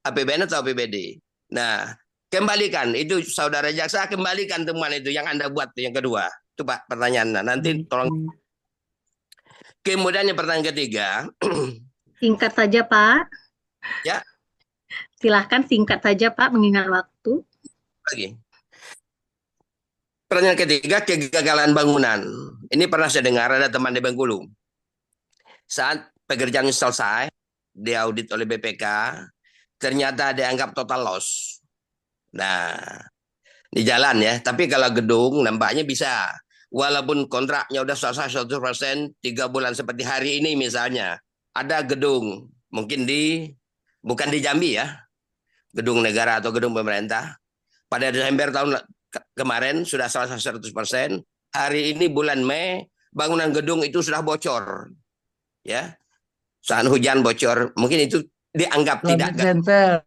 Speaker 8: APBN atau APBD. Nah, Kembalikan itu saudara jaksa, kembalikan temuan itu yang Anda buat yang kedua. Itu Pak pertanyaannya. Nanti tolong. Kemudian yang pertanyaan ketiga,
Speaker 1: Singkat saja, Pak.
Speaker 8: ya
Speaker 1: Silahkan singkat saja, Pak, mengingat waktu.
Speaker 8: lagi. Pertanyaan ketiga, kegagalan bangunan. Ini pernah saya dengar ada teman di Bengkulu. Saat pekerjaan selesai, diaudit oleh BPK, ternyata dianggap total loss. Nah, di jalan ya. Tapi kalau gedung nampaknya bisa. Walaupun kontraknya udah selesai 100%, 3 bulan seperti hari ini misalnya. Ada gedung, mungkin bukan di Jambi ya, gedung negara atau gedung pemerintah. Pada Desember tahun kemarin sudah selesai 100%. Hari ini bulan Mei, bangunan gedung itu sudah bocor. Ya, saat hujan bocor. Mungkin itu dianggap tidak
Speaker 5: Center.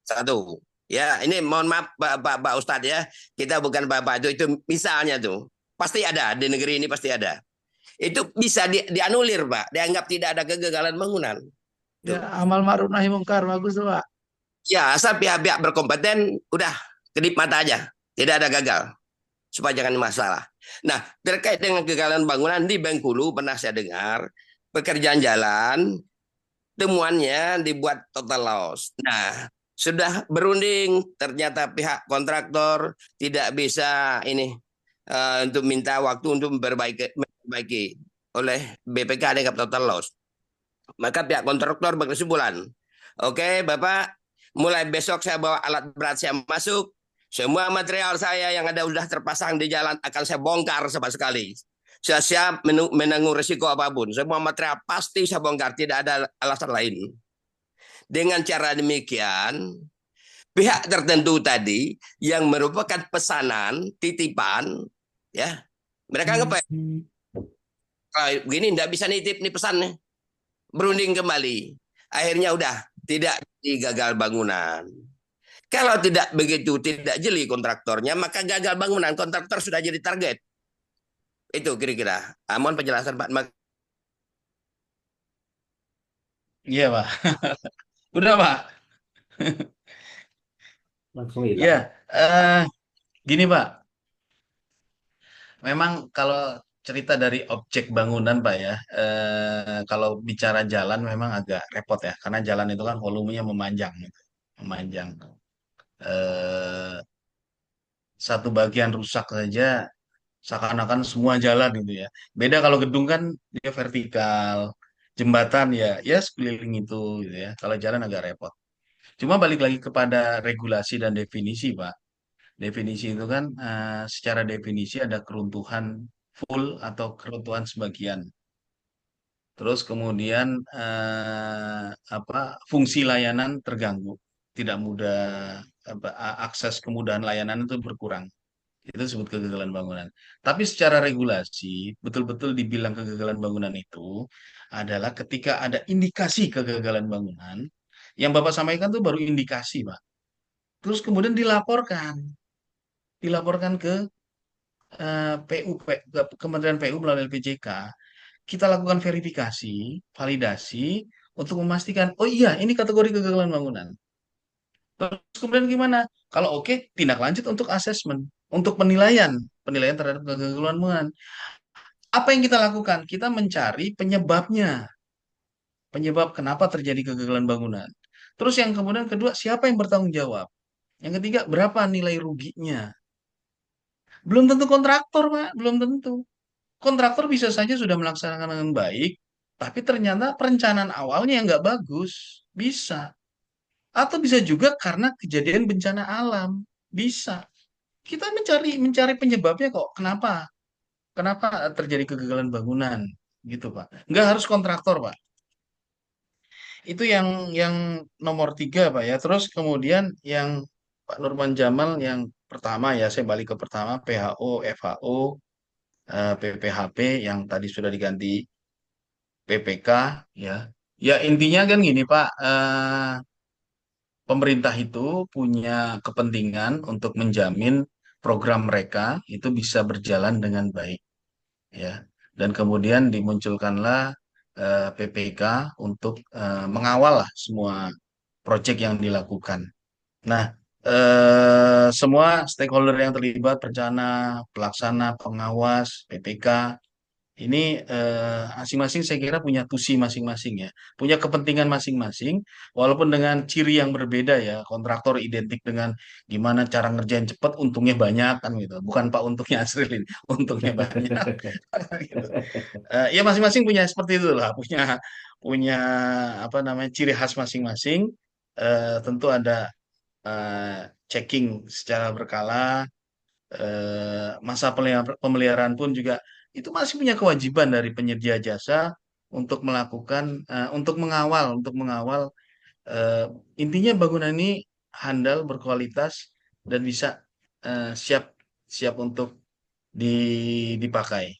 Speaker 8: satu. Ya, ini mohon maaf Pak Ustadz ya. Kita bukan Bapak itu misalnya tuh. Pasti ada di negeri ini pasti ada. Itu bisa dianulir Pak. Dianggap tidak ada kegagalan bangunan. Tuh.
Speaker 5: Ya, amal ma'ruf nahi mungkar bagus tuh, Pak.
Speaker 8: Ya, asal pihak-pihak berkompeten udah kedip mata aja. Tidak ada gagal. Supaya jangan masalah. Nah, terkait dengan kegagalan bangunan di Bengkulu pernah saya dengar pekerjaan jalan temuannya dibuat total loss. Nah, sudah berunding ternyata pihak kontraktor tidak bisa ini untuk minta waktu untuk memperbaiki oleh BPK dianggap total loss. Maka pihak kontraktor berkesimpulan, oke Bapak, mulai besok saya bawa alat berat saya masuk, semua material saya yang ada sudah terpasang di jalan akan saya bongkar sama sekali. Saya siap menanggung risiko apapun. Semua material pasti saya bongkar, tidak ada alasan lain. Dengan cara demikian, pihak tertentu tadi yang merupakan pesanan, titipan, ya, mereka ngepek. Kalau begini tidak bisa nitip nih pesannya. Berunding kembali. Akhirnya udah tidak gagal bangunan. Kalau tidak begitu, tidak jeli kontraktornya, maka gagal bangunan. Kontraktor sudah jadi target. Itu kira-kira. Mohon penjelasan Pak.
Speaker 2: Iya Pak. Udah Pak.
Speaker 3: Langsung hilang.
Speaker 2: Ya, gini Pak. Memang kalau cerita dari objek bangunan Pak ya, kalau bicara jalan memang agak repot ya, karena jalan itu kan volumenya memanjang, gitu. Memanjang. Eh, Satu bagian rusak saja seakan-akan semua jalan gitu ya. Beda kalau gedung kan dia vertikal, jembatan ya ya sekeliling itu gitu ya. Kalau jalan agak repot. Cuma balik lagi kepada regulasi dan definisi, Pak. Definisi itu kan secara definisi ada keruntuhan full atau keruntuhan sebagian. Terus kemudian fungsi layanan terganggu, tidak mudah akses kemudahan layanan itu berkurang. Itu disebut kegagalan bangunan. Tapi secara regulasi, betul-betul dibilang kegagalan bangunan itu adalah ketika ada indikasi kegagalan bangunan, yang Bapak sampaikan itu baru indikasi, Pak. Terus kemudian dilaporkan ke PU, ke Kementerian PU melalui LPJK. Kita lakukan verifikasi, validasi untuk memastikan, oh iya, ini kategori kegagalan bangunan. Terus kemudian gimana? Kalau oke, tindak lanjut untuk asesmen, untuk penilaian terhadap kegagalan bangunan. Apa yang kita lakukan? Kita mencari penyebabnya, penyebab kenapa terjadi kegagalan bangunan. Terus yang kemudian kedua, siapa yang bertanggung jawab? Yang ketiga, berapa nilai ruginya? Belum tentu kontraktor, Pak, belum tentu. Kontraktor bisa saja sudah melaksanakan dengan baik, tapi ternyata perencanaan awalnya yang nggak bagus. Bisa. Atau bisa juga karena kejadian bencana alam. Bisa. Kita mencari penyebabnya kok. Kenapa? Kenapa terjadi kegagalan bangunan? Gitu, Pak. Nggak harus kontraktor, Pak. Itu yang nomor 3, Pak ya. Terus kemudian yang Pak Nurman Jamal yang pertama ya, saya balik ke pertama, PHO, FHO, PPHP yang tadi sudah diganti PPK ya. Ya intinya kan gini Pak, pemerintah itu punya kepentingan untuk menjamin program mereka itu bisa berjalan dengan baik ya. Dan kemudian dimunculkanlah PPK untuk mengawal lah semua proyek yang dilakukan. Nah, semua stakeholder yang terlibat, perencana, pelaksana, pengawas, PPK, ini masing-masing saya kira punya tusi masing-masing ya, punya kepentingan masing-masing, walaupun dengan ciri yang berbeda ya. Kontraktor identik dengan gimana cara ngerjain cepat, untungnya banyak kan gitu. Bukan Pak untungnya Asril ini, untungnya banyak. Gitu. Ya masing-masing punya seperti itu lah, punya punya apa namanya ciri khas masing-masing. Tentu ada checking secara berkala, masa pemeliharaan pun juga itu masih punya kewajiban dari penyedia jasa untuk melakukan, untuk mengawal, eh, intinya bangunan ini handal, berkualitas, dan bisa siap siap untuk dipakai.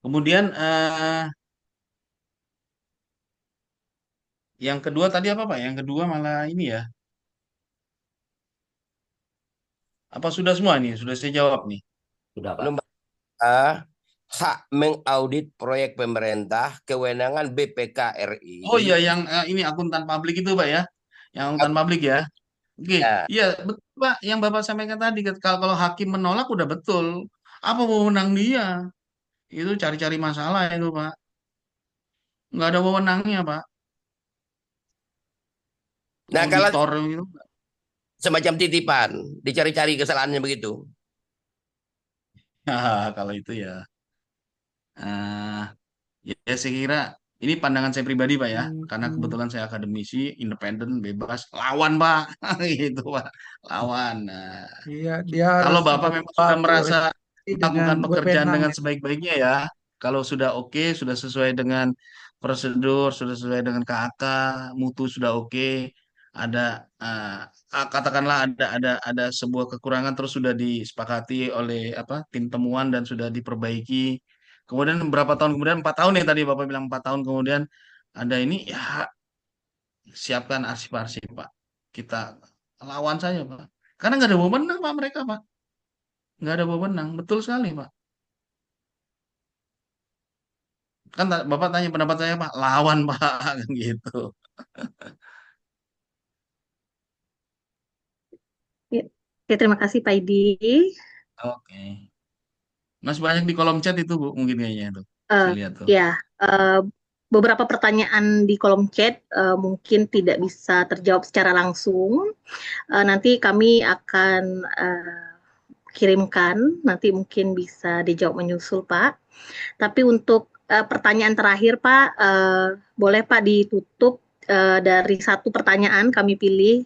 Speaker 2: Kemudian yang kedua tadi apa Pak? Yang kedua malah ini ya. Apa sudah semua nih? Sudah saya jawab nih.
Speaker 3: Sudah, Pak.
Speaker 8: Belum, Pak. Hak mengaudit proyek pemerintah, kewenangan BPK RI.
Speaker 2: Oh iya, yang ini akuntan publik itu Pak ya. Yang akuntan publik ya. Oke,
Speaker 8: Ya.
Speaker 2: iya betul Pak. Yang Bapak sampaikan tadi, kalau hakim menolak udah betul. Apa wewenang dia? Itu cari-cari masalah itu Pak. Nggak ada wewenangnya Pak.
Speaker 8: Nah, kalau
Speaker 2: Auditor gitu.
Speaker 8: semacam titipan, dicari-cari kesalahannya begitu.
Speaker 2: Kalau itu ya, eh, ya saya kira ini pandangan saya pribadi Pak ya. Karena kebetulan saya akademisi, independen, bebas, lawan Pak. Gitu Pak, lawan. Nah,
Speaker 5: Iya, dia harus
Speaker 2: kalau Bapak memang sudah
Speaker 5: membuat
Speaker 2: merasa
Speaker 5: dengan
Speaker 2: melakukan pekerjaan
Speaker 5: wewenang
Speaker 2: dengan
Speaker 5: ya.
Speaker 2: sebaik-baiknya ya, kalau sudah oke, sudah sesuai dengan prosedur, sudah sesuai dengan KAK, mutu sudah oke, ada katakanlah ada sebuah kekurangan terus sudah disepakati oleh apa tim temuan dan sudah diperbaiki. Kemudian berapa tahun kemudian, 4 tahun ya tadi Bapak bilang 4 tahun kemudian ada ini ya, siapkan arsip-arsip Pak. Kita lawan saja Pak. Karena nggak ada wewenang Pak mereka Pak. Nggak ada wewenang, betul sekali Pak. Kan Bapak tanya pendapat saya Pak, lawan Pak, kan gitu.
Speaker 1: Ya. Oke, terima kasih Pak Idi.
Speaker 2: Oke. Masih banyak di kolom chat itu Bu, mungkin kayaknya itu.
Speaker 1: Eh,
Speaker 2: Saya lihat tuh.
Speaker 1: ya, beberapa pertanyaan di kolom chat mungkin tidak bisa terjawab secara langsung. Nanti kami akan kirimkan, nanti mungkin bisa dijawab menyusul Pak. Tapi untuk pertanyaan terakhir Pak, boleh Pak ditutup dari satu pertanyaan kami pilih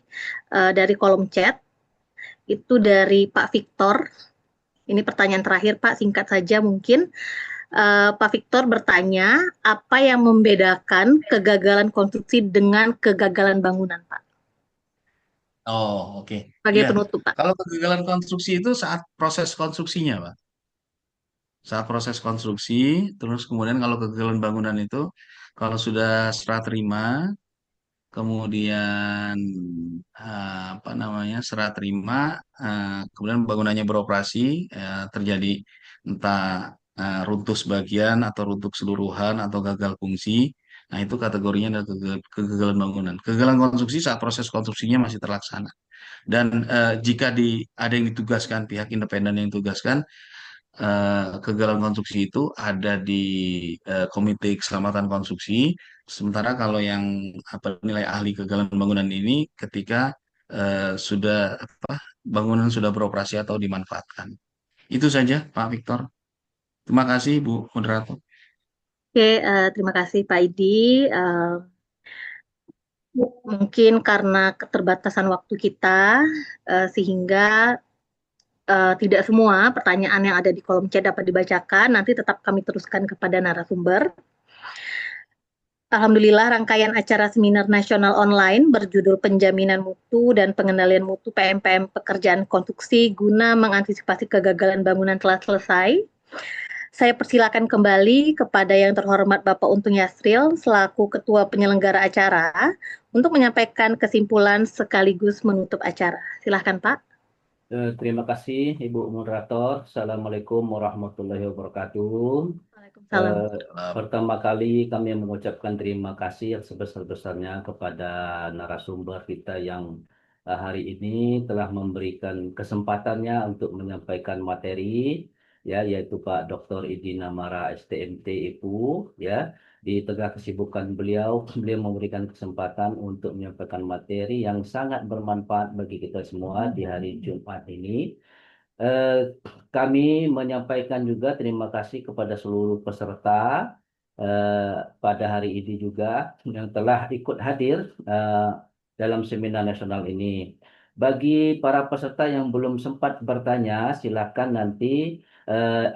Speaker 1: dari kolom chat. Itu dari Pak Victor. Ini pertanyaan terakhir Pak, singkat saja mungkin. Pak Victor bertanya, apa yang membedakan kegagalan konstruksi dengan kegagalan bangunan Pak?
Speaker 2: Oh, oke.
Speaker 1: Sebagai
Speaker 2: Iya.
Speaker 1: penutup Pak.
Speaker 2: Kalau kegagalan konstruksi itu saat proses konstruksinya, Pak. Saat proses konstruksi, terus kemudian kalau kegagalan bangunan itu, kalau sudah serah terima, kemudian apa namanya serah terima, kemudian bangunannya beroperasi, terjadi entah runtuh sebagian atau runtuh keseluruhan atau gagal fungsi. Nah, itu kategorinya adalah kegagalan bangunan. Kegagalan konstruksi saat proses konstruksinya masih terlaksana. Dan jika ada yang ditugaskan, pihak independen yang ditugaskan, kegagalan konstruksi itu ada di Komite Keselamatan Konstruksi. Sementara kalau yang apa nilai ahli kegagalan bangunan ini ketika sudah apa bangunan sudah beroperasi atau dimanfaatkan. Itu saja Pak Victor. Terima kasih Bu Moderator.
Speaker 1: Oke, terima kasih Pak Idi. Mungkin karena keterbatasan waktu kita, sehingga tidak semua pertanyaan yang ada di kolom chat dapat dibacakan. Nanti tetap kami teruskan kepada narasumber. Alhamdulillah, rangkaian acara seminar nasional online berjudul Penjaminan Mutu dan Pengendalian Mutu PMPM Pekerjaan Konstruksi guna mengantisipasi kegagalan bangunan telah selesai. Saya persilakan kembali kepada yang terhormat Bapak Untung Yasril selaku Ketua Penyelenggara acara untuk menyampaikan kesimpulan sekaligus menutup acara. Silahkan Pak.
Speaker 3: Terima kasih Ibu Moderator. Assalamualaikum warahmatullahi wabarakatuh.
Speaker 1: Waalaikumsalam.
Speaker 3: Pertama kali kami mengucapkan terima kasih yang sebesar-besarnya kepada narasumber kita yang hari ini telah memberikan kesempatannya untuk menyampaikan materi, ya, yaitu Pak Dr. Idi Namara STMT IPU, ya. Di tengah kesibukan beliau, beliau memberikan kesempatan untuk menyampaikan materi yang sangat bermanfaat bagi kita semua di hari Jumat ini. Eh, Kami menyampaikan juga terima kasih kepada seluruh peserta pada hari ini juga yang telah ikut hadir dalam seminar nasional ini. Bagi para peserta yang belum sempat bertanya, silakan nanti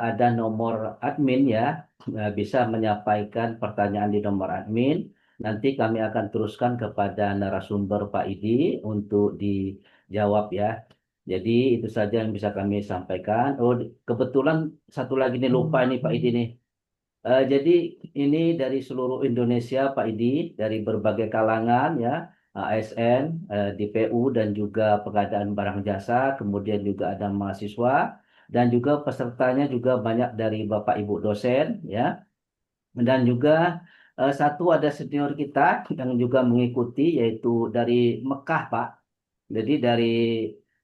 Speaker 3: ada nomor admin ya, bisa menyampaikan pertanyaan di nomor admin. Nanti kami akan teruskan kepada narasumber Pak Idi untuk dijawab ya. Jadi itu saja yang bisa kami sampaikan. Oh, kebetulan satu lagi nih lupa nih Pak Idi nih. Jadi ini dari seluruh Indonesia Pak Idi, dari berbagai kalangan ya, ASN, DPU dan juga pengadaan barang jasa, kemudian juga ada mahasiswa dan juga pesertanya juga banyak dari Bapak Ibu dosen ya. Dan juga satu ada senior kita yang juga mengikuti yaitu dari Mekah Pak. Jadi dari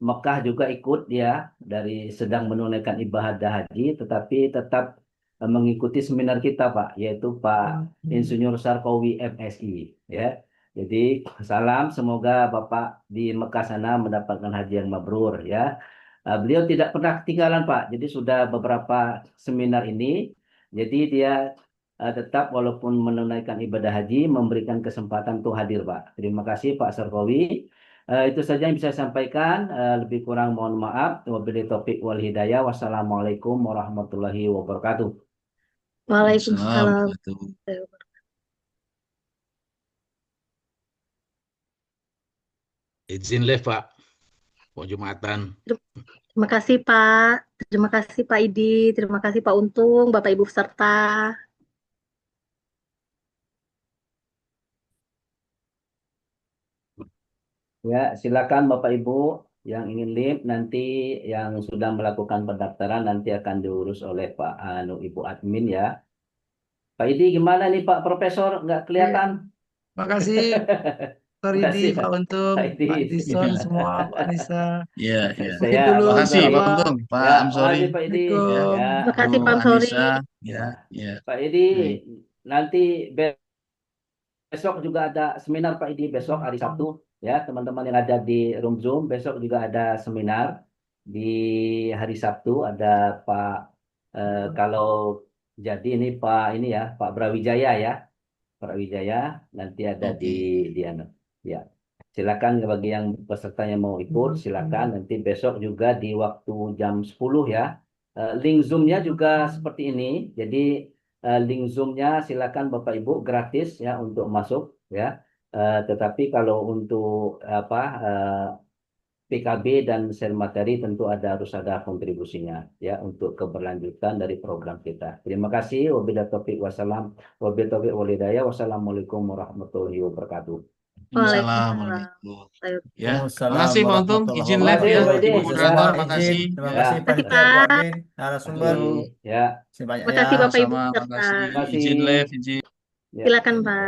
Speaker 3: Mekah juga ikut dia dari sedang menunaikan ibadah haji, tetapi tetap mengikuti seminar kita Pak, yaitu Pak Insinyur Sarkowi MSI. Ya, jadi salam, semoga Bapak di Mekah sana mendapatkan haji yang mabrur ya. Beliau tidak pernah ketinggalan Pak, jadi sudah beberapa seminar ini, jadi dia tetap walaupun menunaikan ibadah haji memberikan kesempatan untuk hadir Pak. Terima kasih Pak Sarkowi. Itu saja yang bisa saya sampaikan. Lebih kurang mohon maaf. Wabillahi taufiq wal hidayah. Wassalamualaikum warahmatullahi wabarakatuh.
Speaker 1: Waalaikumsalam.
Speaker 4: Izin live Pak, mau Jumatan.
Speaker 1: Terima kasih Pak. Terima kasih Pak Idi. Terima kasih Pak Untung, Bapak Ibu peserta.
Speaker 3: Ya, silakan Bapak Ibu yang ingin live nanti yang sudah melakukan pendaftaran nanti akan diurus oleh Pak Ibu admin ya. Pak Idi gimana nih Pak Profesor? Nggak kelihatan?
Speaker 5: Makasih Pak Ridi,
Speaker 3: Makasih,
Speaker 5: Pak Untung,
Speaker 3: Pak Idi.
Speaker 5: Pak Edison, semua, Pak Nisa.
Speaker 2: Iya, iya.
Speaker 5: Mungkin
Speaker 3: Saya
Speaker 5: dulu
Speaker 2: Makasih
Speaker 3: Bang
Speaker 2: Pak
Speaker 5: Bapak.
Speaker 2: Untung, Pak
Speaker 3: Ya,
Speaker 2: Amsori,
Speaker 3: makasih Pak Idi. Ya,
Speaker 5: Assalamualaikum.
Speaker 1: Terima kasih
Speaker 2: Bu
Speaker 1: Pak Amsori.
Speaker 2: Anissa, ya, ya.
Speaker 3: Pak Idi,
Speaker 2: Baik.
Speaker 3: nanti besok juga ada seminar Pak Idi, besok hari Sabtu ya, teman-teman yang ada di room Zoom, besok juga ada seminar di hari Sabtu, ada Pak kalau jadi ini Pak ini ya, Pak Brawijaya ya. Pak Wijaya nanti ada di ya. Silakan bagi yang peserta yang mau ikut, silakan nanti besok juga di waktu jam 10 ya. Link Zoom-nya juga seperti ini. Jadi link Zoom-nya silakan Bapak Ibu gratis ya untuk masuk ya. Tetapi kalau untuk apa PKB dan share materi tentu harus ada kontribusinya ya untuk keberlanjutan dari program kita. Terima kasih. Wabillahi taufiq wasalam. Wabillahi taufiq wal hidayah. Wassalamualaikum warahmatullahi wabarakatuh.
Speaker 2: Waalaikumsalam. Ya,
Speaker 9: Waalaikumsalam
Speaker 2: makasih Pak Untung,
Speaker 9: warahmatullahi
Speaker 2: izin live ya,
Speaker 3: Terima kasih,
Speaker 2: Ibu
Speaker 3: Pak Edi.
Speaker 2: moderator,
Speaker 3: Ya,
Speaker 2: makasih.
Speaker 9: Terima
Speaker 2: Ya,
Speaker 9: kasih
Speaker 1: Terima kasih
Speaker 9: panitia, Bu
Speaker 1: Pak.
Speaker 9: Admin, narasumber.
Speaker 3: Ya,
Speaker 9: Sebanyak
Speaker 1: Terima kasih
Speaker 9: ya.
Speaker 1: Bapak Ibu
Speaker 2: sama,
Speaker 1: peserta.
Speaker 2: makasih.
Speaker 3: terima kasih.
Speaker 2: Izin live, izin.
Speaker 3: Ya.
Speaker 1: Silakan Pak.